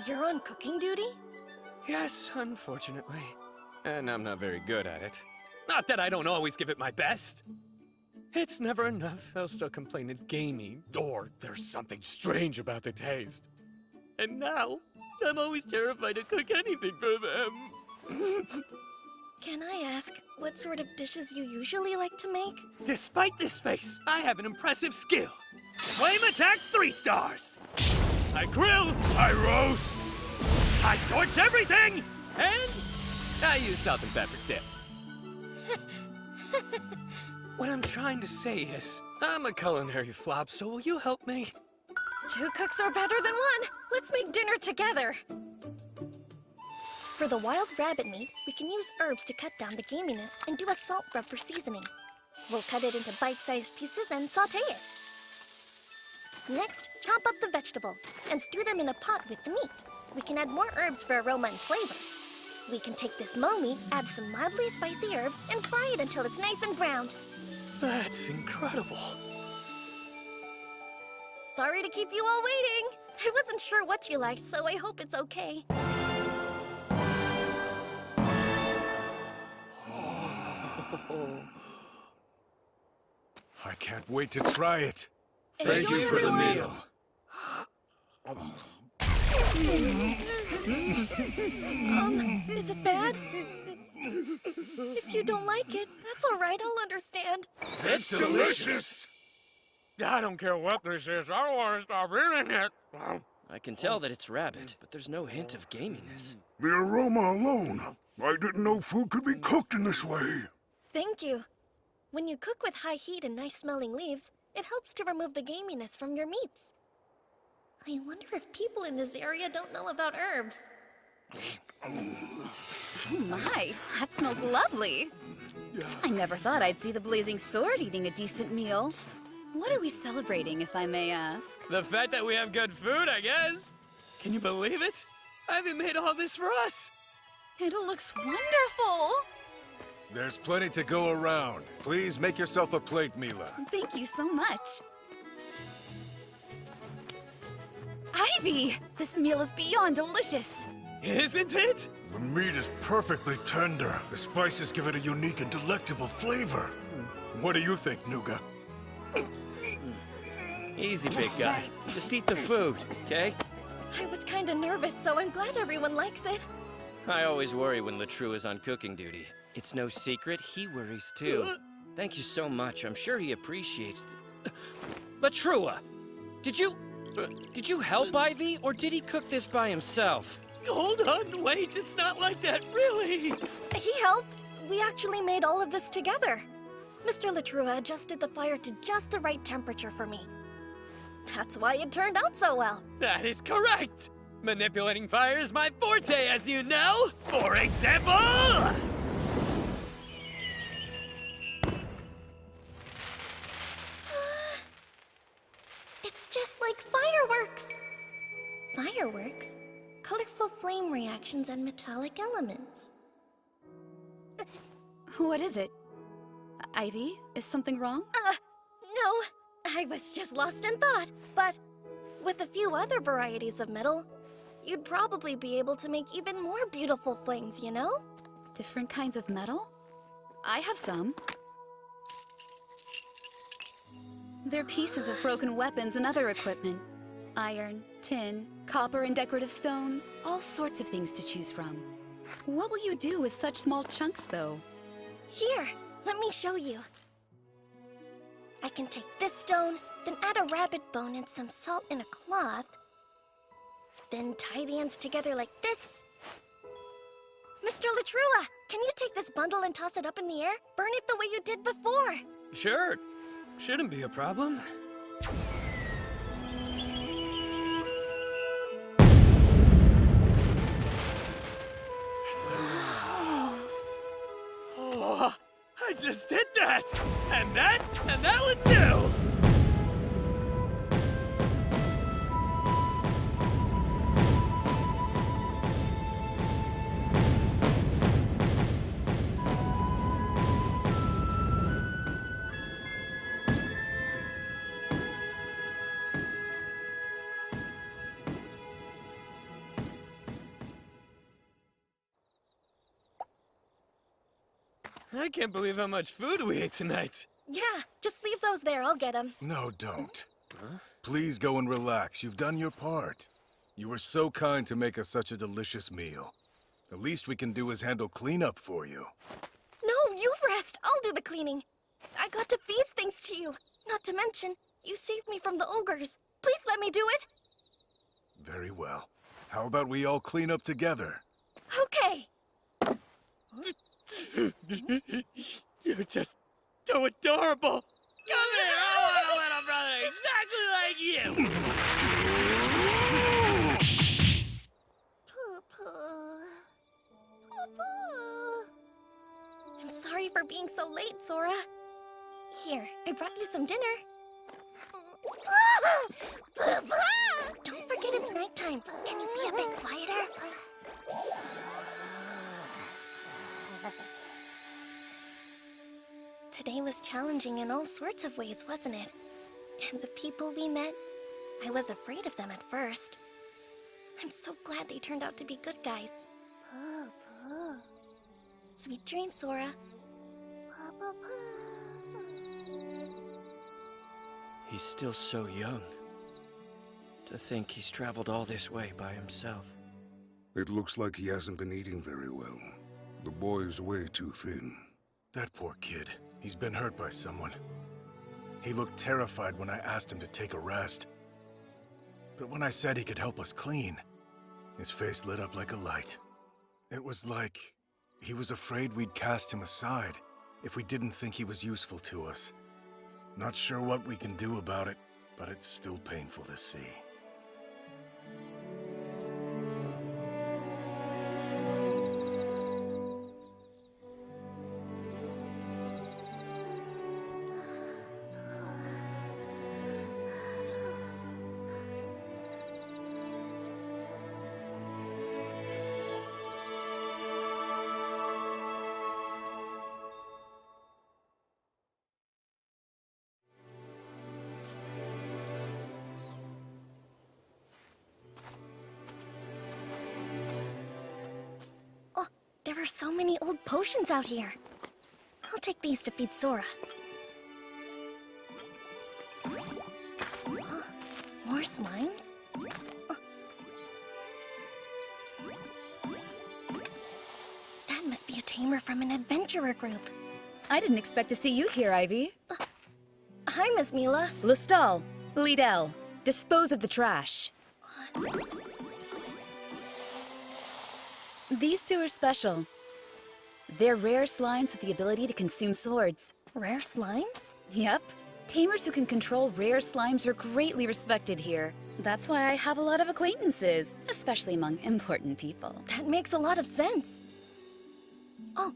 You're on cooking duty? Yes, unfortunately. And I'm not very good at it. Not that I don't always give it my best. It's never enough. They'll still complain it's gamey, or there's something strange about the taste. And now, I'm always terrified to cook anything for them. Can I ask what sort of dishes you usually like to make? Despite this face, I have an impressive skill. Flame attack 3 stars. I grill, I roast, I torch everything, and I use salt and pepper too. What I'm trying to say is, I'm a culinary flop, so will you help me? 2 cooks are better than 1. Let's make dinner together. For the wild rabbit meat, we can use herbs to cut down the gaminess and do a salt rub for seasoning. We'll cut it into bite-sized pieces and sauté it. Next, chop up the vegetables and stew them in a pot with the meat. We can add more herbs for aroma and flavor. We can take this mo meat, add some mildly spicy herbs, and fry it until it's nice and browned. That's incredible. Sorry to keep you all waiting. I wasn't sure what you liked, so I hope it's okay. I can't wait to try it. Thank you for the meal. Is it bad? If you don't like it, that's all right, I'll understand. It's delicious! I don't care what this is, I don't want to stop eating it. I can tell that it's rabbit, but there's no hint of gaminess. The aroma alone. I didn't know food could be cooked in this way. Thank you. When you cook with high heat and nice-smelling leaves, it helps to remove the gaminess from your meats. I wonder if people in this area don't know about herbs. Oh my, that smells lovely. I never thought I'd see the Blazing Sword eating a decent meal. What are we celebrating, if I may ask? The fact that we have good food, I guess. Can you believe it? Ivy made all this for us. It looks wonderful. There's plenty to go around. Please make yourself a plate, Mila. Thank you so much. Ivy, this meal is beyond delicious. Isn't it? The meat is perfectly tender. The spices give it a unique and delectable flavor. What do you think, Nuga? Easy, big guy. Just eat the food, okay? I was kinda nervous, so I'm glad everyone likes it. I always worry when Latrue is on cooking duty. It's no secret, he worries too. Thank you so much. I'm sure he appreciates Latrua! Did you help Ivy, or did he cook this by himself? Hold on, wait, it's not like that, really! He helped. We actually made all of this together. Mr. Latrua adjusted the fire to just the right temperature for me. That's why it turned out so well. That is correct! Manipulating fire is my forte, as you know! For example... It's just like fireworks! Fireworks? Colorful flame reactions and metallic elements. What is it? Ivy, is something wrong? No. I was just lost in thought. But with a few other varieties of metal, you'd probably be able to make even more beautiful flames, you know? Different kinds of metal? I have some. They're pieces of broken weapons and other equipment. Iron, tin, copper, and decorative stones. All sorts of things to choose from. What will you do with such small chunks, though? Here, let me show you. I can take this stone, then add a rabbit bone and some salt in a cloth, then tie the ends together like this. Mr. Latrua, can you take this bundle and toss it up in the air? Burn it the way you did before. Sure. Shouldn't be a problem. Oh, I just did that! And that one too! I can't believe how much food we ate tonight. Yeah, just leave those there. I'll get them. No, don't. Huh? Please go and relax. You've done your part. You were so kind to make us such a delicious meal. The least we can do is handle cleanup for you. No, you rest. I'll do the cleaning. I got to feast thanks to you. Not to mention, you saved me from the ogres. Please let me do it. Very well. How about we all clean up together? Okay. You're just so adorable. Come here, I want a little brother exactly like you. I'm sorry for being so late, Sora. Here, I brought you some dinner. Don't forget it's nighttime. Can you be a bit quieter? Today was challenging in all sorts of ways, wasn't it? And the people we met, I was afraid of them at first. I'm so glad they turned out to be good guys. Sweet dreams, Sora. He's still so young. To think he's traveled all this way by himself. It looks like he hasn't been eating very well. The boy's way too thin. That poor kid. He's been hurt by someone. He looked terrified when I asked him to take a rest. But when I said he could help us clean, his face lit up like a light. It was like he was afraid we'd cast him aside if we didn't think he was useful to us. Not sure what we can do about it, but it's still painful to see. There are so many old potions out here. I'll take these to feed Sora. More slimes? That must be a tamer from an adventurer group. I didn't expect to see you here, Ivy. Hi, Miss Mila. Lestal, Liddell, dispose of the trash. These two are special. They're rare slimes with the ability to consume swords. Rare slimes? Yep. Tamers who can control rare slimes are greatly respected here. That's why I have a lot of acquaintances, especially among important people. That makes a lot of sense. Oh,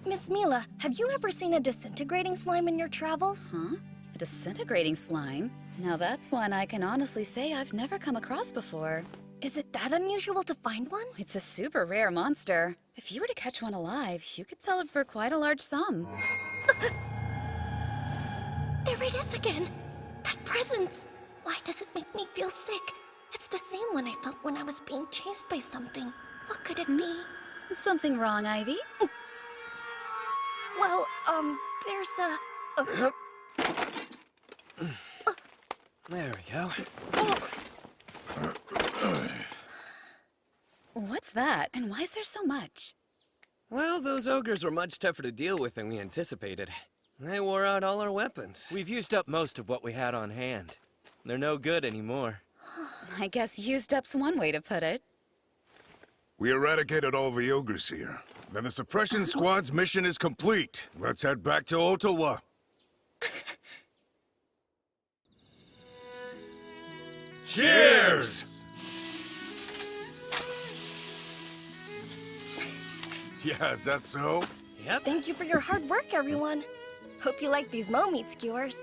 Miss Mila, have you ever seen a disintegrating slime in your travels? Huh? A disintegrating slime? Now that's one I can honestly say I've never come across before. Is it that unusual to find one? It's a super rare monster. If you were to catch one alive, you could sell it for quite a large sum. There it is again! That presence! Why does it make me feel sick? It's the same one I felt when I was being chased by something. What could it be? Something wrong, Ivy? Well, there's a... There we go. What's that? And why is there so much? Well, those ogres were much tougher to deal with than we anticipated. They wore out all our weapons. We've used up most of what we had on hand. They're no good anymore. I guess used up's one way to put it. We eradicated all the ogres here. Then the suppression squad's mission is complete. Let's head back to Ottawa. Cheers! Yeah, is that so? Yep. Thank you for your hard work, everyone. Hope you like these mo meat skewers.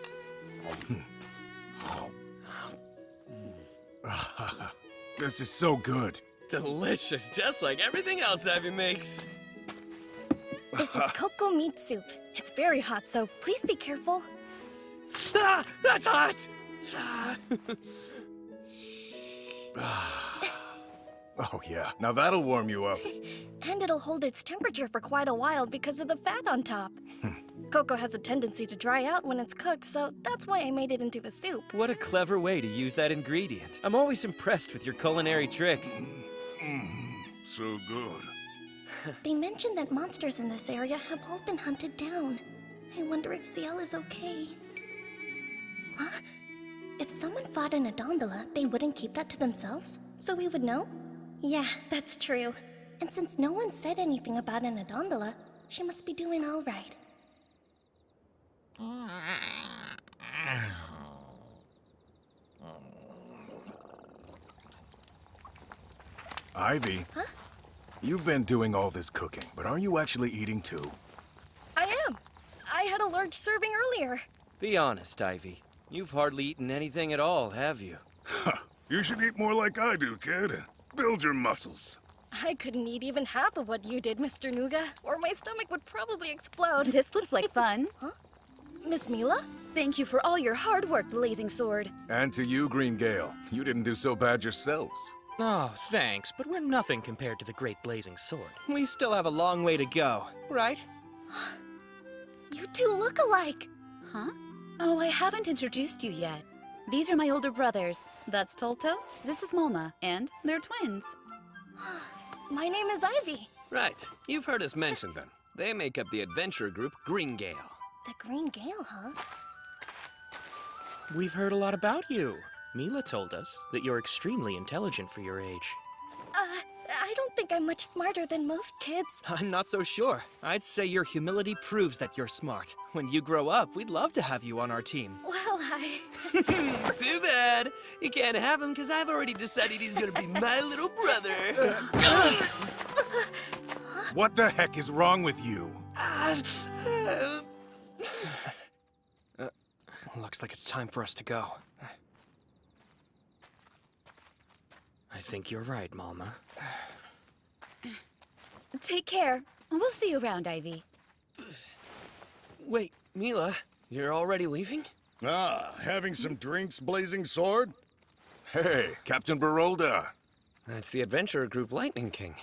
This is so good. Delicious, just like everything else Ivy makes. This is cocoa meat soup. It's very hot, so please be careful. Ah! That's hot! Oh yeah, now that'll warm you up. And it'll hold its temperature for quite a while because of the fat on top. Cocoa has a tendency to dry out when it's cooked, so that's why I made it into a soup. What a clever way to use that ingredient. I'm always impressed with your culinary tricks. So good. They mentioned that monsters in this area have all been hunted down. I wonder if Ciel is okay. Huh? If someone fought in a gondola, they wouldn't keep that to themselves? So we would know? Yeah, that's true. And since no one said anything about an gondola, she must be doing all right. Ivy, huh? You've been doing all this cooking, but are you actually eating too? I am. I had a large serving earlier. Be honest, Ivy. You've hardly eaten anything at all, have you? You should eat more like I do, kid. Build your muscles. I couldn't eat even half of what you did, Mr. Nuga, or my stomach would probably explode. This looks like fun. Huh? Miss Mila? Thank you for all your hard work, Blazing Sword. And to you, Green Gale. You didn't do so bad yourselves. Oh, thanks, but we're nothing compared to the Great Blazing Sword. We still have a long way to go, right? You two look alike. Huh? Oh, I haven't introduced you yet. These are my older brothers. That's Tolto, this is Molma, and they're twins. My name is Ivy. Right. You've heard us mention them. They make up the adventure group Green Gale. The Green Gale, huh? We've heard a lot about you. Mila told us that you're extremely intelligent for your age. I don't think I'm much smarter than most kids. I'm not so sure. I'd say your humility proves that you're smart. When you grow up, we'd love to have you on our team. Well, I... Too bad. You can't have him because I've already decided he's gonna be my little brother. What the heck is wrong with you? Looks like it's time for us to go. I think you're right, Mama. Take care. We'll see you around, Ivy. Wait, Mila, you're already leaving? Ah, having some drinks, Blazing Sword? Hey, Captain Barolda. That's the adventurer group Lightning King.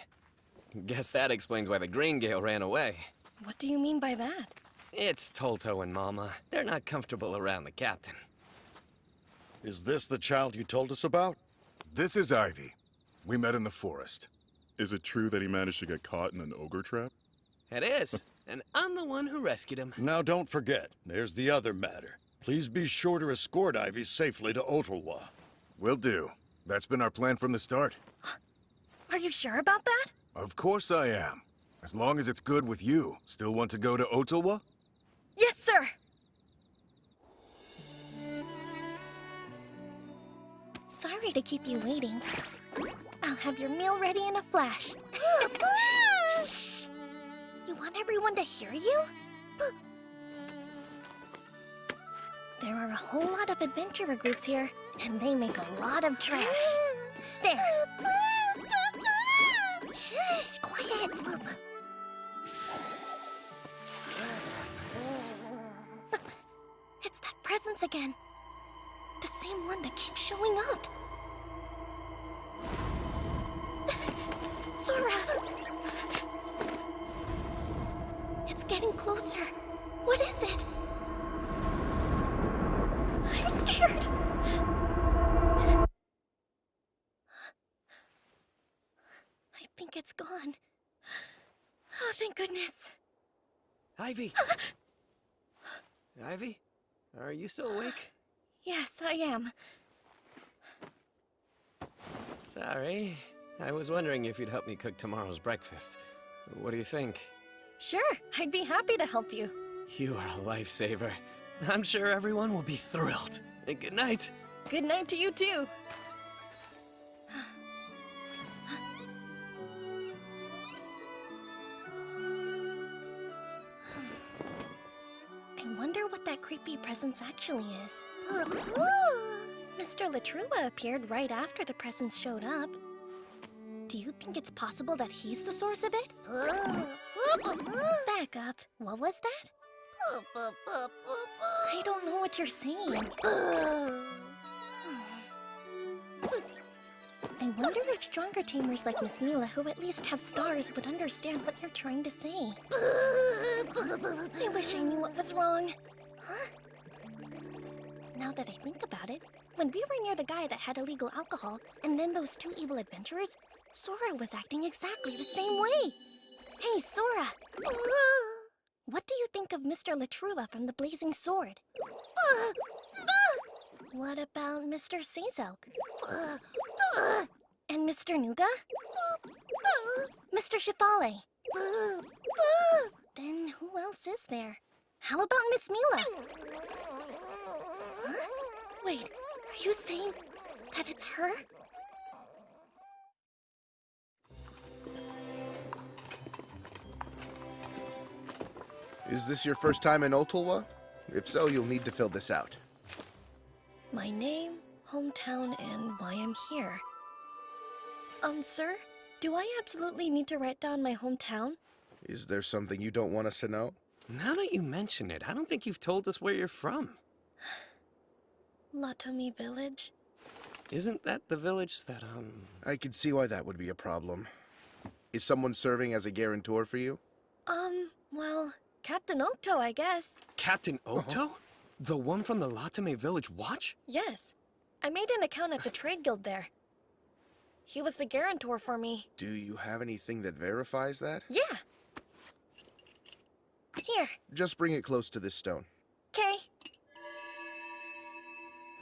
Guess that explains why the Green Gale ran away. What do you mean by that? It's Tolto and Mama. They're not comfortable around the captain. Is this the child you told us about? This is Ivy. We met in the forest. Is it true that he managed to get caught in an ogre trap? It is, and I'm the one who rescued him. Now don't forget, there's the other matter. Please be sure to escort Ivy safely to Ottawa. Will do. That's been our plan from the start. Are you sure about that? Of course I am. As long as it's good with you. Still want to go to Ottawa? Yes, sir! Sorry to keep you waiting. I'll have your meal ready in a flash. Shh. You want everyone to hear you? There are a whole lot of adventurer groups here, and they make a lot of trash. There. Shush, quiet. It's that presence again. The same one that keeps showing up. Sora! It's getting closer. What is it? I'm scared. I think it's gone. Oh, thank goodness. Ivy! Ivy? Are you still awake? Yes, I am. Sorry. I was wondering if you'd help me cook tomorrow's breakfast. What do you think? Sure, I'd be happy to help you. You are a lifesaver. I'm sure everyone will be thrilled. Good night. Good night to you, too. I wonder what that creepy presence actually is. Mr. Latrua appeared right after the presence showed up. Do you think it's possible that he's the source of it? Back up. What was that? I don't know what you're saying. I wonder if stronger tamers like Miss Mila, who at least have stars, would understand what you're trying to say. I wish I knew what was wrong. Huh? Now that I think about it, when we were near the guy that had illegal alcohol, and then those two evil adventurers, Sora was acting exactly the same way. Hey, Sora! What do you think of Mr. Latrua from the Blazing Sword? What about Mr. Sazilk? And Mr. Nuga? Mr. Shifale? Then who else is there? How about Miss Mila? Huh? Wait, are you saying that it's her? Is this your first time in Ottawa? If so, you'll need to fill this out. My name, hometown, and why I'm here. Sir, do I absolutely need to write down my hometown? Is there something you don't want us to know? Now that you mention it, I don't think you've told us where you're from. Latomi Village? Isn't that the village that, I could see why that would be a problem. Is someone serving as a guarantor for you? Well, Captain Okto, I guess. Captain Okto? The one from the Latame Village Watch? Yes. I made an account at the trade guild there. He was the guarantor for me. Do you have anything that verifies that? Yeah. Here. Just bring it close to this stone. Okay.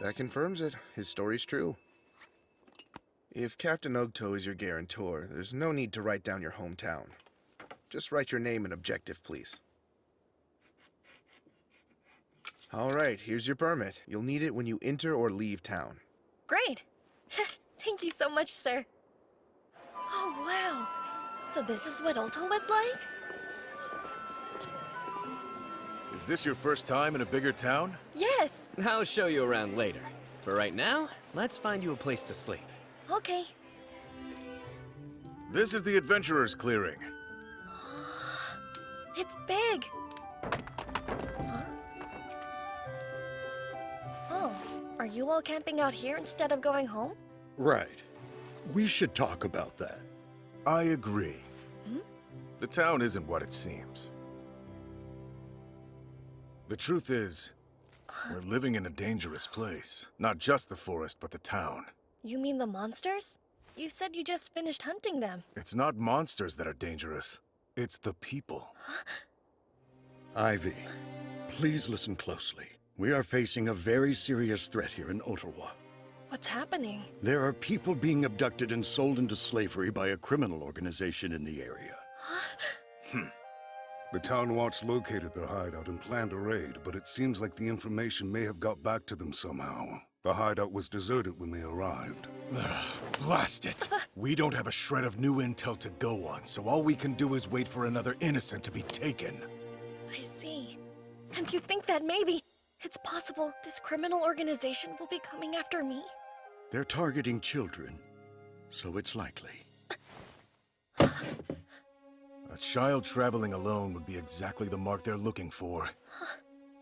That confirms it. His story's true. If Captain Okto is your guarantor, there's no need to write down your hometown. Just write your name and objective, please. All right, here's your permit. You'll need it when you enter or leave town. Great. Thank you so much, sir. Oh, wow. So this is what Ulto was like? Is this your first time in a bigger town? Yes. I'll show you around later. For right now, let's find you a place to sleep. Okay. This is the Adventurer's Clearing. It's big. Huh? Oh, are you all camping out here instead of going home? Right. We should talk about that. I agree. Hmm? The town isn't what it seems. The truth is, we're living in a dangerous place. Not just the forest, but the town. You mean the monsters? You said you just finished hunting them. It's not monsters that are dangerous. It's the people. Ivy, please listen closely. We are facing a very serious threat here in Ottawa. What's happening? There are people being abducted and sold into slavery by a criminal organization in the area. The Town Watch located their hideout and planned a raid, but it seems like the information may have got back to them somehow. The hideout was deserted when they arrived. Blast it! We don't have a shred of new intel to go on, so all we can do is wait for another innocent to be taken. I see. And you think that maybe it's possible this criminal organization will be coming after me? They're targeting children, so it's likely. A child traveling alone would be exactly the mark they're looking for.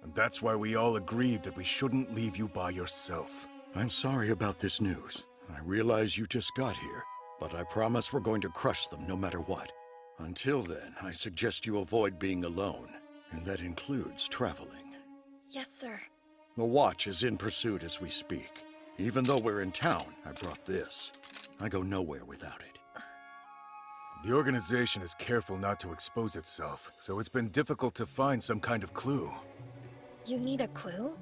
And that's why we all agreed that we shouldn't leave you by yourself. I'm sorry about this news. I realize you just got here, but I promise we're going to crush them no matter what. Until then, I suggest you avoid being alone, and that includes traveling. Yes, sir. The Watch is in pursuit as we speak. Even though we're in town, I brought this. I go nowhere without it. The organization is careful not to expose itself, so it's been difficult to find some kind of clue. You need a clue?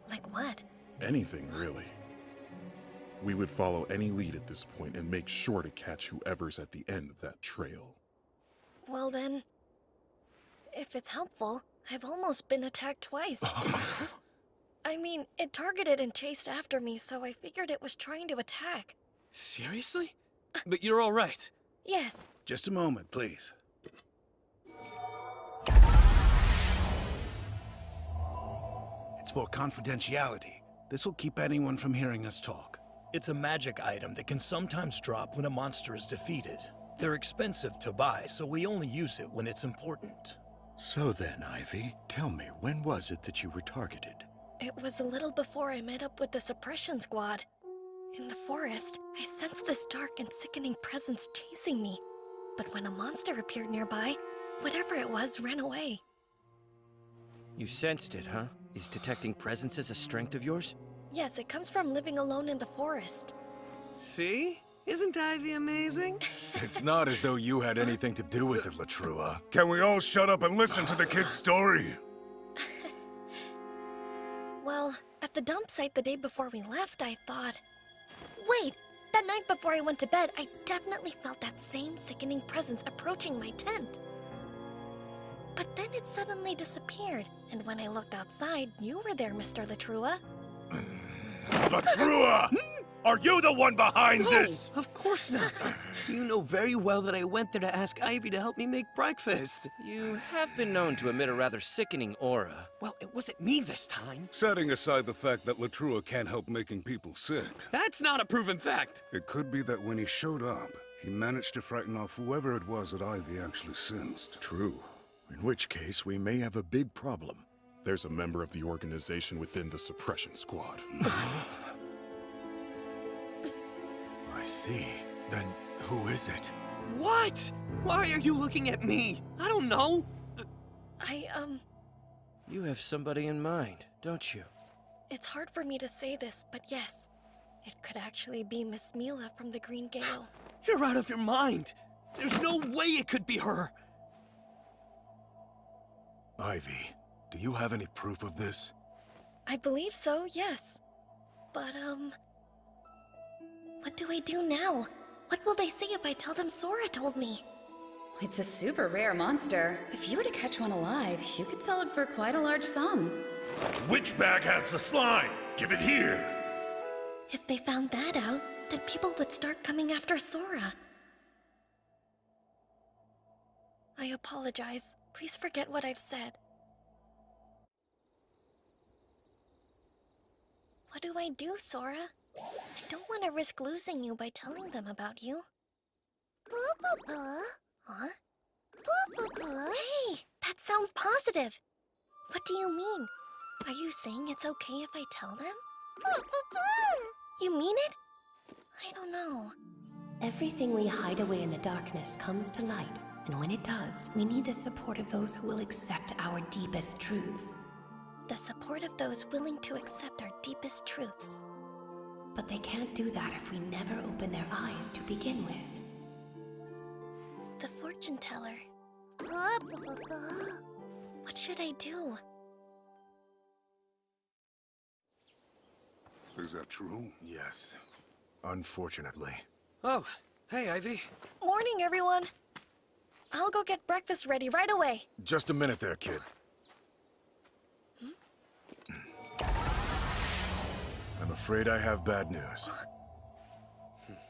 Like what? Anything, really. We would follow any lead at this point and make sure to catch whoever's at the end of that trail. Well then, if it's helpful, I've almost been attacked twice. I mean, it targeted and chased after me, so I figured it was trying to attack. Seriously? But you're all right. Yes. Just a moment, please. It's for confidentiality. This'll keep anyone from hearing us talk. It's a magic item that can sometimes drop when a monster is defeated. They're expensive to buy, so we only use it when it's important. So then, Ivy, tell me, when was it that you were targeted? It was a little before I met up with the suppression squad. In the forest, I sensed this dark and sickening presence chasing me. But when a monster appeared nearby, whatever it was ran away. You sensed it, huh? Is detecting presences a strength of yours? Yes, it comes from living alone in the forest. See? Isn't Ivy amazing? It's not as though you had anything to do with it, Latrua. Can we all shut up and listen to the kid's story? Well, at the dump site the day before we left, I thought... Wait! That night before I went to bed, I definitely felt that same sickening presence approaching my tent. But then it suddenly disappeared, and when I looked outside, you were there, Mr. Latrua. Latrua! Are you the one behind this? Of course not. You know very well that I went there to ask Ivy to help me make breakfast. You have been known to emit a rather sickening aura. Well, it wasn't me this time. Setting aside the fact that Latrua can't help making people sick. That's not a proven fact. It could be that when he showed up, he managed to frighten off whoever it was that Ivy actually sensed. True. In which case, we may have a big problem. There's a member of the organization within the suppression squad. I see. Then who is it? What? Why are you looking at me? I don't know. You have somebody in mind, don't you? It's hard for me to say this, but yes. It could actually be Miss Mila from the Green Gale. You're out of your mind. There's no way it could be her. Ivy, do you have any proof of this? I believe so, yes. But, what do I do now? What will they say if I tell them Sora told me? It's a super rare monster. If you were to catch one alive, you could sell it for quite a large sum. Which bag has the slime? Give it here! If they found that out, then people would start coming after Sora. I apologize. Please forget what I've said. What do I do, Sora? I don't want to risk losing you by telling them about you. Huh? Hey, that sounds positive. What do you mean? Are you saying it's okay if I tell them? You mean it? I don't know. Everything we hide away in the darkness comes to light, and when it does, we need the support of those who will accept our deepest truths. The support of those willing to accept our deepest truths. But they can't do that if we never open their eyes to begin with. The fortune teller. What should I do? Is that true? Yes. Unfortunately. Oh, hey, Ivy. Morning, everyone. I'll go get breakfast ready right away. Just a minute there, kid. I'm afraid I have bad news.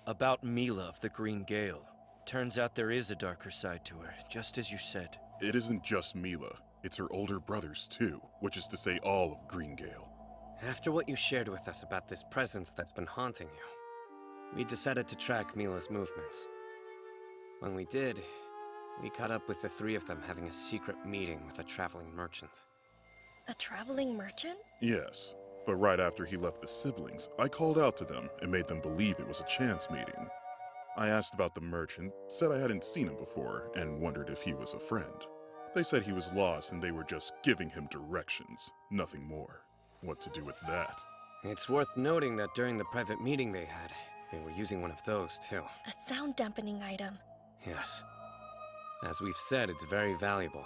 About Mila of the Green Gale. Turns out there is a darker side to her, just as you said. It isn't just Mila. It's her older brothers, too. Which is to say all of Greengale. After what you shared with us about this presence that's been haunting you, we decided to track Mila's movements. When we did, we caught up with the three of them having a secret meeting with a traveling merchant. A traveling merchant? Yes. But right after he left the siblings, I called out to them and made them believe it was a chance meeting. I asked about the merchant, said I hadn't seen him before, and wondered if he was a friend. They said he was lost and they were just giving him directions, nothing more. What to do with that? It's worth noting that during the private meeting they had, they were using one of those too. A sound dampening item. Yes. As we've said, it's very valuable.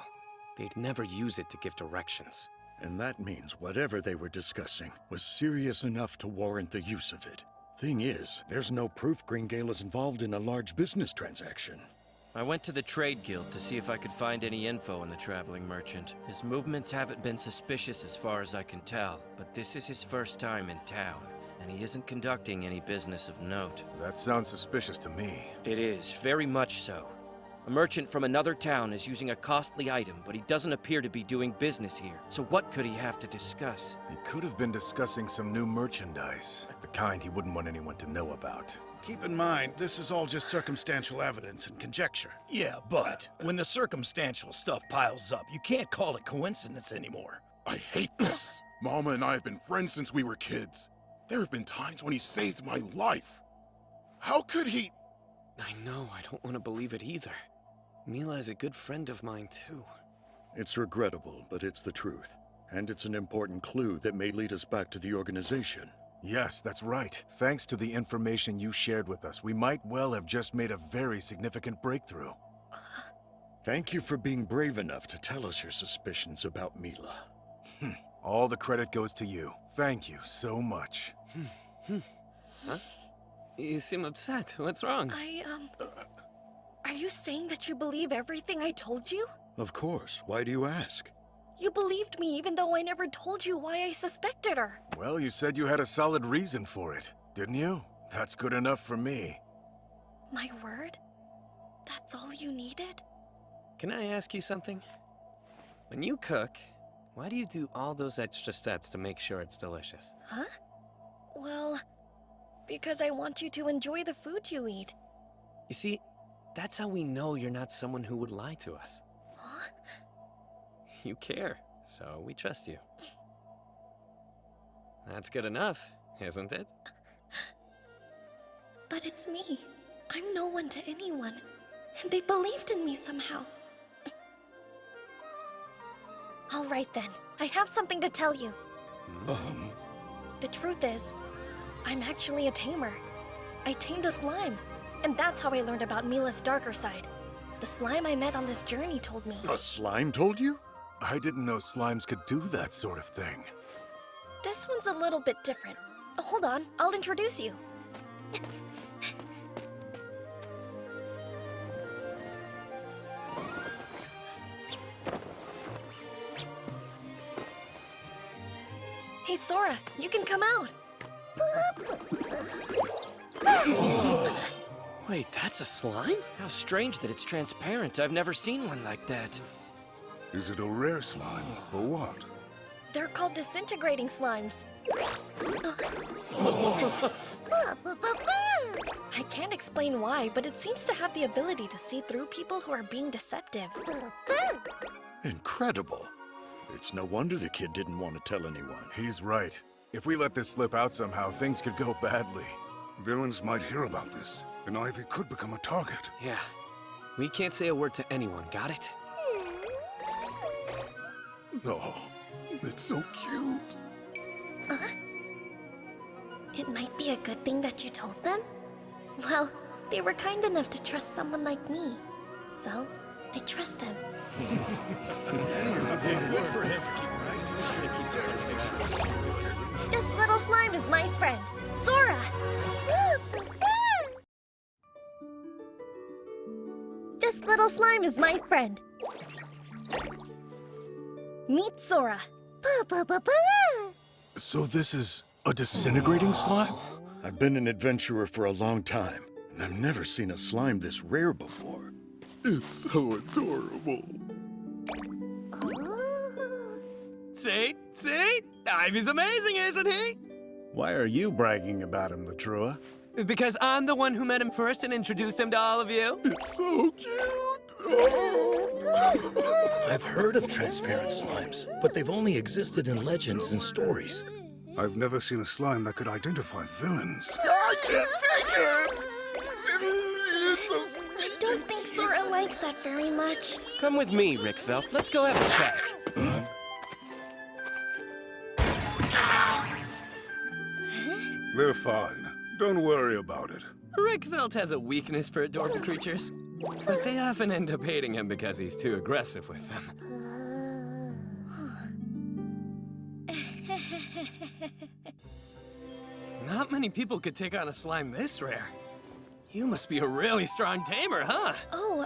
They'd never use it to give directions. And that means whatever they were discussing was serious enough to warrant the use of it. Thing is, there's no proof Greengale is involved in a large business transaction. I went to the Trade Guild to see if I could find any info on the traveling merchant. His movements haven't been suspicious as far as I can tell, but this is his first time in town, and he isn't conducting any business of note. That sounds suspicious to me. It is, very much so. A merchant from another town is using a costly item, but he doesn't appear to be doing business here. So what could he have to discuss? He could have been discussing some new merchandise, the kind he wouldn't want anyone to know about. Keep in mind, this is all just circumstantial evidence and conjecture. Yeah, but when the circumstantial stuff piles up, you can't call it coincidence anymore. I hate this. Mama and I have been friends since we were kids. There have been times when he saved my life. How could he... I know, I don't want to believe it either. Mila is a good friend of mine, too. It's regrettable, but it's the truth. And it's an important clue that may lead us back to the organization. Yes, that's right. Thanks to the information you shared with us, we might well have just made a very significant breakthrough. Thank you for being brave enough to tell us your suspicions about Mila. All the credit goes to you. Thank you so much. Huh? You seem upset. What's wrong? Are you saying that you believe everything I told you? Of course. Why do you ask? You believed me even though I never told you why I suspected her. Well, you said you had a solid reason for it, didn't you? That's good enough for me. My word? That's all you needed? Can I ask you something? When you cook, why do you do all those extra steps to make sure it's delicious? Huh? Well, because I want you to enjoy the food you eat. You see, that's how we know you're not someone who would lie to us. Huh? You care. so we trust you. That's good enough, isn't it? But it's me. I'm no one to anyone. And they believed in me somehow. All right then. I have something to tell you. The truth is, I'm actually a tamer. I tamed a slime. And that's how I learned about Mila's darker side. The slime I met on this journey told me. A slime told you? I didn't know slimes could do that sort of thing. This one's a little bit different. Hold on, I'll introduce you. Hey Sora, you can come out. Wait, that's a slime? How strange that it's transparent. I've never seen one like that. Is it a rare slime, or what? They're called disintegrating slimes. I can't explain why, but it seems to have the ability to see through people who are being deceptive. Incredible. It's no wonder the kid didn't want to tell anyone. He's right. If we let this slip out somehow, things could go badly. Villains might hear about this, and Ivy could become a target. Yeah. We can't say a word to anyone, got it? Oh, it's so cute. It might be a good thing that you told them. Well, they were kind enough to trust someone like me. So, I trust them. Good for him. This little slime is my friend, Sora. This little slime is my friend. Meet Sora. So this is a disintegrating slime? I've been an adventurer for a long time, and I've never seen a slime this rare before. It's so adorable. See? Ivy's amazing, isn't he? Why are you bragging about him, Latrua? Because I'm the one who met him first and introduced him to all of you. It's so cute. I've heard of transparent slimes, but they've only existed in legends and stories. I've never seen a slime that could identify villains. I can't take it! It's so I don't think Sora likes that very much. Come with me, Rickfeld. Let's go have a chat. They're fine. Don't worry about it. Rickfeld has a weakness for adorable creatures, but they often end up hating him because he's too aggressive with them. Not many people could take on a slime this rare. You must be a really strong tamer, huh? Oh,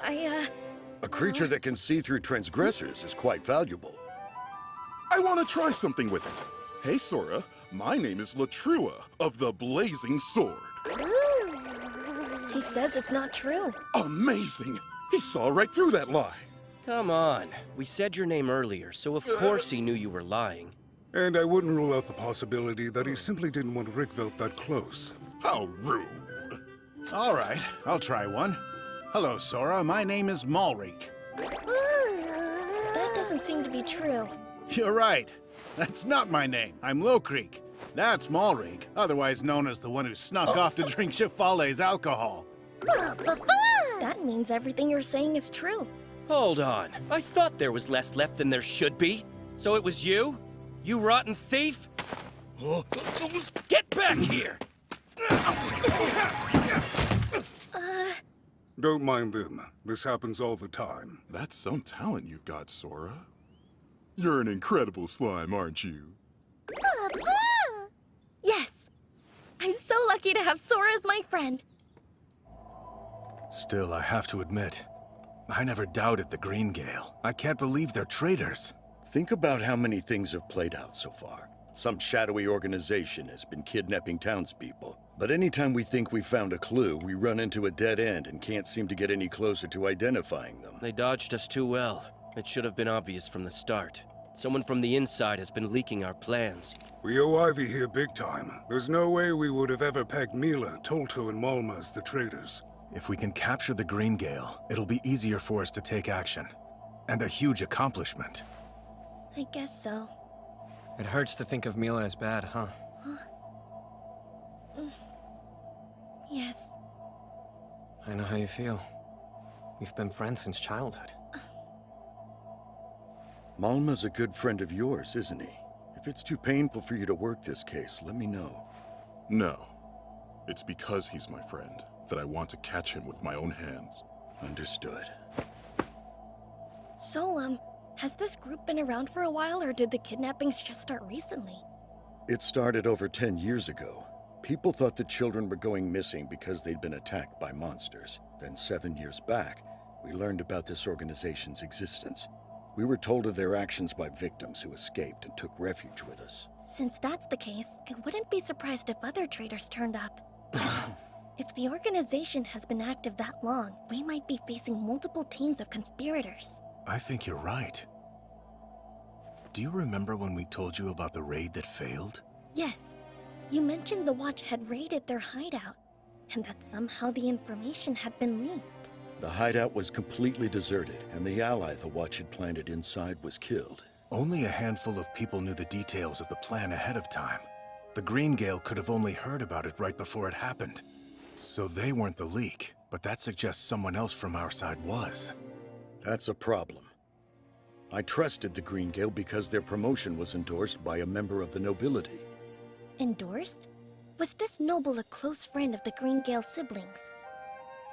A creature that can see through transgressors is quite valuable. I want to try something with it. Hey, Sora, my name is Latrua of the Blazing Sword. He says it's not true. Amazing! He saw right through that lie. Come on. We said your name earlier, so of course he knew you were lying. And I wouldn't rule out the possibility that he simply didn't want Rickveld that close. How rude. All right, I'll try one. Hello, Sora. My name is Malreek. That doesn't seem to be true. You're right. That's not my name. I'm Low Creek. That's Malreek, otherwise known as the one who snuck off to drink Shifale's alcohol. That means everything you're saying is true. Hold on. I thought there was less left than there should be. So it was you? You rotten thief? Get back here! Don't mind them. This happens all the time. That's some talent you've got, Sora. You're an incredible slime, aren't you? Yes. I'm so lucky to have Sora as my friend. Still, I have to admit, I never doubted the Green Gale. I can't believe they're traitors. Think about how many things have played out so far. Some shadowy organization has been kidnapping townspeople. But anytime we think we found a clue, we run into a dead end and can't seem to get any closer to identifying them. They dodged us too well. It should have been obvious from the start. Someone from the inside has been leaking our plans. We owe Ivy here big time. There's no way we would have ever pegged Mila, Tolto, and Malma as the traitors. If we can capture the Green Gale, it'll be easier for us to take action. And a huge accomplishment. I guess so. It hurts to think of Mila as bad, huh? Yes. I know how you feel. We've been friends since childhood. Malma's a good friend of yours, isn't he? If it's too painful for you to work this case, let me know. No. It's because he's my friend that I want to catch him with my own hands. Understood. So, has this group been around for a while, or did the kidnappings just start recently? It started over 10 years ago. People thought the children were going missing because they'd been attacked by monsters. Then 7 years back, we learned about this organization's existence. We were told of their actions by victims who escaped and took refuge with us. Since that's the case, I wouldn't be surprised if other traitors turned up. If the organization has been active that long, we might be facing multiple teams of conspirators. I think you're right. Do you remember when we told you about the raid that failed? Yes. You mentioned the Watch had raided their hideout, and that somehow the information had been leaked. The hideout was completely deserted, and the ally the Watch had planted inside was killed. Only a handful of people knew the details of the plan ahead of time. The Green Gale could have only heard about it right before it happened. So they weren't the leak, but that suggests someone else from our side was. That's a problem. I trusted the Green Gale because their promotion was endorsed by a member of the nobility. Endorsed? Was this noble a close friend of the Green Gale siblings?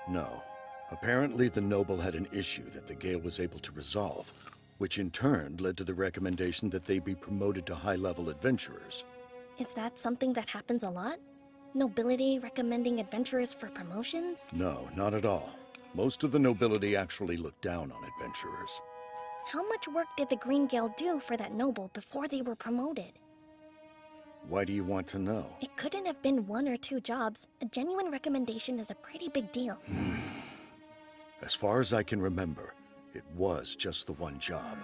No. Apparently the noble had an issue that the Gale was able to resolve, which in turn led to the recommendation that they be promoted to high-level adventurers. Is that something that happens a lot? Nobility recommending adventurers for promotions? No, not at all. Most of the nobility actually look down on adventurers. How much work did the Green Gale do for that noble before they were promoted? Why do you want to know? It couldn't have been 1 or 2 jobs. A genuine recommendation is a pretty big deal. As far as I can remember, it was just the one job.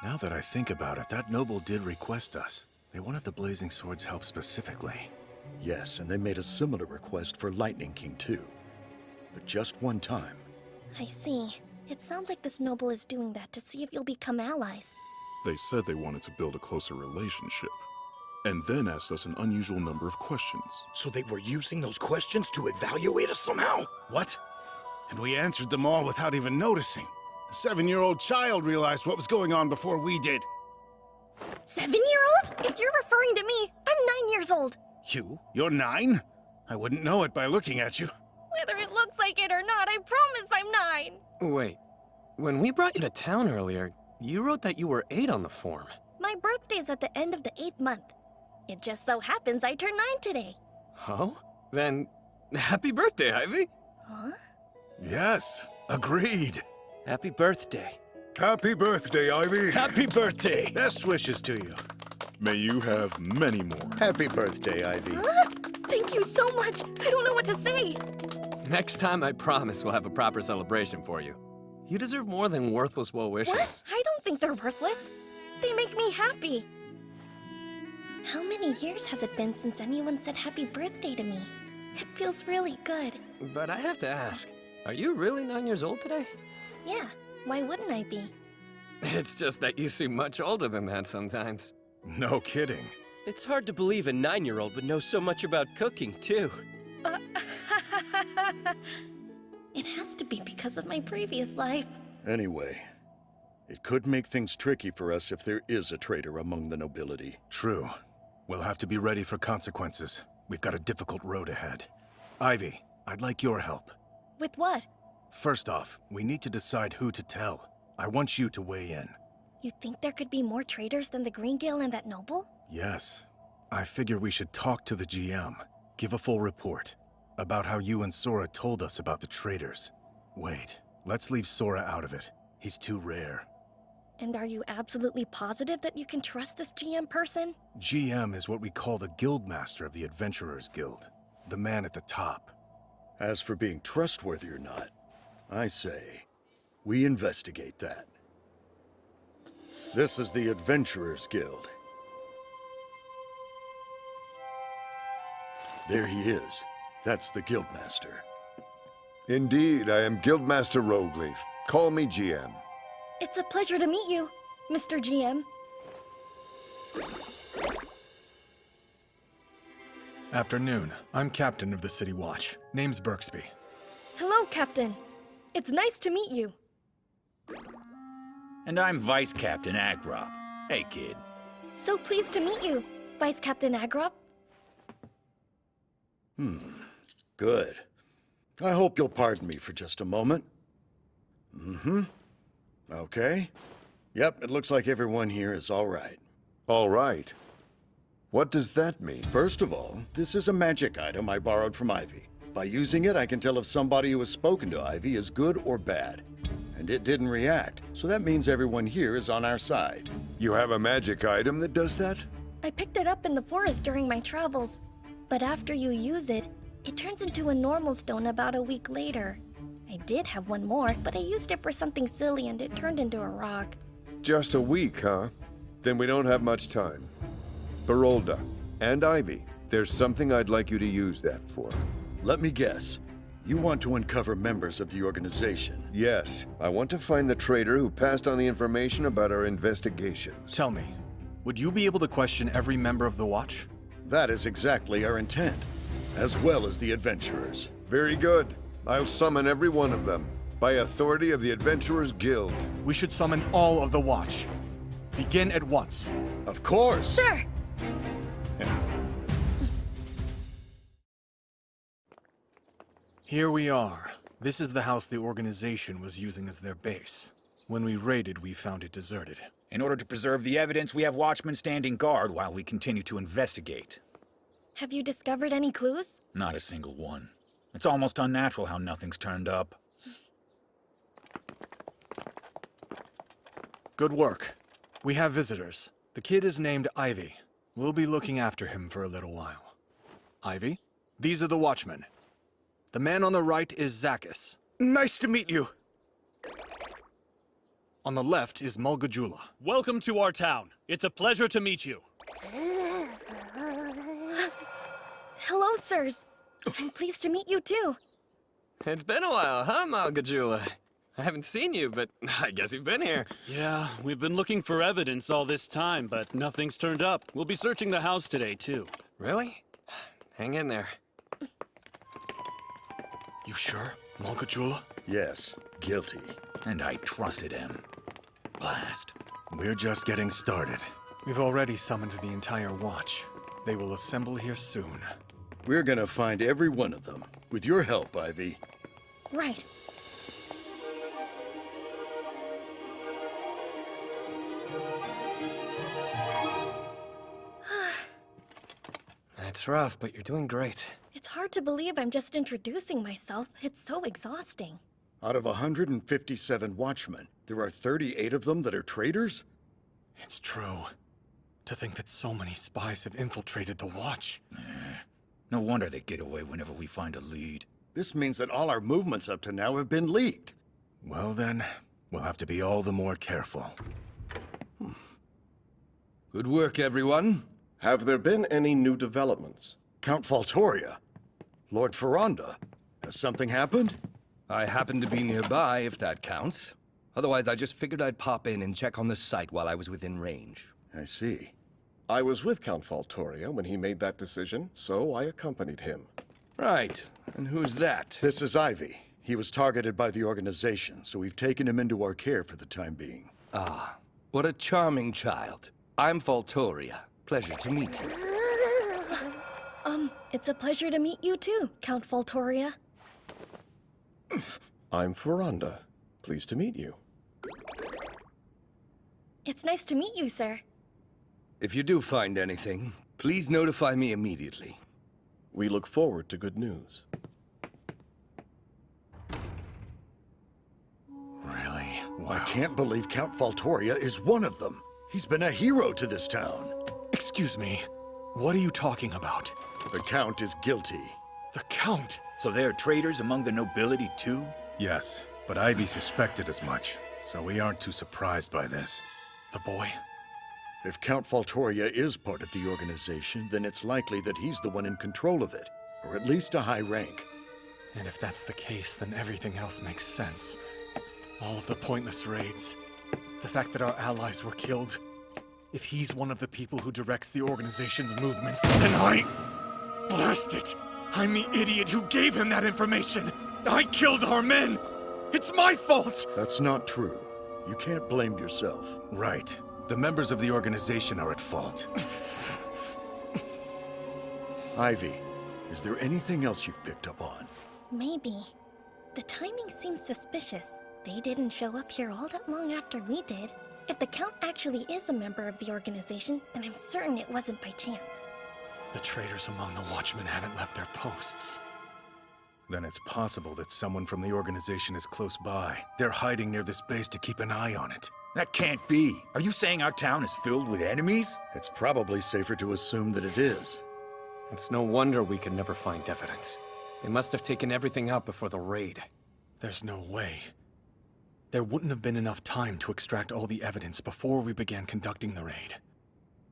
Now that I think about it, that noble did request us. They wanted the Blazing Sword's help specifically. Yes, and they made a similar request for Lightning King too. But just one time. I see. It sounds like this noble is doing that to see if you'll become allies. They said they wanted to build a closer relationship, and then asked us an unusual number of questions. So they were using those questions to evaluate us somehow? What? And we answered them all without even noticing. A 7-year-old child realized what was going on before we did. 7-year-old? If you're referring to me, I'm 9 years old. You're 9? I wouldn't know it by looking at you. Whether it looks like it or not, I promise I'm 9. Wait, when we brought you to town earlier, you wrote that you were 8 on the form. My birthday's at the end of the 8th month. It just so happens I turned 9 today. Oh? Then, happy birthday, Ivy! Huh? Yes, agreed. Happy birthday. Happy birthday, Ivy. Happy birthday. Best wishes to you. May you have many more. Happy birthday, Ivy. Huh? Thank you so much. I don't know what to say. Next time, I promise we'll have a proper celebration for you. You deserve more than worthless well wishes. What? I don't think they're worthless. They make me happy. How many years has it been since anyone said happy birthday to me? It feels really good. But I have to ask, are you really 9 years old today? Yeah, why wouldn't I be? It's just that you seem much older than that sometimes. No kidding. It's hard to believe a 9-year-old would know so much about cooking, too. It has to be because of my previous life. Anyway, it could make things tricky for us if there is a traitor among the nobility. True. We'll have to be ready for consequences. We've got a difficult road ahead. Ivy, I'd like your help. With what? First off, we need to decide who to tell. I want you to weigh in. You think there could be more traitors than the Green Gale and that noble? Yes. I figure we should talk to the GM. Give a full report about how you and Sora told us about the traitors. Wait, let's leave Sora out of it. He's too rare. And are you absolutely positive that you can trust this GM person? GM is what we call the Guildmaster of the Adventurers Guild. The man at the top. As for being trustworthy or not, I say, we investigate that. This is the Adventurers Guild. There he is. That's the Guildmaster. Indeed, I am Guildmaster Rogleaf. Call me GM. It's a pleasure to meet you. Mr. GM. Afternoon. I'm captain of the City Watch. Name's Birksby. Hello, Captain. It's nice to meet you. And I'm Vice Captain Agrop. Hey, kid. So pleased to meet you, Vice Captain Agrop. Good. I hope you'll pardon me for just a moment. Okay. Yep, it looks like everyone here is all right. All right. What does that mean? First of all, this is a magic item I borrowed from Ivy. By using it, I can tell if somebody who has spoken to Ivy is good or bad. And it didn't react, so that means everyone here is on our side. You have a magic item that does that? I picked it up in the forest during my travels. But after you use it, it turns into a normal stone about a week later. I did have one more, but I used it for something silly and it turned into a rock. Just a week, huh? Then we don't have much time. Barolda and Ivy, there's something I'd like you to use that for. Let me guess. You want to uncover members of the organization? Yes. I want to find the traitor who passed on the information about our investigations. Tell me, would you be able to question every member of the Watch? That is exactly our intent, as well as the adventurers. Very good. I'll summon every one of them, by authority of the Adventurers Guild. We should summon all of the Watch. Begin at once. Of course! Sir! Here we are. This is the house the organization was using as their base. When we raided, we found it deserted. In order to preserve the evidence, we have watchmen standing guard while we continue to investigate. Have you discovered any clues? Not a single one. It's almost unnatural how nothing's turned up. Good work. We have visitors. The kid is named Ivy. We'll be looking after him for a little while. Ivy, these are the watchmen. The man on the right is Zakis. Nice to meet you. On the left is Mulgajula. Welcome to our town. It's a pleasure to meet you. Hello, sirs. I'm pleased to meet you too. It's been a while, huh, Malgajula? I haven't seen you, but I guess you've been here. Yeah, we've been looking for evidence all this time, but nothing's turned up. We'll be searching the house today, too. Really? Hang in there. You sure, Mulgajula? Yes, guilty. And I trusted him. Blast. We're just getting started. We've already summoned the entire Watch. They will assemble here soon. We're gonna find every one of them. With your help, Ivy. Right. That's rough, but you're doing great. It's hard to believe I'm just introducing myself. It's so exhausting. Out of 157 watchmen, there are 38 of them that are traitors? It's true. To think that so many spies have infiltrated the Watch. No wonder they get away whenever we find a lead. This means that all our movements up to now have been leaked. Well then, we'll have to be all the more careful. Good work, everyone. Have there been any new developments? Count Faltoria. Lord Ferranda. Has something happened? I happened to be nearby, if that counts. Otherwise, I just figured I'd pop in and check on the site while I was within range. I see. I was with Count Faltoria when he made that decision, so I accompanied him. Right. And who's that? This is Ivy. He was targeted by the organization, so we've taken him into our care for the time being. Ah, what a charming child. I'm Faltoria. Pleasure to meet you. It's a pleasure to meet you too, Count Faltoria. I'm Ferranda. Pleased to meet you. It's nice to meet you, sir. If you do find anything, please notify me immediately. We look forward to good news. Really? Wow. I can't believe Count Faltoria is one of them. He's been a hero to this town. Excuse me. What are you talking about? The Count is guilty. The Count? So there are traitors among the nobility, too? Yes, but Ivy suspected as much, so we aren't too surprised by this. The boy? If Count Faltoria is part of the organization, then it's likely that he's the one in control of it, or at least a high rank. And if that's the case, then everything else makes sense. All of the pointless raids. The fact that our allies were killed. If he's one of the people who directs the organization's movements, then blast it! I'm the idiot who gave him that information! I killed our men! It's my fault! That's not true. You can't blame yourself. Right. The members of the organization are at fault. Ivy, is there anything else you've picked up on? Maybe. The timing seems suspicious. They didn't show up here all that long after we did. If the Count actually is a member of the organization, then I'm certain it wasn't by chance. The traitors among the Watchmen haven't left their posts. Then it's possible that someone from the organization is close by. They're hiding near this base to keep an eye on it. That can't be. Are you saying our town is filled with enemies? It's probably safer to assume that it is. It's no wonder we could never find evidence. They must have taken everything out before the raid. There's no way. There wouldn't have been enough time to extract all the evidence before we began conducting the raid.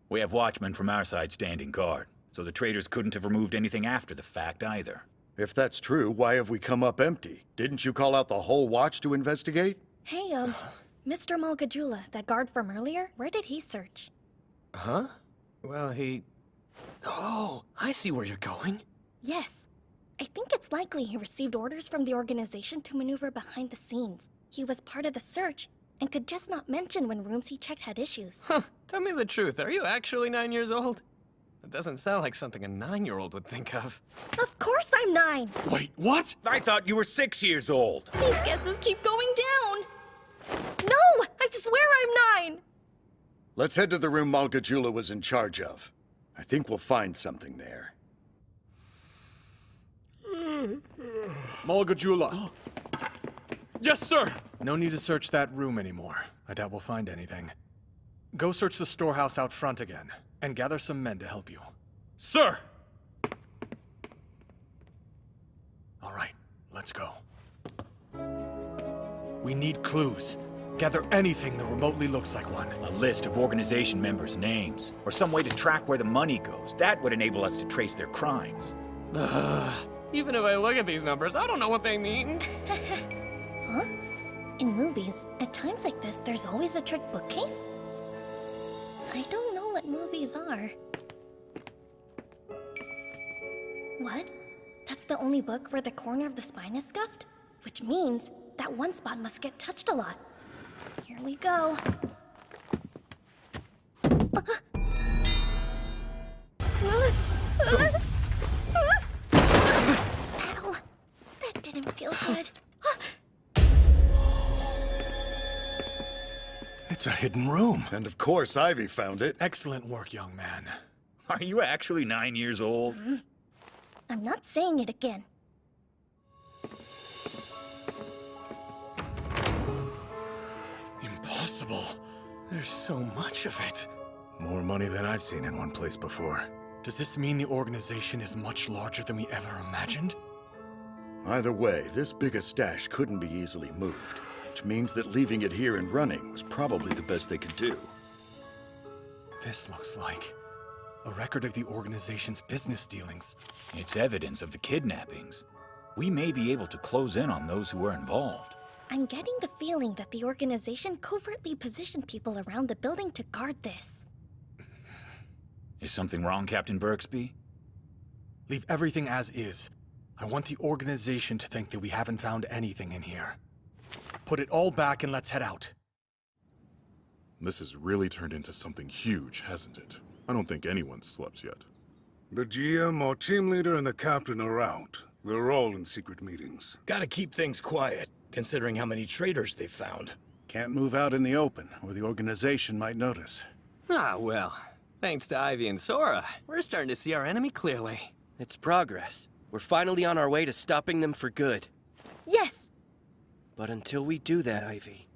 We have watchmen from our side standing guard, so the traitors couldn't have removed anything after the fact either. If that's true, why have we come up empty? Didn't you call out the whole watch to investigate? Hey, Mr. Malgajula, that guard from earlier, where did he search? Huh? Well, he... Oh, I see where you're going. Yes. I think it's likely he received orders from the organization to maneuver behind the scenes. He was part of the search, and could just not mention when rooms he checked had issues. Huh, tell me the truth, are you actually 9 years old? That doesn't sound like something a 9-year-old would think of. Of course I'm 9! Wait, what? I thought you were 6 years old. These guesses keep going down! No! I swear I'm 9! Let's head to the room Malgajula was in charge of. I think we'll find something there. Malgajula! Yes, sir! No need to search that room anymore. I doubt we'll find anything. Go search the storehouse out front again, and gather some men to help you. Sir! All right, let's go. We need clues. Gather anything that remotely looks like one. A list of organization members' names, or some way to track where the money goes. That would enable us to trace their crimes. Even if I look at these numbers, I don't know what they mean. Huh? In movies, at times like this, there's always a trick bookcase? I don't know what movies are. What? That's the only book where the corner of the spine is scuffed? Which means that one spot must get touched a lot. Here we go. Ow! That didn't feel good. It's a hidden room. And of course Ivy found it. Excellent work, young man. Are you actually 9 years old? I'm not saying it again. Impossible. There's so much of it. More money than I've seen in one place before. Does this mean the organization is much larger than we ever imagined? Either way, this big a stash couldn't be easily moved, which means that leaving it here and running was probably the best they could do. This looks like a record of the organization's business dealings. It's evidence of the kidnappings. We may be able to close in on those who were involved. I'm getting the feeling that the organization covertly positioned people around the building to guard this. Is something wrong, Captain Birksby? Leave everything as is. I want the organization to think that we haven't found anything in here. Put it all back and let's head out. This has really turned into something huge, hasn't it? I don't think anyone's slept yet. The GM, our team leader, and the captain are out. They're all in secret meetings. Gotta keep things quiet, considering how many traitors they've found. Can't move out in the open, or the organization might notice. Ah, well. Thanks to Ivy and Sora, we're starting to see our enemy clearly. It's progress. We're finally on our way to stopping them for good. Yes! But until we do that, Ivy,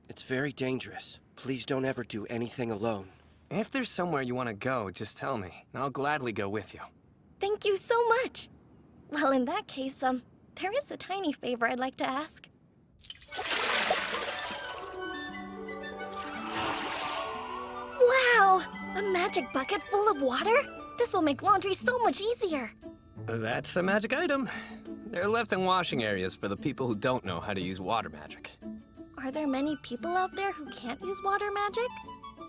it's very dangerous. Please don't ever do anything alone. If there's somewhere you want to go, just tell me. I'll gladly go with you. Thank you so much! Well, in that case, there is a tiny favor I'd like to ask. Wow! A magic bucket full of water? This will make laundry so much easier. That's a magic item. They're left in washing areas for the people who don't know how to use water magic. Are there many people out there who can't use water magic?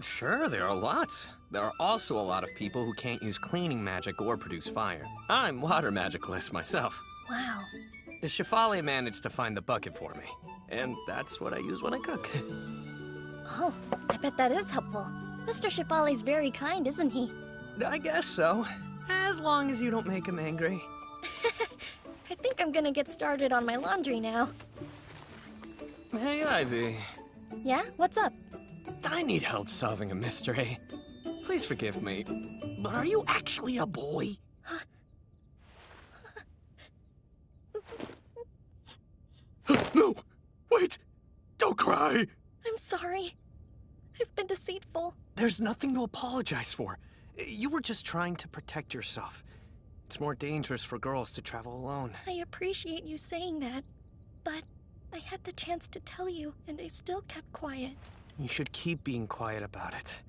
Sure, there are lots. There are also a lot of people who can't use cleaning magic or produce fire. I'm water magicless myself. Wow. The Chevalier managed to find the bucket for me, and that's what I use when I cook. Oh, I bet that is helpful. Mr. Chipali's very kind, isn't he? I guess so. As long as you don't make him angry. I think I'm gonna get started on my laundry now. Hey, Ivy. Yeah? What's up? I need help solving a mystery. Please forgive me, but are you actually a boy? No! Wait! Don't cry! I'm sorry. I've been deceitful. There's nothing to apologize for. You were just trying to protect yourself. It's more dangerous for girls to travel alone. I appreciate you saying that, but I had the chance to tell you, and I still kept quiet. You should keep being quiet about it.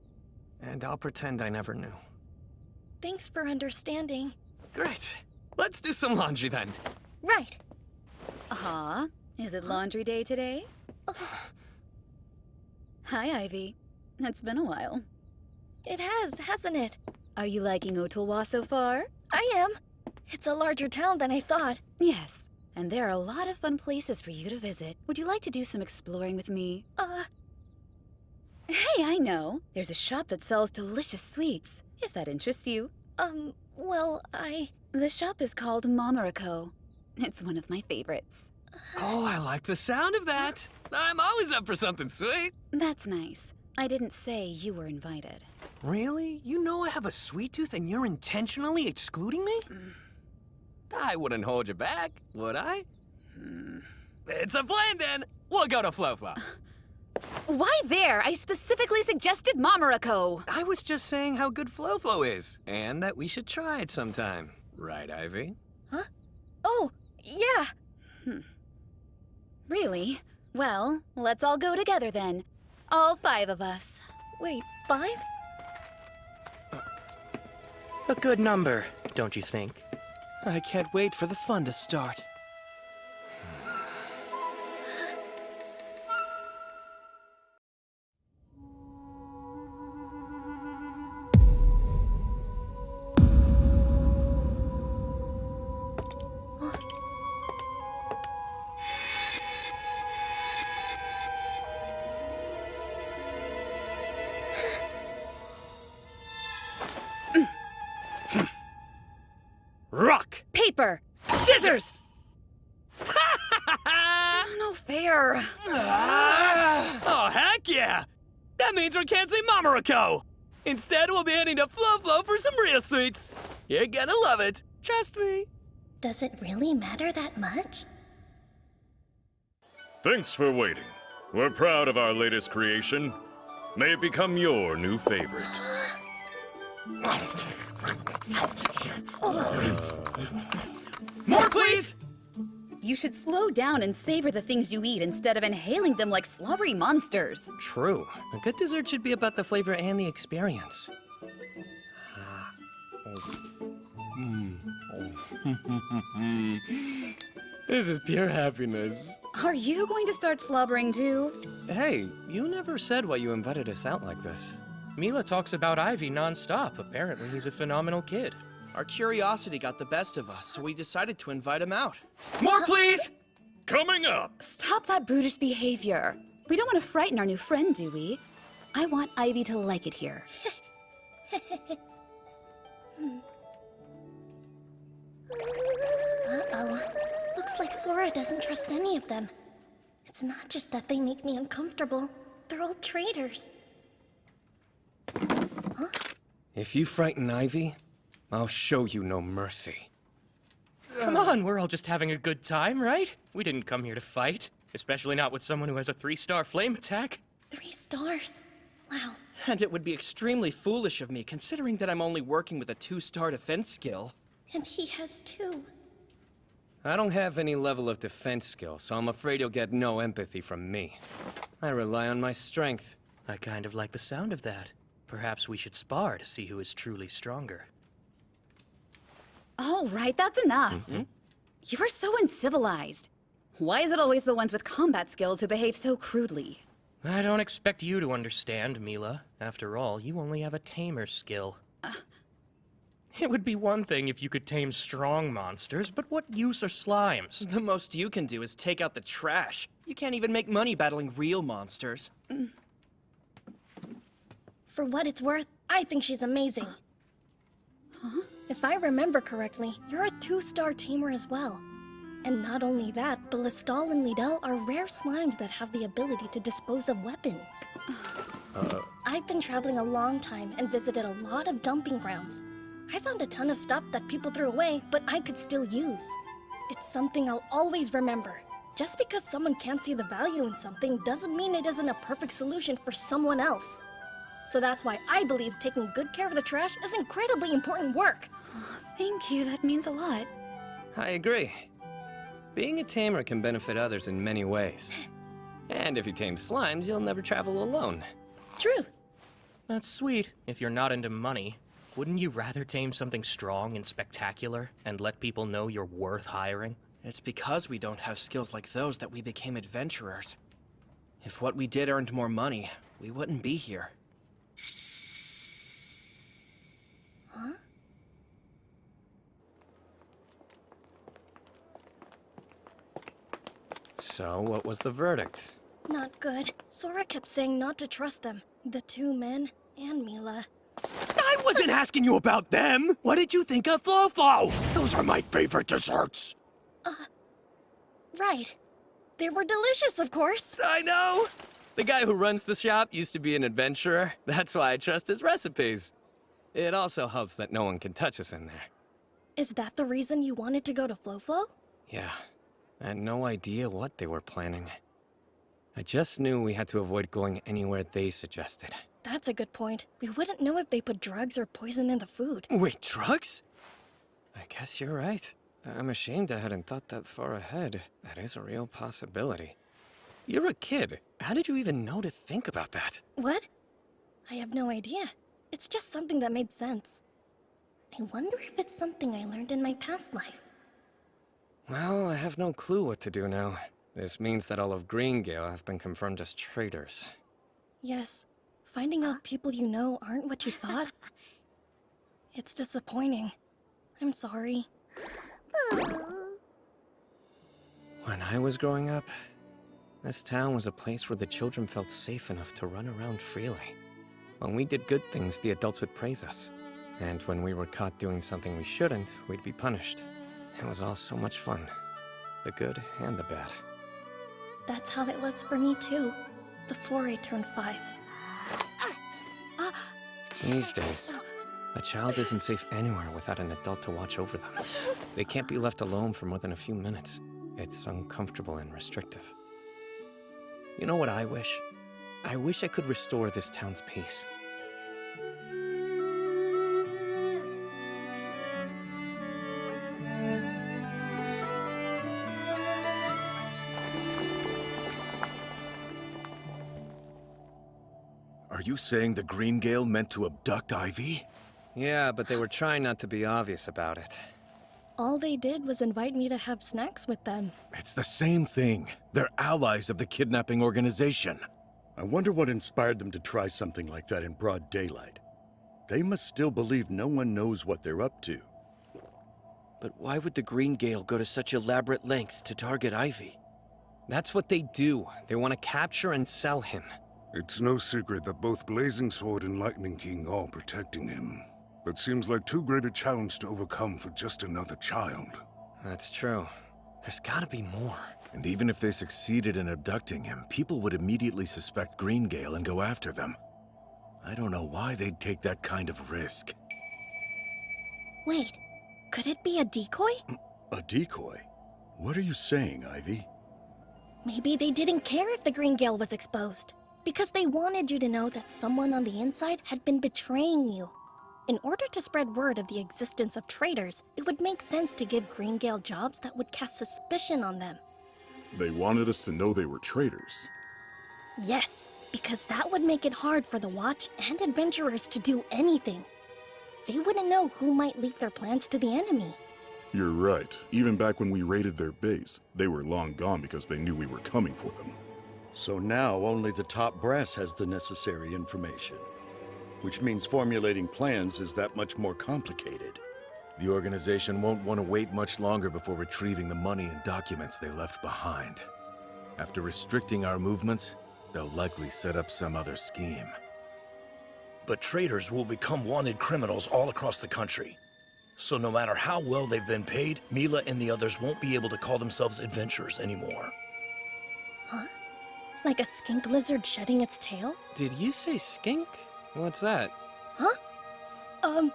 And I'll pretend I never knew. Thanks for understanding. Great. Let's do some laundry then. Right. Is it laundry day today? Hi, Ivy. It's been a while. It has, hasn't it? Are you liking Ottawa so far? I am. It's a larger town than I thought. Yes, and there are a lot of fun places for you to visit. Would you like to do some exploring with me? Hey, I know. There's a shop that sells delicious sweets, if that interests you. Well, The shop is called Momorico. It's one of my favorites. Oh, I like the sound of that. I'm always up for something sweet. That's nice. I didn't say you were invited. Really? You know I have a sweet tooth and you're intentionally excluding me? I wouldn't hold you back, would I? It's a plan then. We'll go to Flo-Flo. Why there? I specifically suggested Momorico. I was just saying how good Flo-Flo is, and that we should try it sometime. Right, Ivy? Huh? Oh, yeah. Really? Well, let's all go together then. All 5 of us. Wait, 5? A good number, don't you think? I can't wait for the fun to start. Rock! Paper! Scissors! No fair. Oh, heck yeah! That means we can't say Momorico! Instead, we'll be heading to Flo-Flo for some real sweets. You're gonna love it. Trust me. Does it really matter that much? Thanks for waiting. We're proud of our latest creation. May it become your new favorite. More, please! You should slow down and savor the things you eat instead of inhaling them like slobbery monsters. True. A good dessert should be about the flavor and the experience. This is pure happiness. Are you going to start slobbering too? Hey, you never said why you invited us out like this. Mila talks about Ivy non-stop. Apparently he's a phenomenal kid. Our curiosity got the best of us, so we decided to invite him out. More, please! Coming up! Stop that brutish behavior. We don't want to frighten our new friend, do we? I want Ivy to like it here. Uh-oh. Looks like Sora doesn't trust any of them. It's not just that they make me uncomfortable. They're all traitors. If you frighten Ivy, I'll show you no mercy. Come on, we're all just having a good time, right? We didn't come here to fight. Especially not with someone who has a 3-star flame attack. 3 stars? Wow. And it would be extremely foolish of me, considering that I'm only working with a 2-star defense skill. And he has 2. I don't have any level of defense skill, so I'm afraid you'll get no empathy from me. I rely on my strength. I kind of like the sound of that. Perhaps we should spar to see who is truly stronger. All right, that's enough. You're so uncivilized. Why is it always the ones with combat skills who behave so crudely? I don't expect you to understand, Mila. After all, you only have a tamer skill. It would be one thing if you could tame strong monsters, but what use are slimes? The most you can do is take out the trash. You can't even make money battling real monsters. For what it's worth, I think she's amazing. If I remember correctly, you're a 2-star tamer as well. And not only that, but Lestal and Lidl are rare slimes that have the ability to dispose of weapons. I've been traveling a long time and visited a lot of dumping grounds. I found a ton of stuff that people threw away, but I could still use. It's something I'll always remember. Just because someone can't see the value in something doesn't mean it isn't a perfect solution for someone else. So that's why I believe taking good care of the trash is incredibly important work. Thank you, that means a lot. I agree. Being a tamer can benefit others in many ways. And if you tame slimes, you'll never travel alone. True. That's sweet, if you're not into money. Wouldn't you rather tame something strong and spectacular and let people know you're worth hiring? It's because we don't have skills like those that we became adventurers. If what we did earned more money, we wouldn't be here. Huh? So, what was the verdict? Not good. Sora kept saying not to trust them. The 2 men and Mila. I wasn't asking you about them! What did you think of Flo-Flo? Those are my favorite desserts! Right. They were delicious, of course. I know! The guy who runs the shop used to be an adventurer. That's why I trust his recipes. It also helps that no one can touch us in there. Is that the reason you wanted to go to Flo-Flo? Yeah. I had no idea what they were planning. I just knew we had to avoid going anywhere they suggested. That's a good point. We wouldn't know if they put drugs or poison in the food. Wait, drugs? I guess you're right. I'm ashamed I hadn't thought that far ahead. That is a real possibility. You're a kid. How did you even know to think about that? What? I have no idea. It's just something that made sense. I wonder if it's something I learned in my past life. Well, I have no clue what to do now. This means that all of Greengale have been confirmed as traitors. Yes. Finding out people you know aren't what you thought. It's disappointing. I'm sorry. When I was growing up, this town was a place where the children felt safe enough to run around freely. When we did good things, the adults would praise us. And when we were caught doing something we shouldn't, we'd be punished. It was all so much fun. The good and the bad. That's how it was for me too, before I turned 5. These days, a child isn't safe anywhere without an adult to watch over them. They can't be left alone for more than a few minutes. It's uncomfortable and restrictive. You know what I wish? I wish I could restore this town's peace. Are you saying the Greengale meant to abduct Ivy? Yeah, but they were trying not to be obvious about it. All they did was invite me to have snacks with them. It's the same thing. They're allies of the kidnapping organization. I wonder what inspired them to try something like that in broad daylight. They must still believe no one knows what they're up to. But why would the Greengale go to such elaborate lengths to target Ivy? That's what they do. They want to capture and sell him. It's no secret that both Blazing Sword and Lightning King are protecting him. That seems like too great a challenge to overcome for just another child. That's true. There's gotta be more. And even if they succeeded in abducting him, people would immediately suspect Greengale and go after them. I don't know why they'd take that kind of risk. Wait, could it be a decoy? A decoy? What are you saying, Ivy? Maybe they didn't care if the Greengale was exposed. Because they wanted you to know that someone on the inside had been betraying you. In order to spread word of the existence of traitors, it would make sense to give Greengale jobs that would cast suspicion on them. They wanted us to know they were traitors. Yes, because that would make it hard for the Watch and adventurers to do anything. They wouldn't know who might leak their plans to the enemy. You're right. Even back when we raided their base, they were long gone because they knew we were coming for them. So now only the top brass has the necessary information. Which means formulating plans is that much more complicated. The organization won't want to wait much longer before retrieving the money and documents they left behind. After restricting our movements, they'll likely set up some other scheme. But traitors will become wanted criminals all across the country. So no matter how well they've been paid, Mila and the others won't be able to call themselves adventurers anymore. Huh? Like a skink lizard shedding its tail? Did you say skink? What's that? Huh?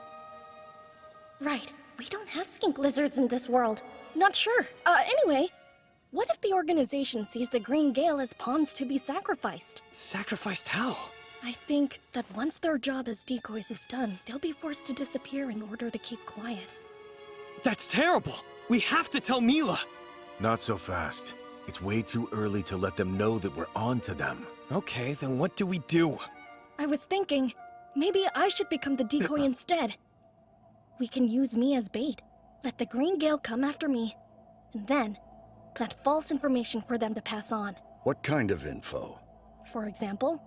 Right. We don't have skink lizards in this world. Not sure. Anyway, what if the organization sees the Green Gale as pawns to be sacrificed? Sacrificed how? I think that once their job as decoys is done, they'll be forced to disappear in order to keep quiet. That's terrible! We have to tell Mila! Not so fast. It's way too early to let them know that we're on to them. Okay, then what do we do? I was thinking, maybe I should become the decoy instead. We can use me as bait, let the Green Gale come after me, and then plant false information for them to pass on. What kind of info? For example,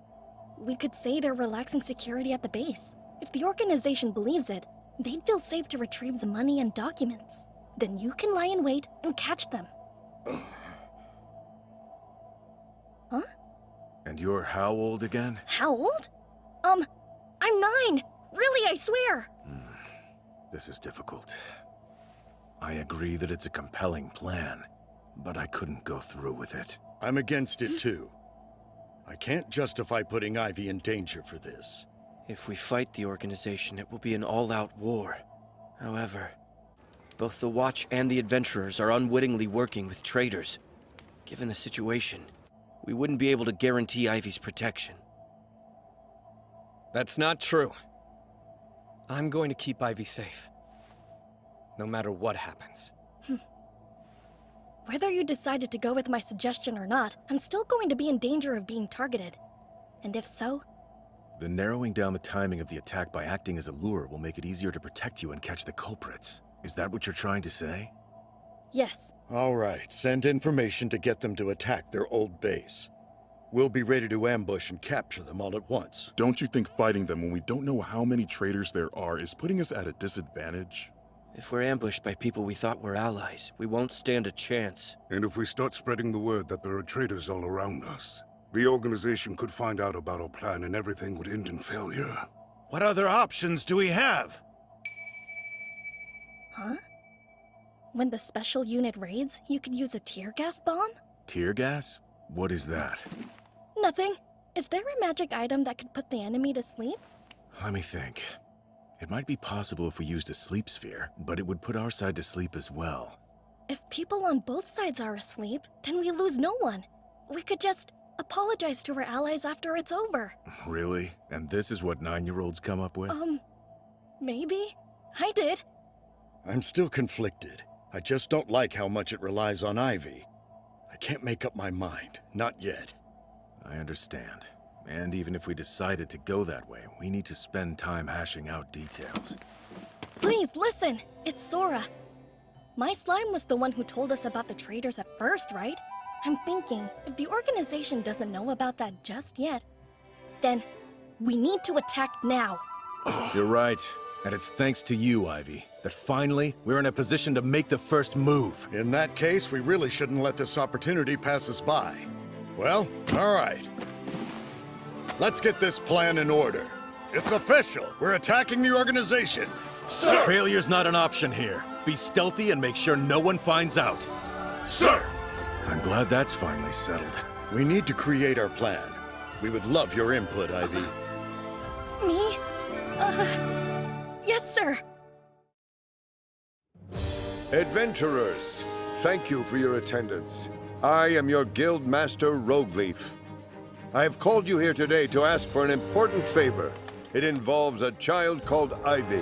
we could say they're relaxing security at the base. If the organization believes it, they'd feel safe to retrieve the money and documents. Then you can lie in wait and catch them. Huh? And you're how old again? How old? I'm 9! Really, I swear! This is difficult. I agree that it's a compelling plan, but I couldn't go through with it. I'm against it too. I can't justify putting Ivy in danger for this. If we fight the organization, it will be an all-out war. However, both the Watch and the Adventurers are unwittingly working with traitors. Given the situation, we wouldn't be able to guarantee Ivy's protection. That's not true. I'm going to keep Ivy safe. No matter what happens. Whether you decided to go with my suggestion or not, I'm still going to be in danger of being targeted. And if so... Then narrowing down the timing of the attack by acting as a lure will make it easier to protect you and catch the culprits. Is that what you're trying to say? Yes. All right, send information to get them to attack their old base. We'll be ready to ambush and capture them all at once. Don't you think fighting them when we don't know how many traitors there are is putting us at a disadvantage? If we're ambushed by people we thought were allies, we won't stand a chance. And if we start spreading the word that there are traitors all around us, the organization could find out about our plan and everything would end in failure. What other options do we have? Huh? When the special unit raids, you could use a tear gas bomb? Tear gas? What is that? Nothing. Is there a magic item that could put the enemy to sleep? Let me think. It might be possible if we used a sleep sphere, but it would put our side to sleep as well. If people on both sides are asleep, then we lose no one. We could just apologize to our allies after it's over. Really? And this is what 9-year-olds come up with? Maybe. I did. I'm still conflicted. I just don't like how much it relies on Ivy. I can't make up my mind. Not yet. I understand. And even if we decided to go that way, we need to spend time hashing out details. Please, listen! It's Sora. My slime was the one who told us about the traitors at first, right? I'm thinking, if the organization doesn't know about that just yet, then we need to attack now. You're right. And it's thanks to you, Ivy, that finally we're in a position to make the first move. In that case, we really shouldn't let this opportunity pass us by. Well, all right. Let's get this plan in order. It's official. We're attacking the organization. Sir! Failure's not an option here. Be stealthy and make sure no one finds out. Sir! I'm glad that's finally settled. We need to create our plan. We would love your input, Ivy. Me? Yes, sir. Adventurers, thank you for your attendance. I am your guild master, Rogueleaf. I have called you here today to ask for an important favor. It involves a child called Ivy.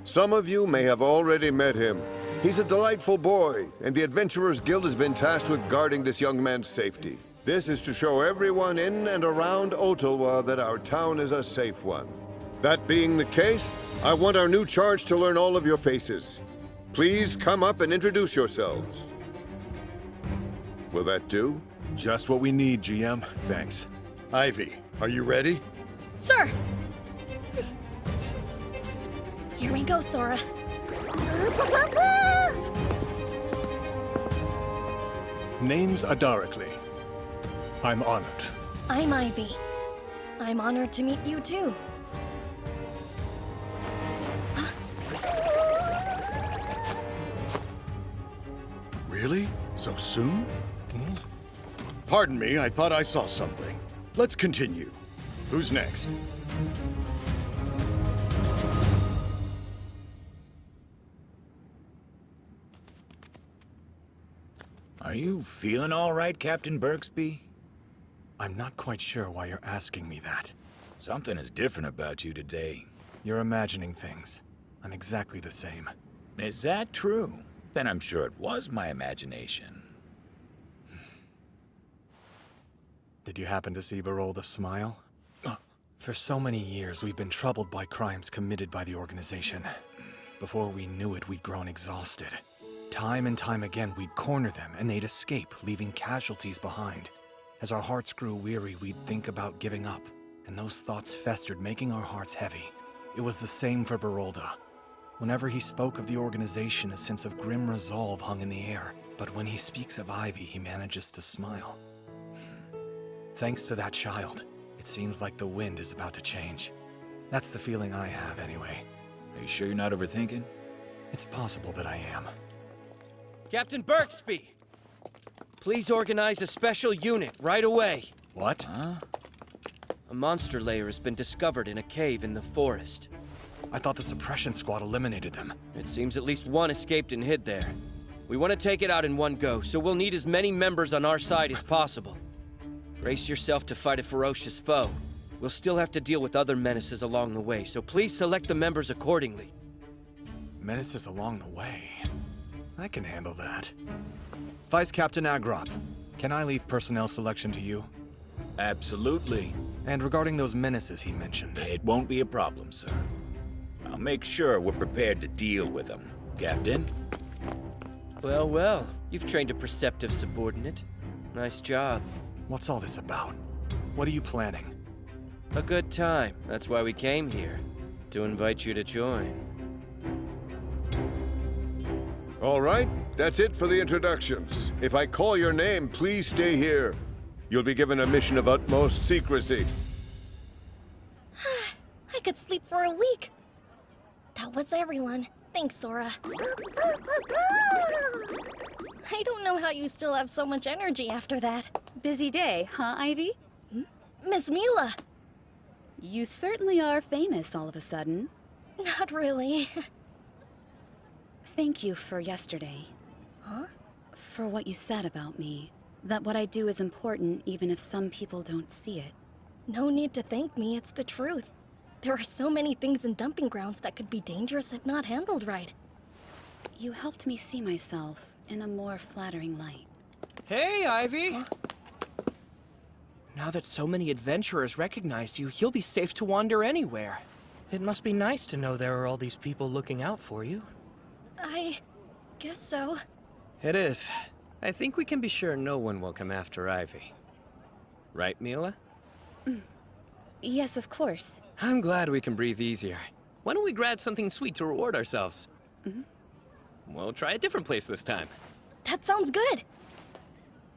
Some of you may have already met him. He's a delightful boy, and the Adventurers Guild has been tasked with guarding this young man's safety. This is to show everyone in and around Ottawa that our town is a safe one. That being the case, I want our new charge to learn all of your faces. please come up and introduce yourselves. Will that do? Just what we need, GM. Thanks. Ivy, are you ready? Sir! Here we go, Sora. Name's Adarically. I'm honored. I'm Ivy. I'm honored to meet you, too. Really? So soon? Pardon me, I thought I saw something. Let's continue. Who's next? Are you feeling all right, Captain Berksby? I'm not quite sure why you're asking me that. Something is different about you today. You're imagining things. I'm exactly the same. Is that true? Then I'm sure it was my imagination. Did you happen to see Barolda smile? For so many years, we've been troubled by crimes committed by the organization. Before we knew it, we'd grown exhausted. Time and time again, we'd corner them, and they'd escape, leaving casualties behind. As our hearts grew weary, we'd think about giving up, and those thoughts festered, making our hearts heavy. It was the same for Barolda. Whenever he spoke of the organization, a sense of grim resolve hung in the air. But when he speaks of Ivy, he manages to smile. Thanks to that child, it seems like the wind is about to change. That's the feeling I have, anyway. Are you sure you're not overthinking? It's possible that I am. Captain Berksby! Please organize a special unit right away. What? Huh? A monster lair has been discovered in a cave in the forest. I thought the suppression squad eliminated them. It seems at least one escaped and hid there. We want to take it out in one go, so we'll need as many members on our side as possible. Brace yourself to fight a ferocious foe. We'll still have to deal with other menaces along the way, so please select the members accordingly. Menaces along the way? I can handle that. Vice Captain Agrop, can I leave personnel selection to you? Absolutely. And regarding those menaces he mentioned? It won't be a problem, sir. I'll make sure we're prepared to deal with them, Captain. Well, well, you've trained a perceptive subordinate. Nice job. What's all this about? What are you planning? A good time. That's why we came here. To invite you to join. All right, that's it for the introductions. If I call your name, please stay here. You'll be given a mission of utmost secrecy. I could sleep for a week. That was everyone. Thanks, Sora. I don't know how you still have so much energy after that. Busy day, huh, Ivy? Miss Mila! You certainly are famous all of a sudden. Not really. Thank you for yesterday. Huh? For what you said about me. That what I do is important even if some people don't see it. No need to thank me, it's the truth. There are so many things in dumping grounds that could be dangerous if not handled right. You helped me see myself in a more flattering light. Hey, Ivy! Huh? Now that so many adventurers recognize you, you'll be safe to wander anywhere. It must be nice to know there are all these people looking out for you. I guess so. It is. I think we can be sure no one will come after Ivy. Right, Mila? Yes, of course. I'm glad we can breathe easier. Why don't we grab something sweet to reward ourselves? We'll try a different place this time. That sounds good.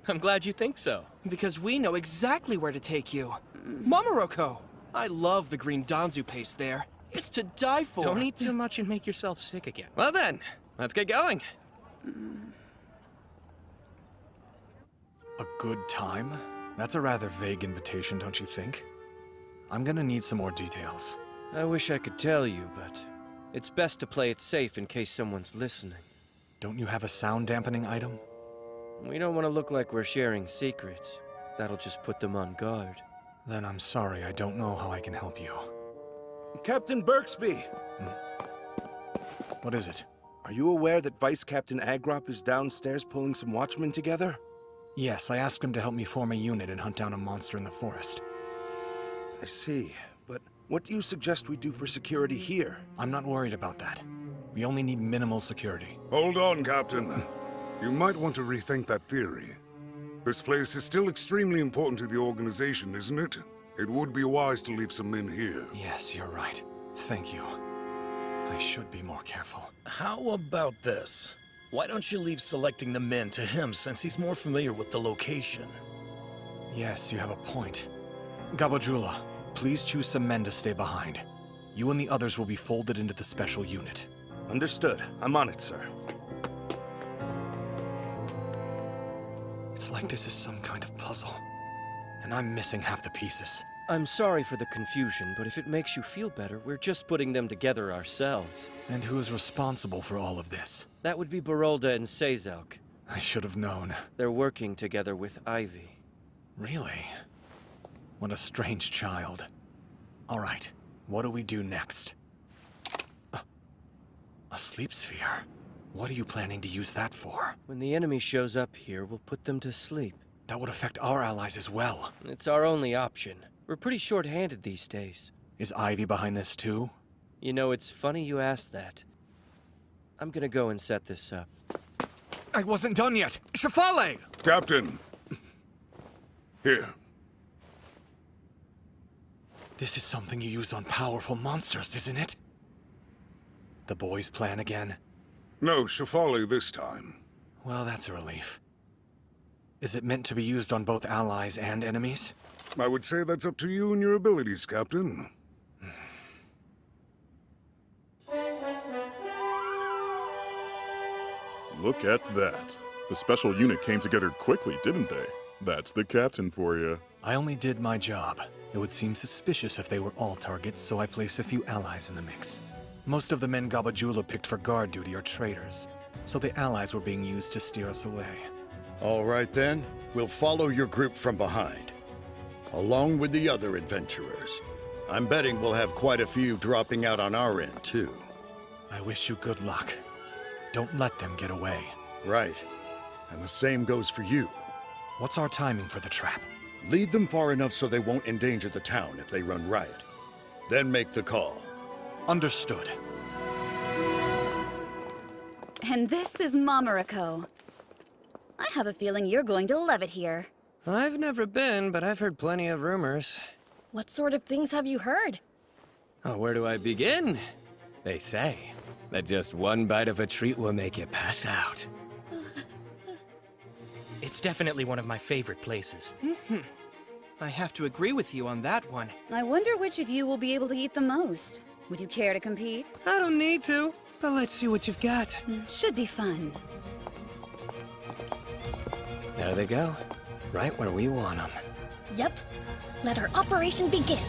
I'm glad you think so. Because we know exactly where to take you. Mamaroko! I love the green danzu paste there. It's to die for. Don't eat too much and make yourself sick again. Well then, let's get going. A good time? That's a rather vague invitation, don't you think? I'm gonna need some more details. I wish I could tell you, but it's best to play it safe in case someone's listening. Don't you have a sound dampening item? We don't want to look like we're sharing secrets. That'll just put them on guard. Then I'm sorry, I don't know how I can help you. Captain Berksby! What is it? Are you aware that Vice Captain Agrop is downstairs pulling some watchmen together? Yes, I asked him to help me form a unit and hunt down a monster in the forest. I see, but what do you suggest we do for security here? I'm not worried about that. We only need minimal security. Hold on, Captain. You might want to rethink that theory. This place is still extremely important to the organization, isn't it? It would be wise to leave some men here. Yes, you're right. Thank you. I should be more careful. How about this? Why don't you leave selecting the men to him since he's more familiar with the location? Yes, you have a point. Gabajula, please choose some men to stay behind. You and the others will be folded into the special unit. Understood. I'm on it, sir. It's like this is some kind of puzzle. And I'm missing half the pieces. I'm sorry for the confusion, but if it makes you feel better, we're just putting them together ourselves. And who is responsible for all of this? That would be Barolda and Sazalk. I should have known. They're working together with Ivy. Really? What a strange child. All right, what do we do next? A sleep sphere? What are you planning to use that for? When the enemy shows up here, we'll put them to sleep. That would affect our allies as well. It's our only option. We're pretty short-handed these days. Is Ivy behind this too? You know, it's funny you asked that. I'm gonna go and set this up. I wasn't done yet! Shafale! Captain! Here. This is something you use on powerful monsters, isn't it? The boys' plan again? No, Shafali this time. Well, that's a relief. Is it meant to be used on both allies and enemies? I would say that's up to you and your abilities, Captain. Look at that. The special unit came together quickly, didn't they? That's the captain for you. I only did my job. It would seem suspicious if they were all targets, so I placed a few allies in the mix. Most of the men Gabajula picked for guard duty are traitors, so the allies were being used to steer us away. All right then, we'll follow your group from behind, along with the other adventurers. I'm betting we'll have quite a few dropping out on our end, too. I wish you good luck. Don't let them get away. Right. And the same goes for you. What's our timing for the trap? Lead them far enough so they won't endanger the town if they run riot. Then make the call. Understood. And this is Mamarako. I have a feeling you're going to love it here. I've never been, but I've heard plenty of rumors. What sort of things have you heard? Oh, where do I begin? They say that just one bite of a treat will make you pass out. It's definitely one of my favorite places. I have to agree with you on that one. I wonder which of you will be able to eat the most. Would you care to compete? I don't need to, but let's see what you've got. Should be fun. There they go. Right where we want them. Yep. Let our operation begin.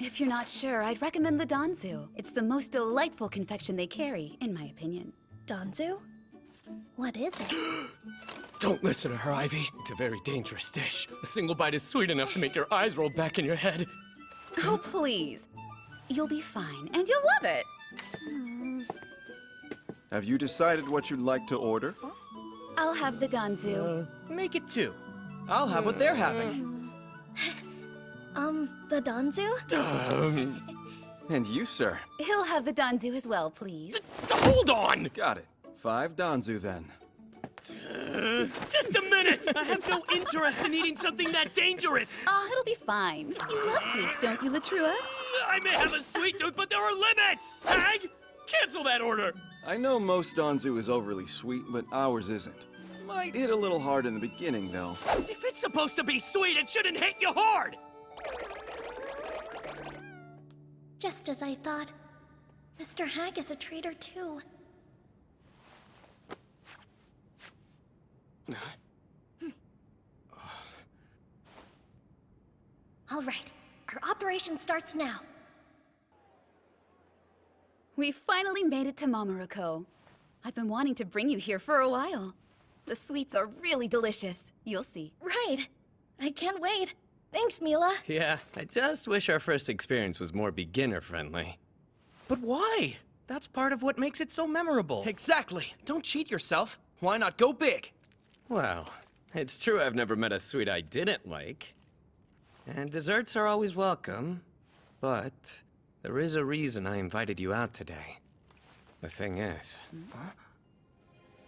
If you're not sure, I'd recommend the Danzu. It's the most delightful confection they carry, in my opinion. Danzu? What is it? Don't listen to her, Ivy. It's a very dangerous dish. A single bite is sweet enough to make your eyes roll back in your head. Oh, please. You'll be fine, and you'll love it. Have you decided what you'd like to order? I'll have the Danzu. Make it two. I'll have what they're having. The Danzu? And you, sir? He'll have the Danzu as well, please. Hold on! Got it. 5 Danzu, then. Just a minute! I have no interest in eating something that dangerous! Oh, it'll be fine. You love sweets, don't you, Latrua? I may have a sweet tooth, but there are limits! Hag! Cancel that order! I know most Danzu is overly sweet, but ours isn't. Might hit a little hard in the beginning, though. If it's supposed to be sweet, it shouldn't hit you hard! Just as I thought. Mr. Hag is a traitor, too. All right. Our operation starts now. We finally made it to Mamarako. I've been wanting to bring you here for a while. The sweets are really delicious. You'll see. Right. I can't wait. Thanks, Mila. Yeah, I just wish our first experience was more beginner-friendly. But why? That's part of what makes it so memorable. Exactly. Don't cheat yourself. Why not go big? Well, it's true I've never met a sweet I didn't like. And desserts are always welcome. But there is a reason I invited you out today. The thing is,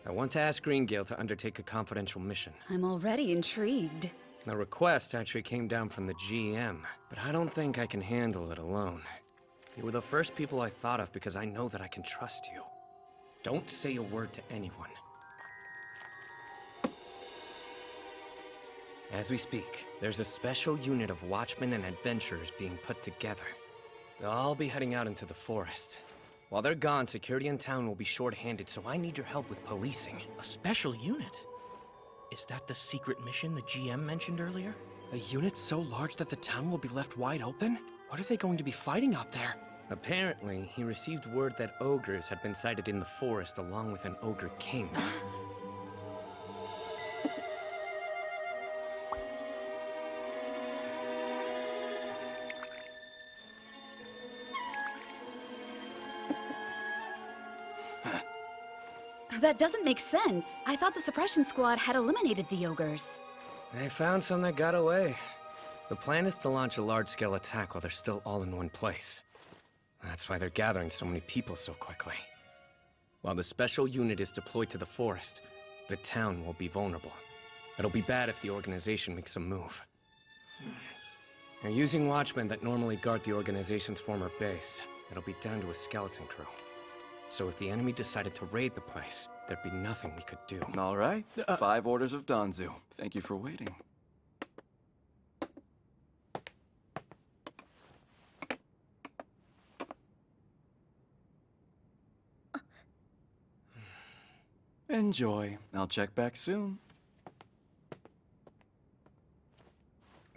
I want to ask Greengale to undertake a confidential mission. I'm already intrigued. The request actually came down from the GM, but I don't think I can handle it alone. You were the first people I thought of because I know that I can trust you. Don't say a word to anyone. As we speak, there's a special unit of watchmen and adventurers being put together. They'll all be heading out into the forest. While they're gone, security in town will be short-handed, so I need your help with policing. A special unit? Is that the secret mission the GM mentioned earlier? A unit so large that the town will be left wide open? What are they going to be fighting out there? Apparently, he received word that ogres had been sighted in the forest along with an ogre king. That doesn't make sense. I thought the suppression squad had eliminated the ogres. They found some that got away. The plan is to launch a large-scale attack while they're still all in one place. That's why they're gathering so many people so quickly. While the special unit is deployed to the forest, the town will be vulnerable. It'll be bad if the organization makes a move. They're using watchmen that normally guard the organization's former base. It'll be down to a skeleton crew. So if the enemy decided to raid the place, there'd be nothing we could do. All right. 5 orders of Danzu. Thank you for waiting. Enjoy. I'll check back soon.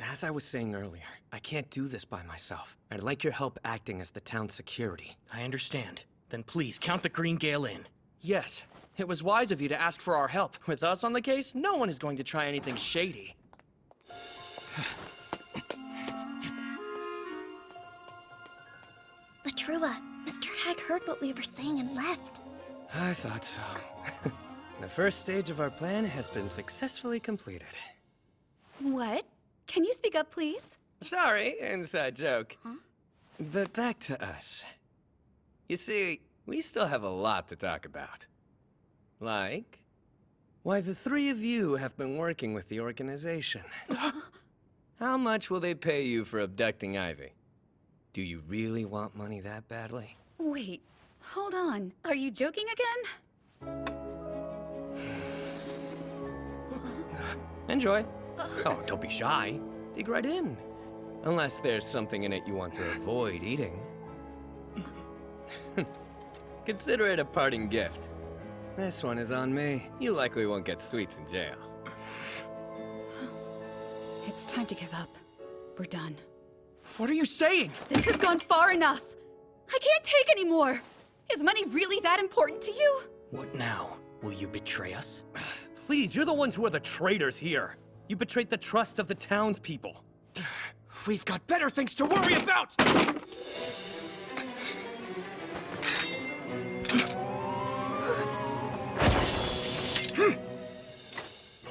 As I was saying earlier, I can't do this by myself. I'd like your help acting as the town's security. I understand. Then please, count the Greengale in. Yes. It was wise of you to ask for our help. With us on the case, no one is going to try anything shady. Latrua, Mr. Hag heard what we were saying and left. I thought so. The first stage of our plan has been successfully completed. What? Can you speak up, please? Sorry, inside joke. Huh? But back to us. You see, we still have a lot to talk about. Like, why the 3 of you have been working with the organization. How much will they pay you for abducting Ivy? Do you really want money that badly? Wait, hold on. Are you joking again? Enjoy. Oh, don't be shy. Dig right in. Unless there's something in it you want to avoid eating. Consider it a parting gift. This one is on me. You likely won't get sweets in jail. It's time to give up. We're done. What are you saying? This has gone far enough. I can't take any more. Is money really that important to you? What now? Will you betray us? Please, you're the ones who are the traitors here. You betrayed the trust of the townspeople. We've got better things to worry about!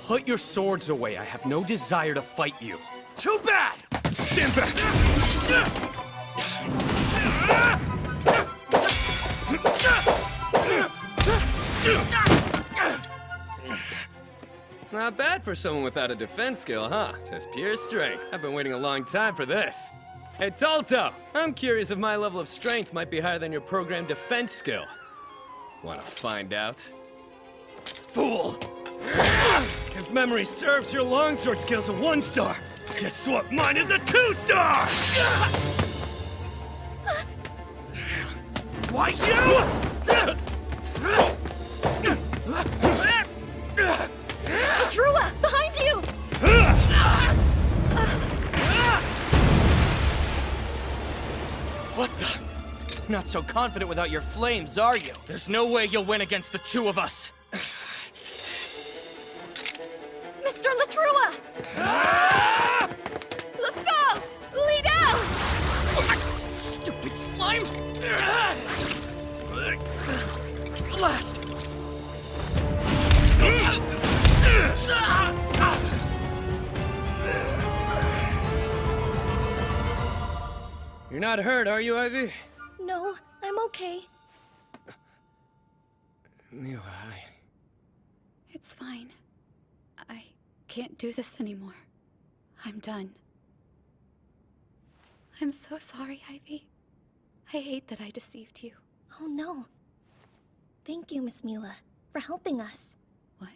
Put your swords away. I have no desire to fight you. Too bad! Stand back! Not bad for someone without a defense skill, huh? Just pure strength. I've been waiting a long time for this. Hey, Talto, I'm curious if my level of strength might be higher than your programmed defense skill. Want to find out? Fool! If memory serves, your longsword skill's a 1-star. Guess what? Mine is a 2-star! Why you? Drua, behind you! What the? Not so confident without your flames, are you? There's no way you'll win against the 2 of us. Mr. Latrua! Let's go! Lead out! Stupid slime! Blast! You're not hurt, are you, Ivy? No, I'm okay. Mila, It's fine. I can't do this anymore. I'm done. I'm so sorry, Ivy. I hate that I deceived you. Oh no. Thank you, Miss Mila, for helping us. What?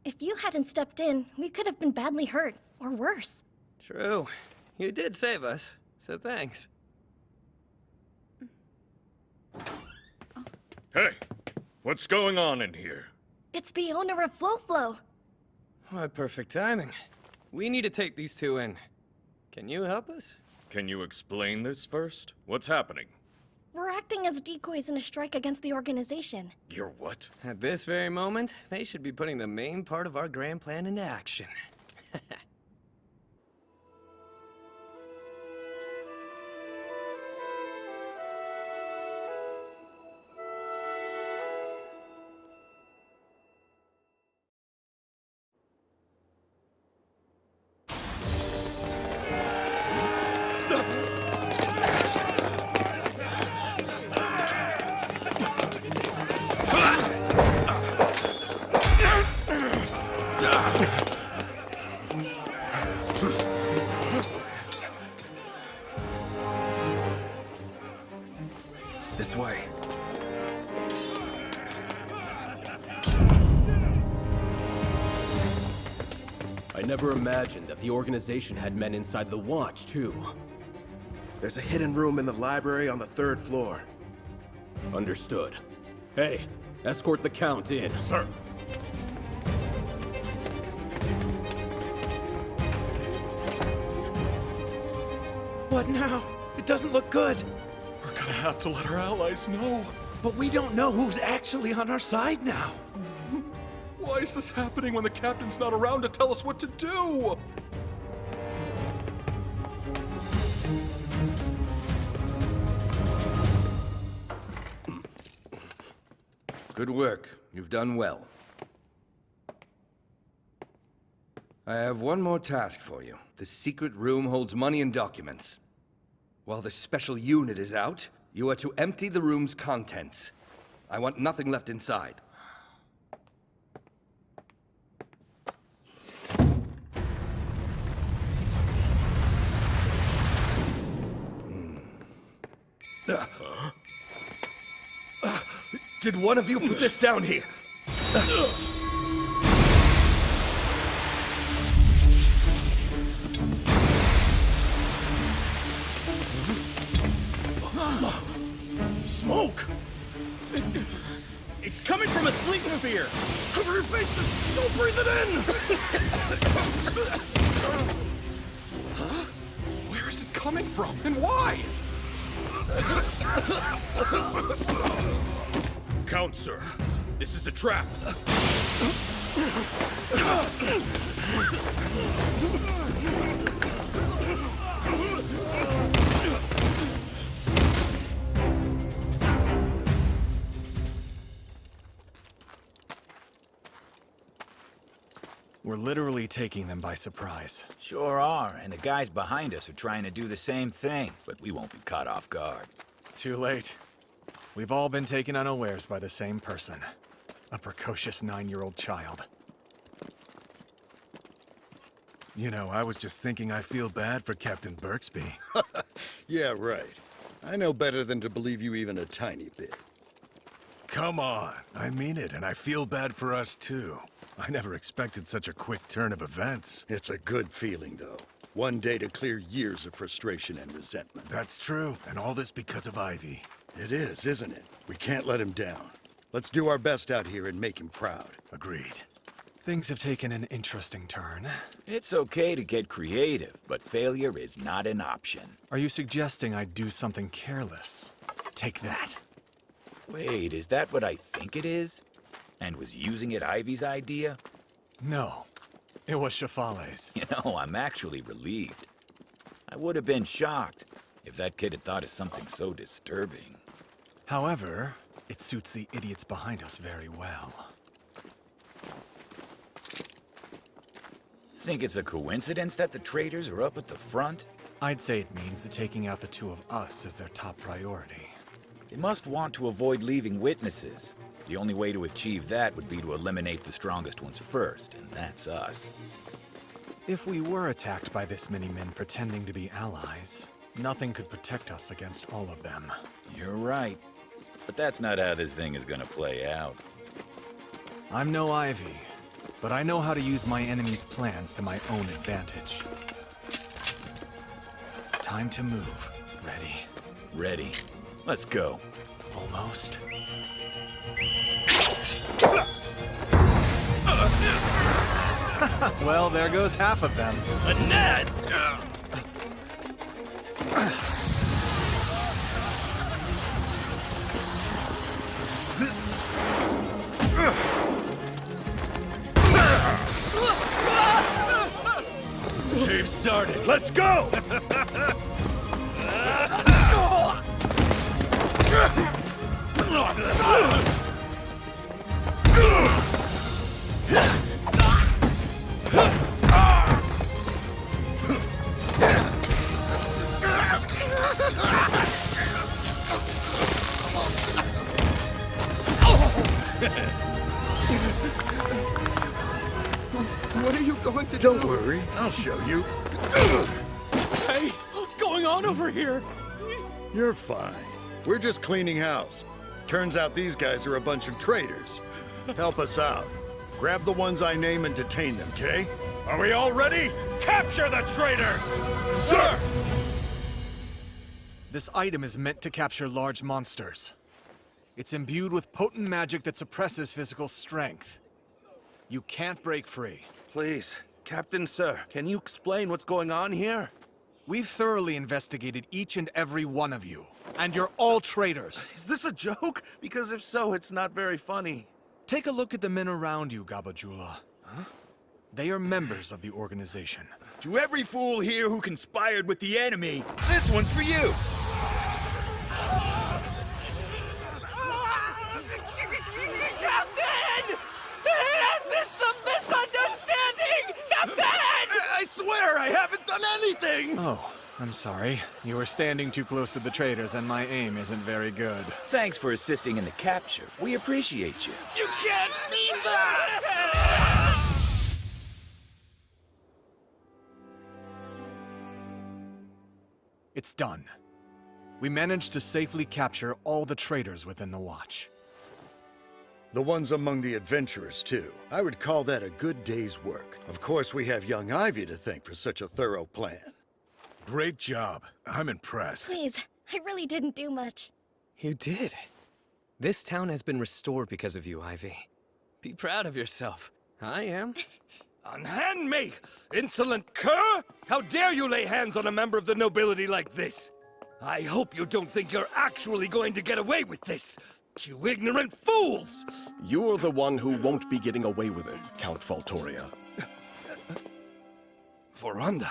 If you hadn't stepped in, we could have been badly hurt, or worse. True. You did save us, so thanks. Hey, what's going on in here? It's the owner of Flo-Flo. What perfect timing. We need to take these two in. Can you help us? Can you explain this first? What's happening? We're acting as decoys in a strike against the organization. You're what? At this very moment, they should be putting the main part of our grand plan into action. This way. I never imagined that the organization had men inside the Watch, too. There's a hidden room in the library on the 3rd floor. Understood. Hey, escort the Count in. Sir. What now? It doesn't look good. We're gonna have to let our allies know. But we don't know who's actually on our side now. Why is this happening when the captain's not around to tell us what to do? Good work. You've done well. I have one more task for you. The secret room holds money and documents. While the special unit is out, you are to empty the room's contents. I want nothing left inside. Did one of you put this down here? Smoke! It's coming from a sleep sphere! Cover your faces! Don't breathe it in! Huh? Where is it coming from, and why? Count, sir. This is a trap. We're literally taking them by surprise. Sure are, and the guys behind us are trying to do the same thing, but we won't be caught off guard. Too late. We've all been taken unawares by the same person. A precocious 9-year-old child. You know, I was just thinking I feel bad for Captain Birksby. Yeah, right. I know better than to believe you even a tiny bit. Come on, I mean it, and I feel bad for us too. I never expected such a quick turn of events. It's a good feeling, though. One day to clear years of frustration and resentment. That's true, and all this because of Ivy. It is, isn't it? We can't let him down. Let's do our best out here and make him proud. Agreed. Things have taken an interesting turn. It's okay to get creative, but failure is not an option. Are you suggesting I do something careless? Take that. Wait, is that what I think it is? And was using it Ivy's idea? No, it was Shafale's. You know, I'm actually relieved. I would have been shocked if that kid had thought of something so disturbing. However, it suits the idiots behind us very well. Think it's a coincidence that the traitors are up at the front? I'd say it means that taking out the two of us is their top priority. They must want to avoid leaving witnesses. The only way to achieve that would be to eliminate the strongest ones first, and that's us. If we were attacked by this many men pretending to be allies, nothing could protect us against all of them. You're right. But that's not how this thing is gonna play out. I'm no Ivy, but I know how to use my enemy's plans to my own advantage. Time to move. Ready? Ready. Let's go. Almost. Well, there goes half of them. A net! They've started. Let's go! What are you going to do? Don't worry, I'll show you. Hey, what's going on over here? You're fine. We're just cleaning house. Turns out these guys are a bunch of traitors. Help us out. Grab the ones I name and detain them, okay? Are we all ready? Capture the traitors! Sir! This item is meant to capture large monsters. It's imbued with potent magic that suppresses physical strength. You can't break free. Please, Captain Sir, can you explain what's going on here? We've thoroughly investigated each and every one of you, and you're all traitors. Is this a joke? Because if so, it's not very funny. Take a look at the men around you, Gabajula. Huh? They are members of the organization. To every fool here who conspired with the enemy, this one's for you! Captain! Is this some misunderstanding? Captain! I swear I haven't done anything! Oh, I'm sorry. You were standing too close to the traitors and my aim isn't very good. Thanks for assisting in the capture. We appreciate you. You can't mean that! It's done. We managed to safely capture all the traitors within the Watch. The ones among the adventurers, too. I would call that a good day's work. Of course, we have young Ivy to thank for such a thorough plan. Great job. I'm impressed. Please, I really didn't do much. You did. This town has been restored because of you, Ivy. Be proud of yourself. I am. Unhand me, insolent cur! How dare you lay hands on a member of the nobility like this? I hope you don't think you're actually going to get away with this, you ignorant fools! You're the one who won't be getting away with it, Count Faltoria. Voranda,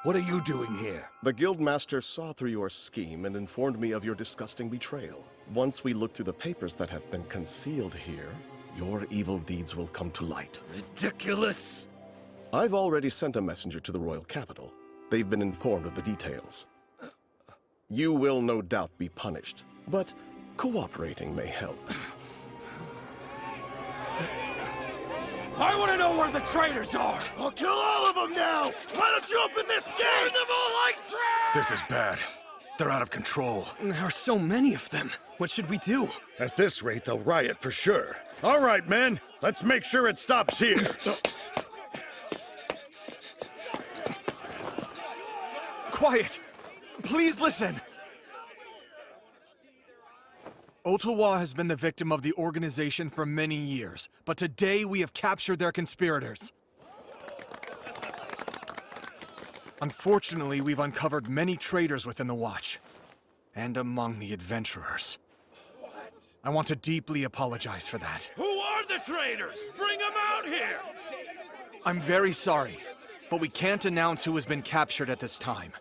what are you doing here? The Guildmaster saw through your scheme and informed me of your disgusting betrayal. Once we look through the papers that have been concealed here, your evil deeds will come to light. Ridiculous! I've already sent a messenger to the royal capital. They've been informed of the details. You will no doubt be punished, but cooperating may help. I want to know where the traitors are! I'll kill all of them now! Why don't you open this gate? Burn them all like trash! This is bad. They're out of control. There are so many of them. What should we do? At this rate, they'll riot for sure. All right, men. Let's make sure it stops here. Quiet! Please listen! Ottawa has been the victim of the organization for many years, but today we have captured their conspirators. Unfortunately, we've uncovered many traitors within the Watch, and among the adventurers. I want to deeply apologize for that. Who are the traitors? Bring them out here! I'm very sorry, but we can't announce who has been captured at this time.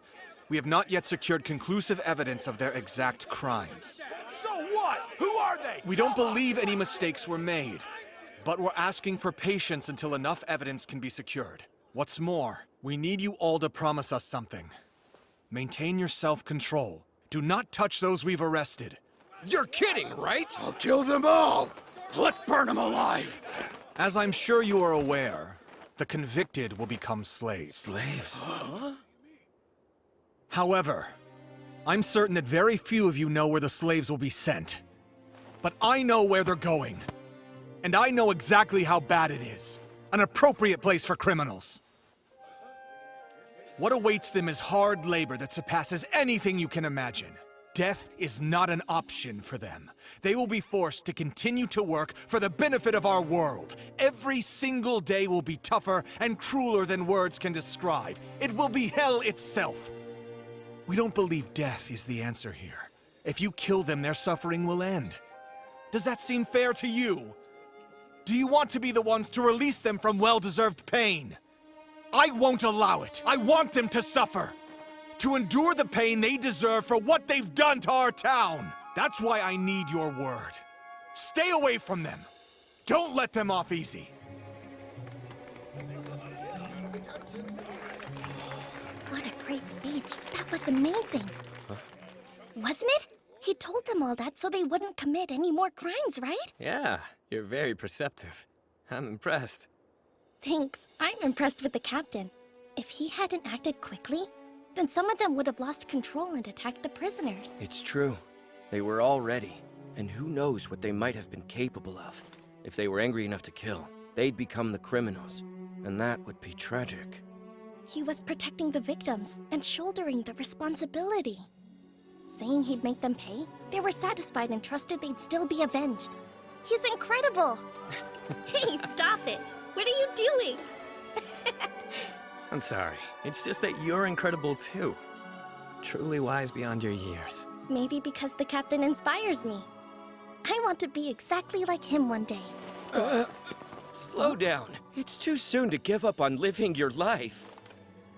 We have not yet secured conclusive evidence of their exact crimes. So what? Who are they? We don't believe any mistakes were made, but we're asking for patience until enough evidence can be secured. What's more, we need you all to promise us something. Maintain your self-control. Do not touch those we've arrested. You're kidding, right? I'll kill them all! Let's burn them alive! As I'm sure you are aware, the convicted will become slaves. Slaves? Huh? However, I'm certain that very few of you know where the slaves will be sent. But I know where they're going. And I know exactly how bad it is. An appropriate place for criminals. What awaits them is hard labor that surpasses anything you can imagine. Death is not an option for them. They will be forced to continue to work for the benefit of our world. Every single day will be tougher and crueler than words can describe. It will be hell itself. We don't believe death is the answer here. If you kill them, their suffering will end. Does that seem fair to you? Do you want to be the ones to release them from well-deserved pain? I won't allow it. I want them to suffer. To endure the pain they deserve for what they've done to our town. That's why I need your word. Stay away from them. Don't let them off easy. What a great speech. That was amazing. Huh? Wasn't it? He told them all that so they wouldn't commit any more crimes, right? Yeah, you're very perceptive. I'm impressed. Thanks. I'm impressed with the captain. If he hadn't acted quickly, then some of them would have lost control and attacked the prisoners. It's true. They were all ready. And who knows what they might have been capable of. If they were angry enough to kill, they'd become the criminals. And that would be tragic. He was protecting the victims and shouldering the responsibility. Saying he'd make them pay, they were satisfied and trusted they'd still be avenged. He's incredible! Hey, stop it! What are you doing? I'm sorry. It's just that you're incredible too. Truly wise beyond your years. Maybe because the captain inspires me. I want to be exactly like him one day. Slow down. It's too soon to give up on living your life.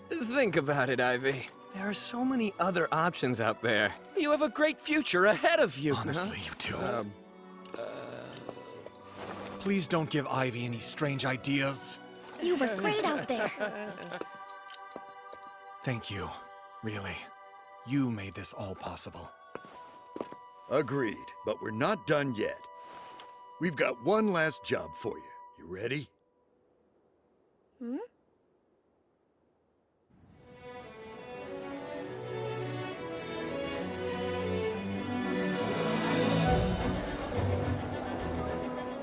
Think about it, Ivy. There are so many other options out there. You have a great future ahead of you. Honestly, you two. Please don't give Ivy any strange ideas. You were great out there. Thank you. Really. You made this all possible. Agreed, but we're not done yet. We've got one last job for you. You ready? Hmm?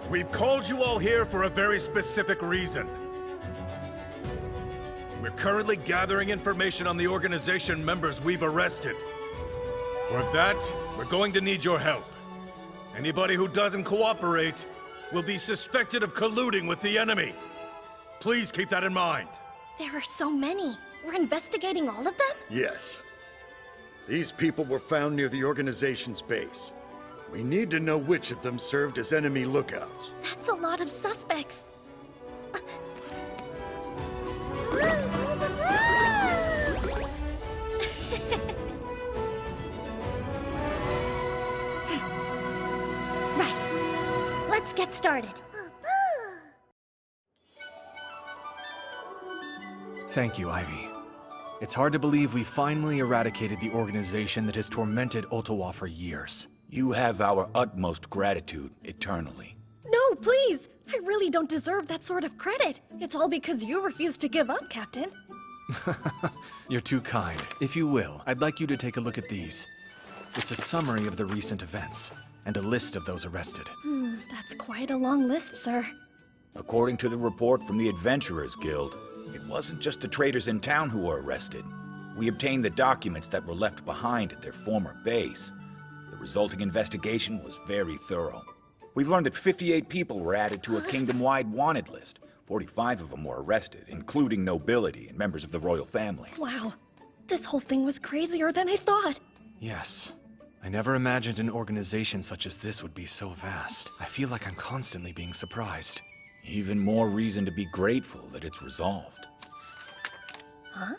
We've called you all here for a very specific reason. We're currently gathering information on the organization members we've arrested. For that, we're going to need your help. Anybody who doesn't cooperate will be suspected of colluding with the enemy. Please keep that in mind. There are so many. We're investigating all of them? Yes. These people were found near the organization's base. We need to know which of them served as enemy lookouts. That's a lot of suspects. Right. Let's get started. Thank you, Ivy. It's hard to believe we finally eradicated the organization that has tormented Ottawa for years. You have our utmost gratitude eternally. No, please! I really don't deserve that sort of credit. It's all because you refused to give up, Captain. You're too kind. If you will, I'd like you to take a look at these. It's a summary of the recent events, and a list of those arrested. That's quite a long list, sir. According to the report from the Adventurers Guild, it wasn't just the traders in town who were arrested. We obtained the documents that were left behind at their former base. The resulting investigation was very thorough. We've learned that 58 people were added to a kingdom-wide wanted list. 45 of them were arrested, including nobility and members of the royal family. Wow. This whole thing was crazier than I thought. Yes. I never imagined an organization such as this would be so vast. I feel like I'm constantly being surprised. Even more reason to be grateful that it's resolved. Huh?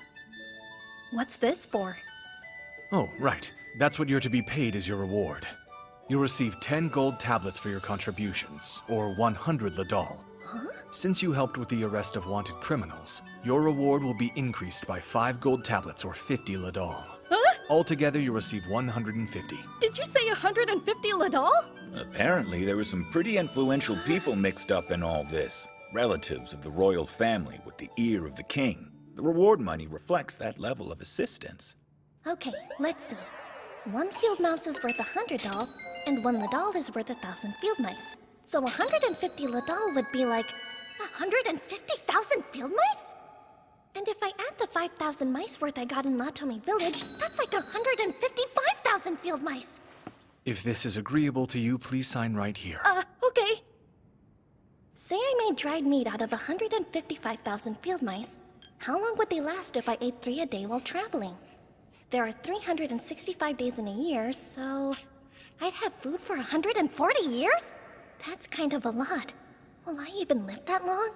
What's this for? Oh, right. That's what you're to be paid as your reward. You'll receive 10 gold tablets for your contributions, or 100 ladal. Huh? Since you helped with the arrest of wanted criminals, your reward will be increased by 5 gold tablets or 50 ladal. Huh? Altogether, you'll receive 150. Did you say 150 ladal? Apparently, there were some pretty influential people mixed up in all this. Relatives of the royal family with the ear of the king. The reward money reflects that level of assistance. Okay, let's see. 1 field mouse is worth 100 dal, and 1 ladal is worth 1,000 field mice. So 150 ladal would be like 150,000 field mice? And if I add the 5,000 mice worth I got in Latomi village, that's like 155,000 field mice. If this is agreeable to you, please sign right here. Okay. Say I made dried meat out of 155,000 field mice. How long would they last if I ate 3 a day while traveling? There are 365 days in a year, so I'd have food for 140 years? That's kind of a lot. Will I even live that long?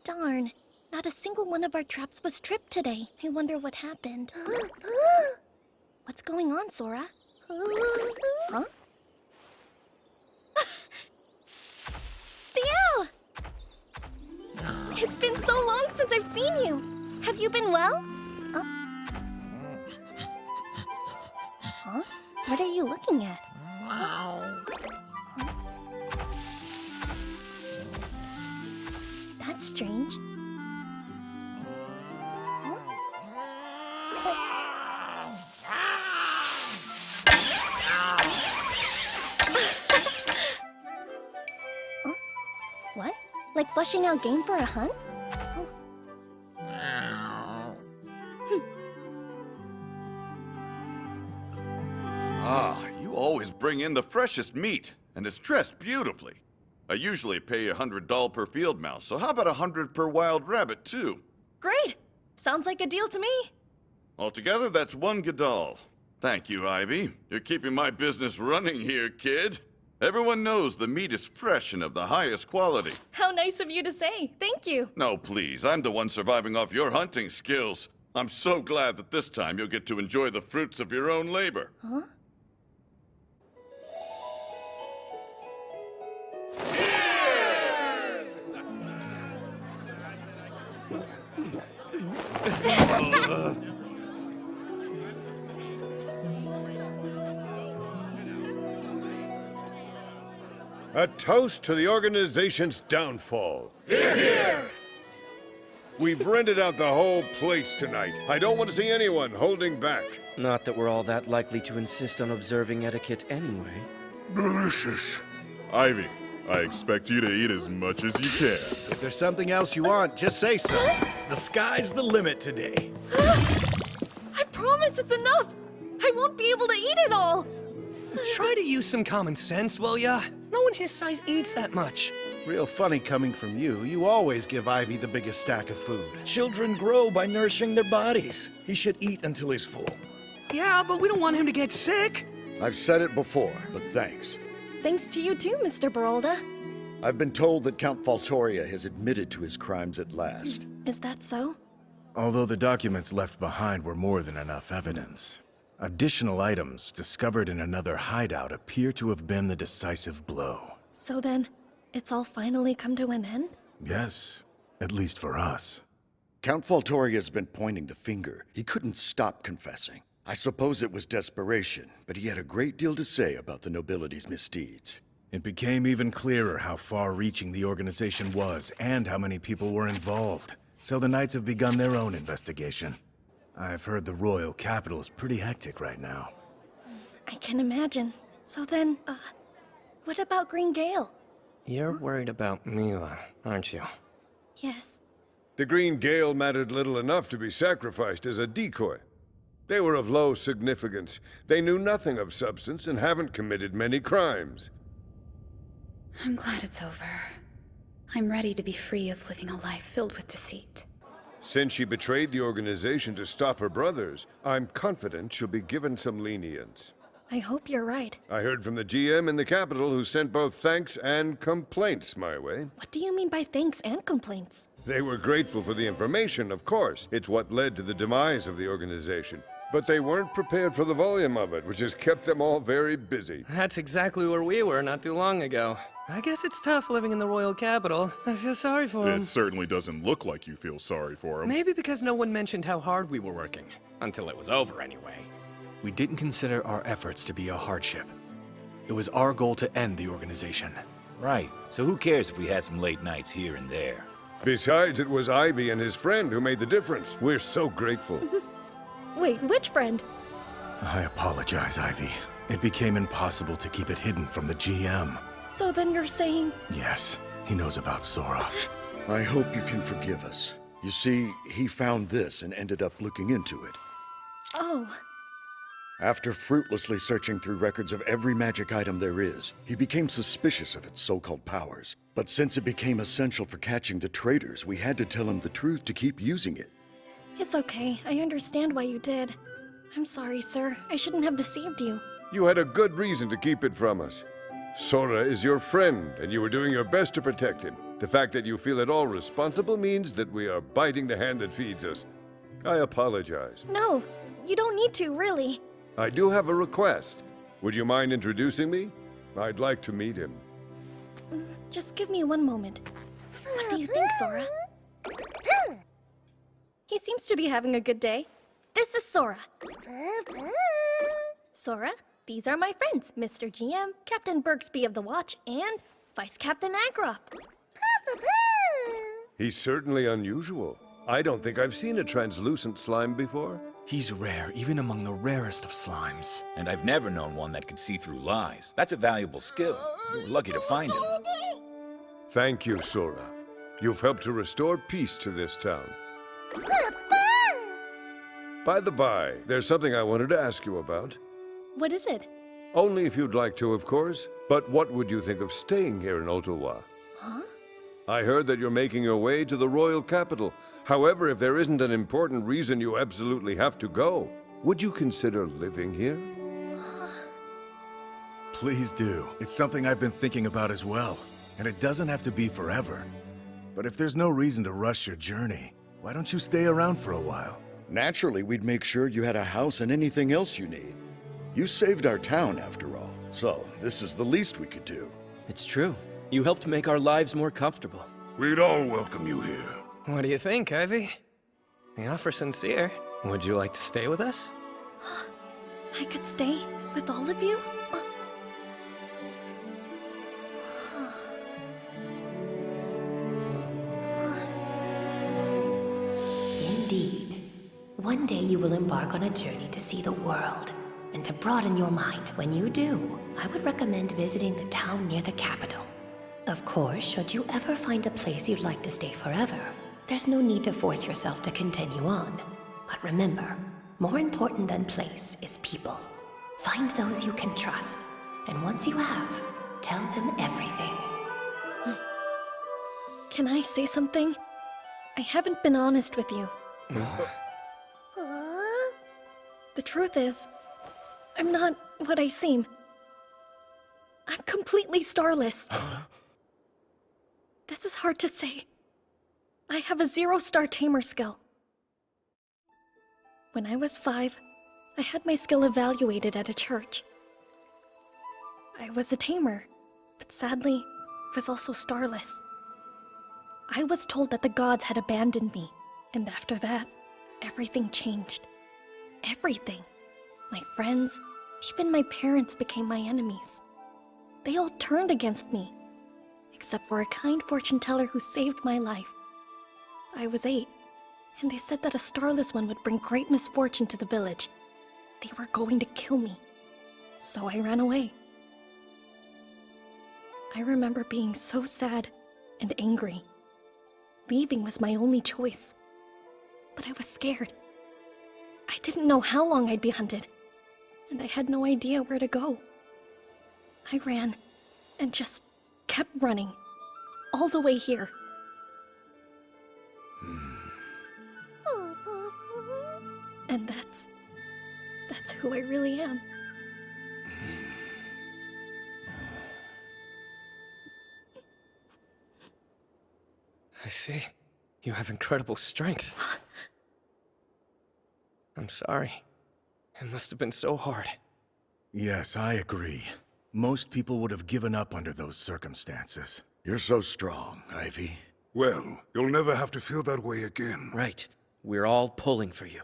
Darn, not a single one of our traps was tripped today. I wonder what happened. What's going on, Sora? Huh? Ciel! It's been so long since I've seen you. Have you been well? Huh? What are you looking at? Huh? That's strange. What? Like flushing out game for a hunt? You always bring in the freshest meat, and it's dressed beautifully. I usually pay $100 per field mouse, so how about 100 per wild rabbit, too? Great! Sounds like a deal to me. Altogether, that's 1 gadal. Thank you, Ivy. You're keeping my business running here, kid. Everyone knows the meat is fresh and of the highest quality. How nice of you to say. Thank you. No, please. I'm the one surviving off your hunting skills. I'm so glad that this time you'll get to enjoy the fruits of your own labor. Huh? A toast to the organization's downfall. Hear, hear! We've rented out the whole place tonight. I don't want to see anyone holding back. Not that we're all that likely to insist on observing etiquette anyway. Delicious. Ivy, I expect you to eat as much as you can. If there's something else you want, just say so. The sky's the limit today. I promise it's enough. I won't be able to eat it all. Try to use some common sense, will ya? No one his size eats that much. Real funny coming from you. You always give Ivy the biggest stack of food. Children grow by nourishing their bodies. He should eat until he's full. Yeah, but we don't want him to get sick. I've said it before, but thanks. Thanks to you too, Mr. Barolda. I've been told that Count Faltoria has admitted to his crimes at last. Is that so? Although the documents left behind were more than enough evidence, additional items discovered in another hideout appear to have been the decisive blow. So then, it's all finally come to an end? Yes, at least for us. Count Faltoria's been pointing the finger. He couldn't stop confessing. I suppose it was desperation, but he had a great deal to say about the nobility's misdeeds. It became even clearer how far-reaching the organization was and how many people were involved. So the Knights have begun their own investigation. I've heard the royal capital is pretty hectic right now. I can imagine. So then, what about Green Gale? You're worried about Mila, aren't you? Yes. The Green Gale mattered little enough to be sacrificed as a decoy. They were of low significance. They knew nothing of substance and haven't committed many crimes. I'm glad it's over. I'm ready to be free of living a life filled with deceit. Since she betrayed the organization to stop her brothers, I'm confident she'll be given some lenience. I hope you're right. I heard from the GM in the capital who sent both thanks and complaints my way. What do you mean by thanks and complaints? They were grateful for the information, of course. It's what led to the demise of the organization. But they weren't prepared for the volume of it, which has kept them all very busy. That's exactly where we were not too long ago. I guess it's tough living in the royal capital. I feel sorry for him. It certainly doesn't look like you feel sorry for him. Maybe because no one mentioned how hard we were working. Until it was over, anyway. We didn't consider our efforts to be a hardship. It was our goal to end the organization. Right. So who cares if we had some late nights here and there? Besides, it was Ivy and his friend who made the difference. We're so grateful. Wait, which friend? I apologize, Ivy. It became impossible to keep it hidden from the GM. So then you're saying... Yes, he knows about Sora. I hope you can forgive us. You see, he found this and ended up looking into it. Oh. After fruitlessly searching through records of every magic item there is, he became suspicious of its so-called powers. But since it became essential for catching the traitors, we had to tell him the truth to keep using it. It's okay. I understand why you did. I'm sorry, sir. I shouldn't have deceived you. You had a good reason to keep it from us. Sora is your friend, and you were doing your best to protect him. The fact that you feel at all responsible means that we are biting the hand that feeds us. I apologize. No, you don't need to, really. I do have a request. Would you mind introducing me? I'd like to meet him. Just give me one moment. What do you think, Sora? He seems to be having a good day. This is Sora. Sora, these are my friends, Mr. GM, Captain Bergsby of the Watch, and Vice Captain Agrop. He's certainly unusual. I don't think I've seen a translucent slime before. He's rare, even among the rarest of slimes. And I've never known one that could see through lies. That's a valuable skill. You were lucky to find him. Thank you, Sora. You've helped to restore peace to this town. By the by, there's something I wanted to ask you about. What is it? Only if you'd like to, of course. But what would you think of staying here in Ottawa? Huh? I heard that you're making your way to the royal capital. However, if there isn't an important reason you absolutely have to go, would you consider living here? Please do. It's something I've been thinking about as well. And it doesn't have to be forever. But if there's no reason to rush your journey, why don't you stay around for a while? Naturally, we'd make sure you had a house and anything else you need. You saved our town, after all. So, this is the least we could do. It's true. You helped make our lives more comfortable. We'd all welcome you here. What do you think, Ivy? The offer's sincere. Would you like to stay with us? I could stay with all of you? Indeed. One day you will embark on a journey to see the world and to broaden your mind. When you do, I would recommend visiting the town near the capital. Of course, should you ever find a place you'd like to stay forever, there's no need to force yourself to continue on. But remember, more important than place is people. Find those you can trust, and once you have, tell them everything. Can I say something? I haven't been honest with you. The truth is, I'm not what I seem. I'm completely starless. This is hard to say. I have a 0-star Tamer skill. When I was 5, I had my skill evaluated at a church. I was a Tamer, but sadly, was also starless. I was told that the gods had abandoned me, and after that, everything changed. Everything. My friends, even my parents became my enemies. They all turned against me, except for a kind fortune teller who saved my life. I was 8, and they said that a starless one would bring great misfortune to the village. They were going to kill me, so I ran away. I remember being so sad and angry. Leaving was my only choice, but I was scared. I didn't know how long I'd be hunted, and I had no idea where to go. I ran, and just kept running, all the way here. And that's who I really am. I see. You have incredible strength. I'm sorry. It must have been so hard. Yes, I agree. Most people would have given up under those circumstances. You're so strong, Ivy. Well, you'll never have to feel that way again. Right. We're all pulling for you.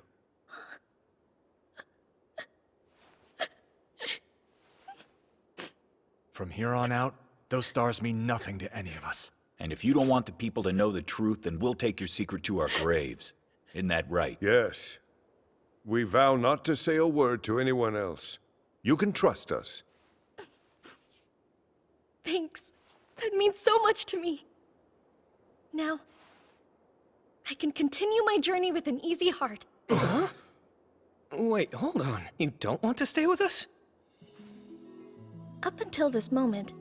From here on out, those stars mean nothing to any of us. And if you don't want the people to know the truth, then we'll take your secret to our graves. Isn't that right? Yes. We vow not to say a word to anyone else. You can trust us. Thanks. That means so much to me. Now, I can continue my journey with an easy heart. Huh? Wait, hold on. You don't want to stay with us? Up until this moment,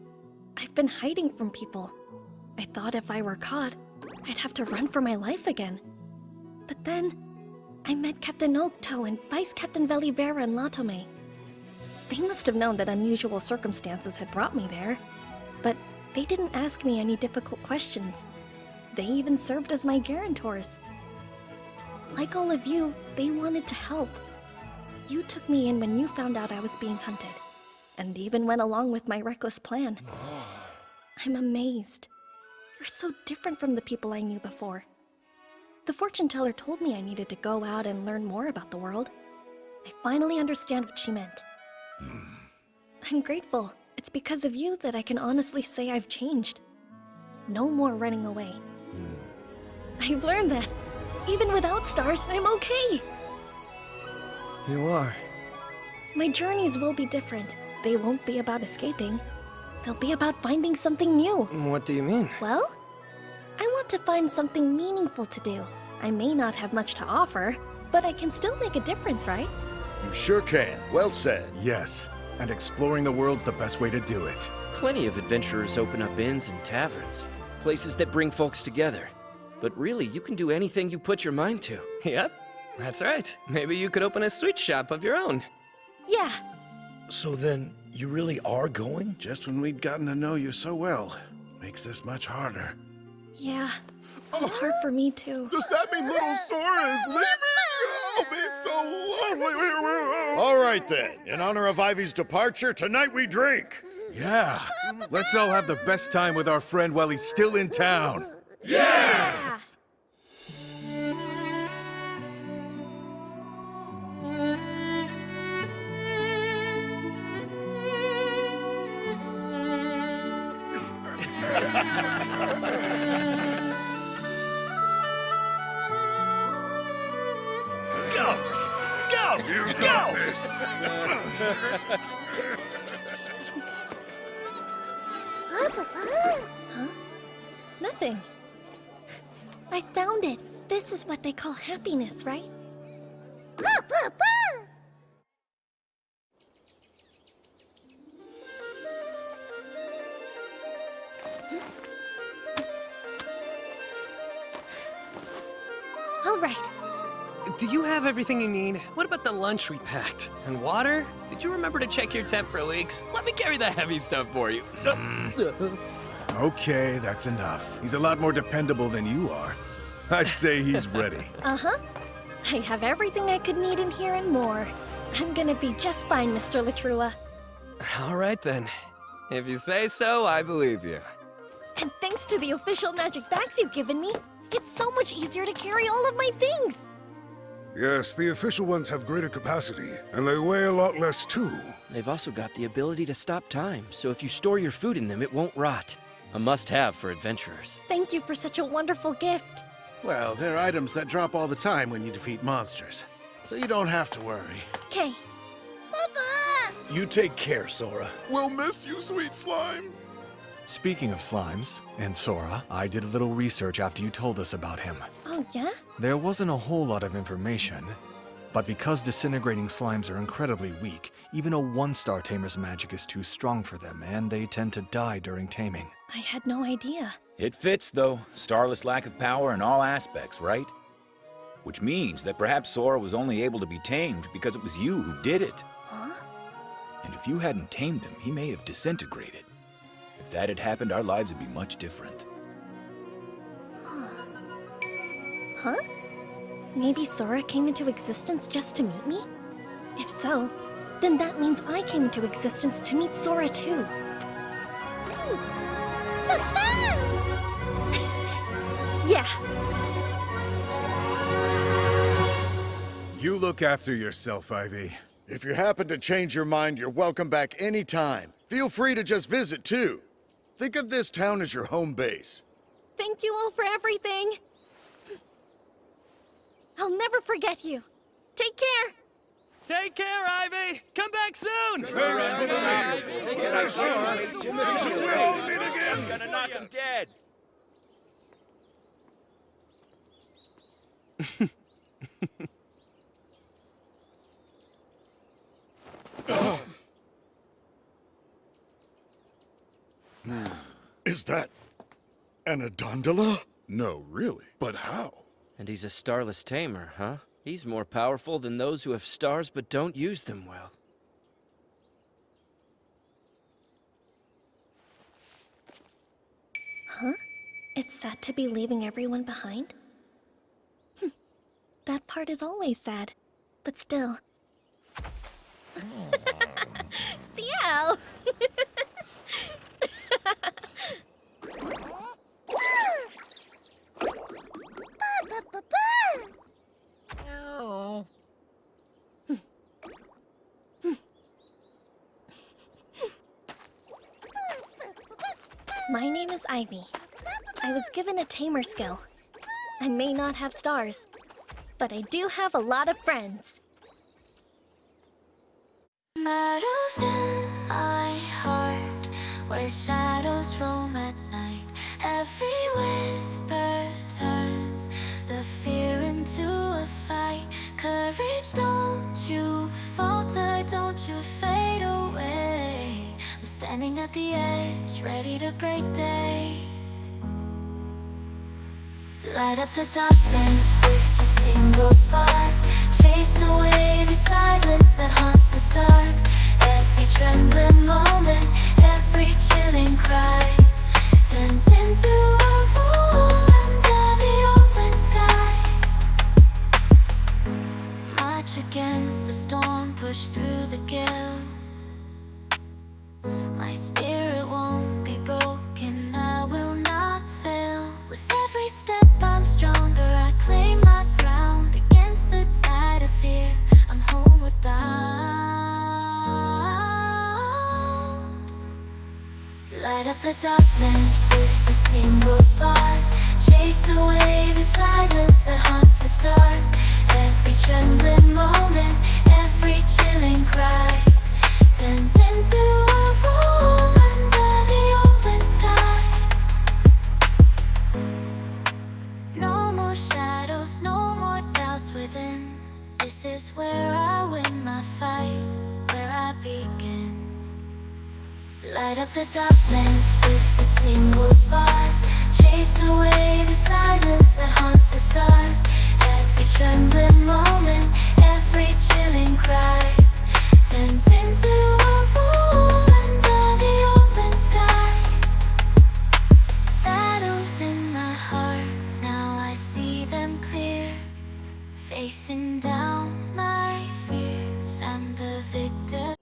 I've been hiding from people. I thought if I were caught, I'd have to run for my life again. But then, I met Captain Oaktoe and Vice Captain Velivera and Latome. They must have known that unusual circumstances had brought me there, but they didn't ask me any difficult questions. They even served as my guarantors. Like all of you, they wanted to help. You took me in when you found out I was being hunted, and even went along with my reckless plan. I'm amazed. You're so different from the people I knew before. The fortune teller told me I needed to go out and learn more about the world. I finally understand what she meant. I'm grateful. It's because of you that I can honestly say I've changed. No more running away. I've learned that, even without stars, I'm okay. You are. My journeys will be different. They won't be about escaping. They'll be about finding something new. What do you mean? Well, I want to find something meaningful to do. I may not have much to offer, but I can still make a difference, right? You sure can. Well said. Yes, and exploring the world's the best way to do it. Plenty of adventurers open up inns and taverns, places that bring folks together. But really, you can do anything you put your mind to. Yep, that's right. Maybe you could open a sweet shop of your own. Yeah. So then, you really are going? Just when we'd gotten to know you so well. Makes this much harder. Yeah, it's hard for me too. Does that mean little Sora is leaving? I'll be so lonely. All right then. In honor of Ivy's departure, tonight we drink. Yeah. Let's all have the best time with our friend while he's still in town. Yes! Go! Go! You got this! Huh? Nothing. I found it. This is what they call happiness, right? All right. Do you have everything you need? What about the lunch we packed? And water? Did you remember to check your tent for leaks? Let me carry the heavy stuff for you. Okay, that's enough. He's a lot more dependable than you are. I'd say he's ready. Uh-huh. I have everything I could need in here and more. I'm gonna be just fine, Mr. Latrua. All right then. If you say so, I believe you. And thanks to the official magic bags you've given me, it's so much easier to carry all of my things. Yes, the official ones have greater capacity, and they weigh a lot less too. They've also got the ability to stop time, so if you store your food in them, it won't rot. A must-have for adventurers. Thank you for such a wonderful gift. Well, they're items that drop all the time when you defeat monsters, so you don't have to worry. Okay. You take care, Sora. We'll miss you, sweet slime. Speaking of slimes, and Sora, I did a little research after you told us about him. Oh, yeah? There wasn't a whole lot of information, but because disintegrating slimes are incredibly weak, even a one-star tamer's magic is too strong for them, and they tend to die during taming. I had no idea. It fits, though. Starless lack of power in all aspects, right? Which means that perhaps Sora was only able to be tamed because it was you who did it. Huh? And if you hadn't tamed him, he may have disintegrated. If that had happened, our lives would be much different. Huh? Maybe Sora came into existence just to meet me? If so, then that means I came into existence to meet Sora too. Yeah. You look after yourself, Ivy. If you happen to change your mind, you're welcome back anytime. Feel free to just visit, too. Think of this town as your home base. Thank you all for everything. I'll never forget you. Take care. Take care, Ivy! Come back soon! Just gonna knock him dead. Is that an Adondola? No, really. But how? And he's a starless tamer, huh? He's more powerful than those who have stars but don't use them well. Huh? It's sad to be leaving everyone behind? That part is always sad, but still. Ciao! Oh. My name is Ivy. I was given a tamer skill. I may not have stars, but I do have a lot of friends. Meadows in my heart, where shadows roam at night. Every whisper turns the fear into a fight. Courage, don't you falter, don't you fade away. I'm standing at the edge, ready to break day. Light up the darkness with a single spark. Chase away the silence that haunts the start. Every trembling moment, every chilling cry turns into a roar under the open sky. March against the storm, push through the gale. My spirit won't be broken, I will not fail. With every step I'm stronger, I claim my ground. Against the tide of fear, I'm homeward bound. Light up the darkness with a single spark. Chase away the silence that haunts the start. Every trembling moment, every chilling cry turns into a roar under the open sky. No more shadows, no more doubts within. This is where I win my fight, where I begin. Light up the darkness with a single spark. Chase away the silence that haunts the start. Every trembling moment, every chilling cry turns into a roar under the open sky. Battles in my heart, now I see them clear. Facing down my fears, I'm the victor.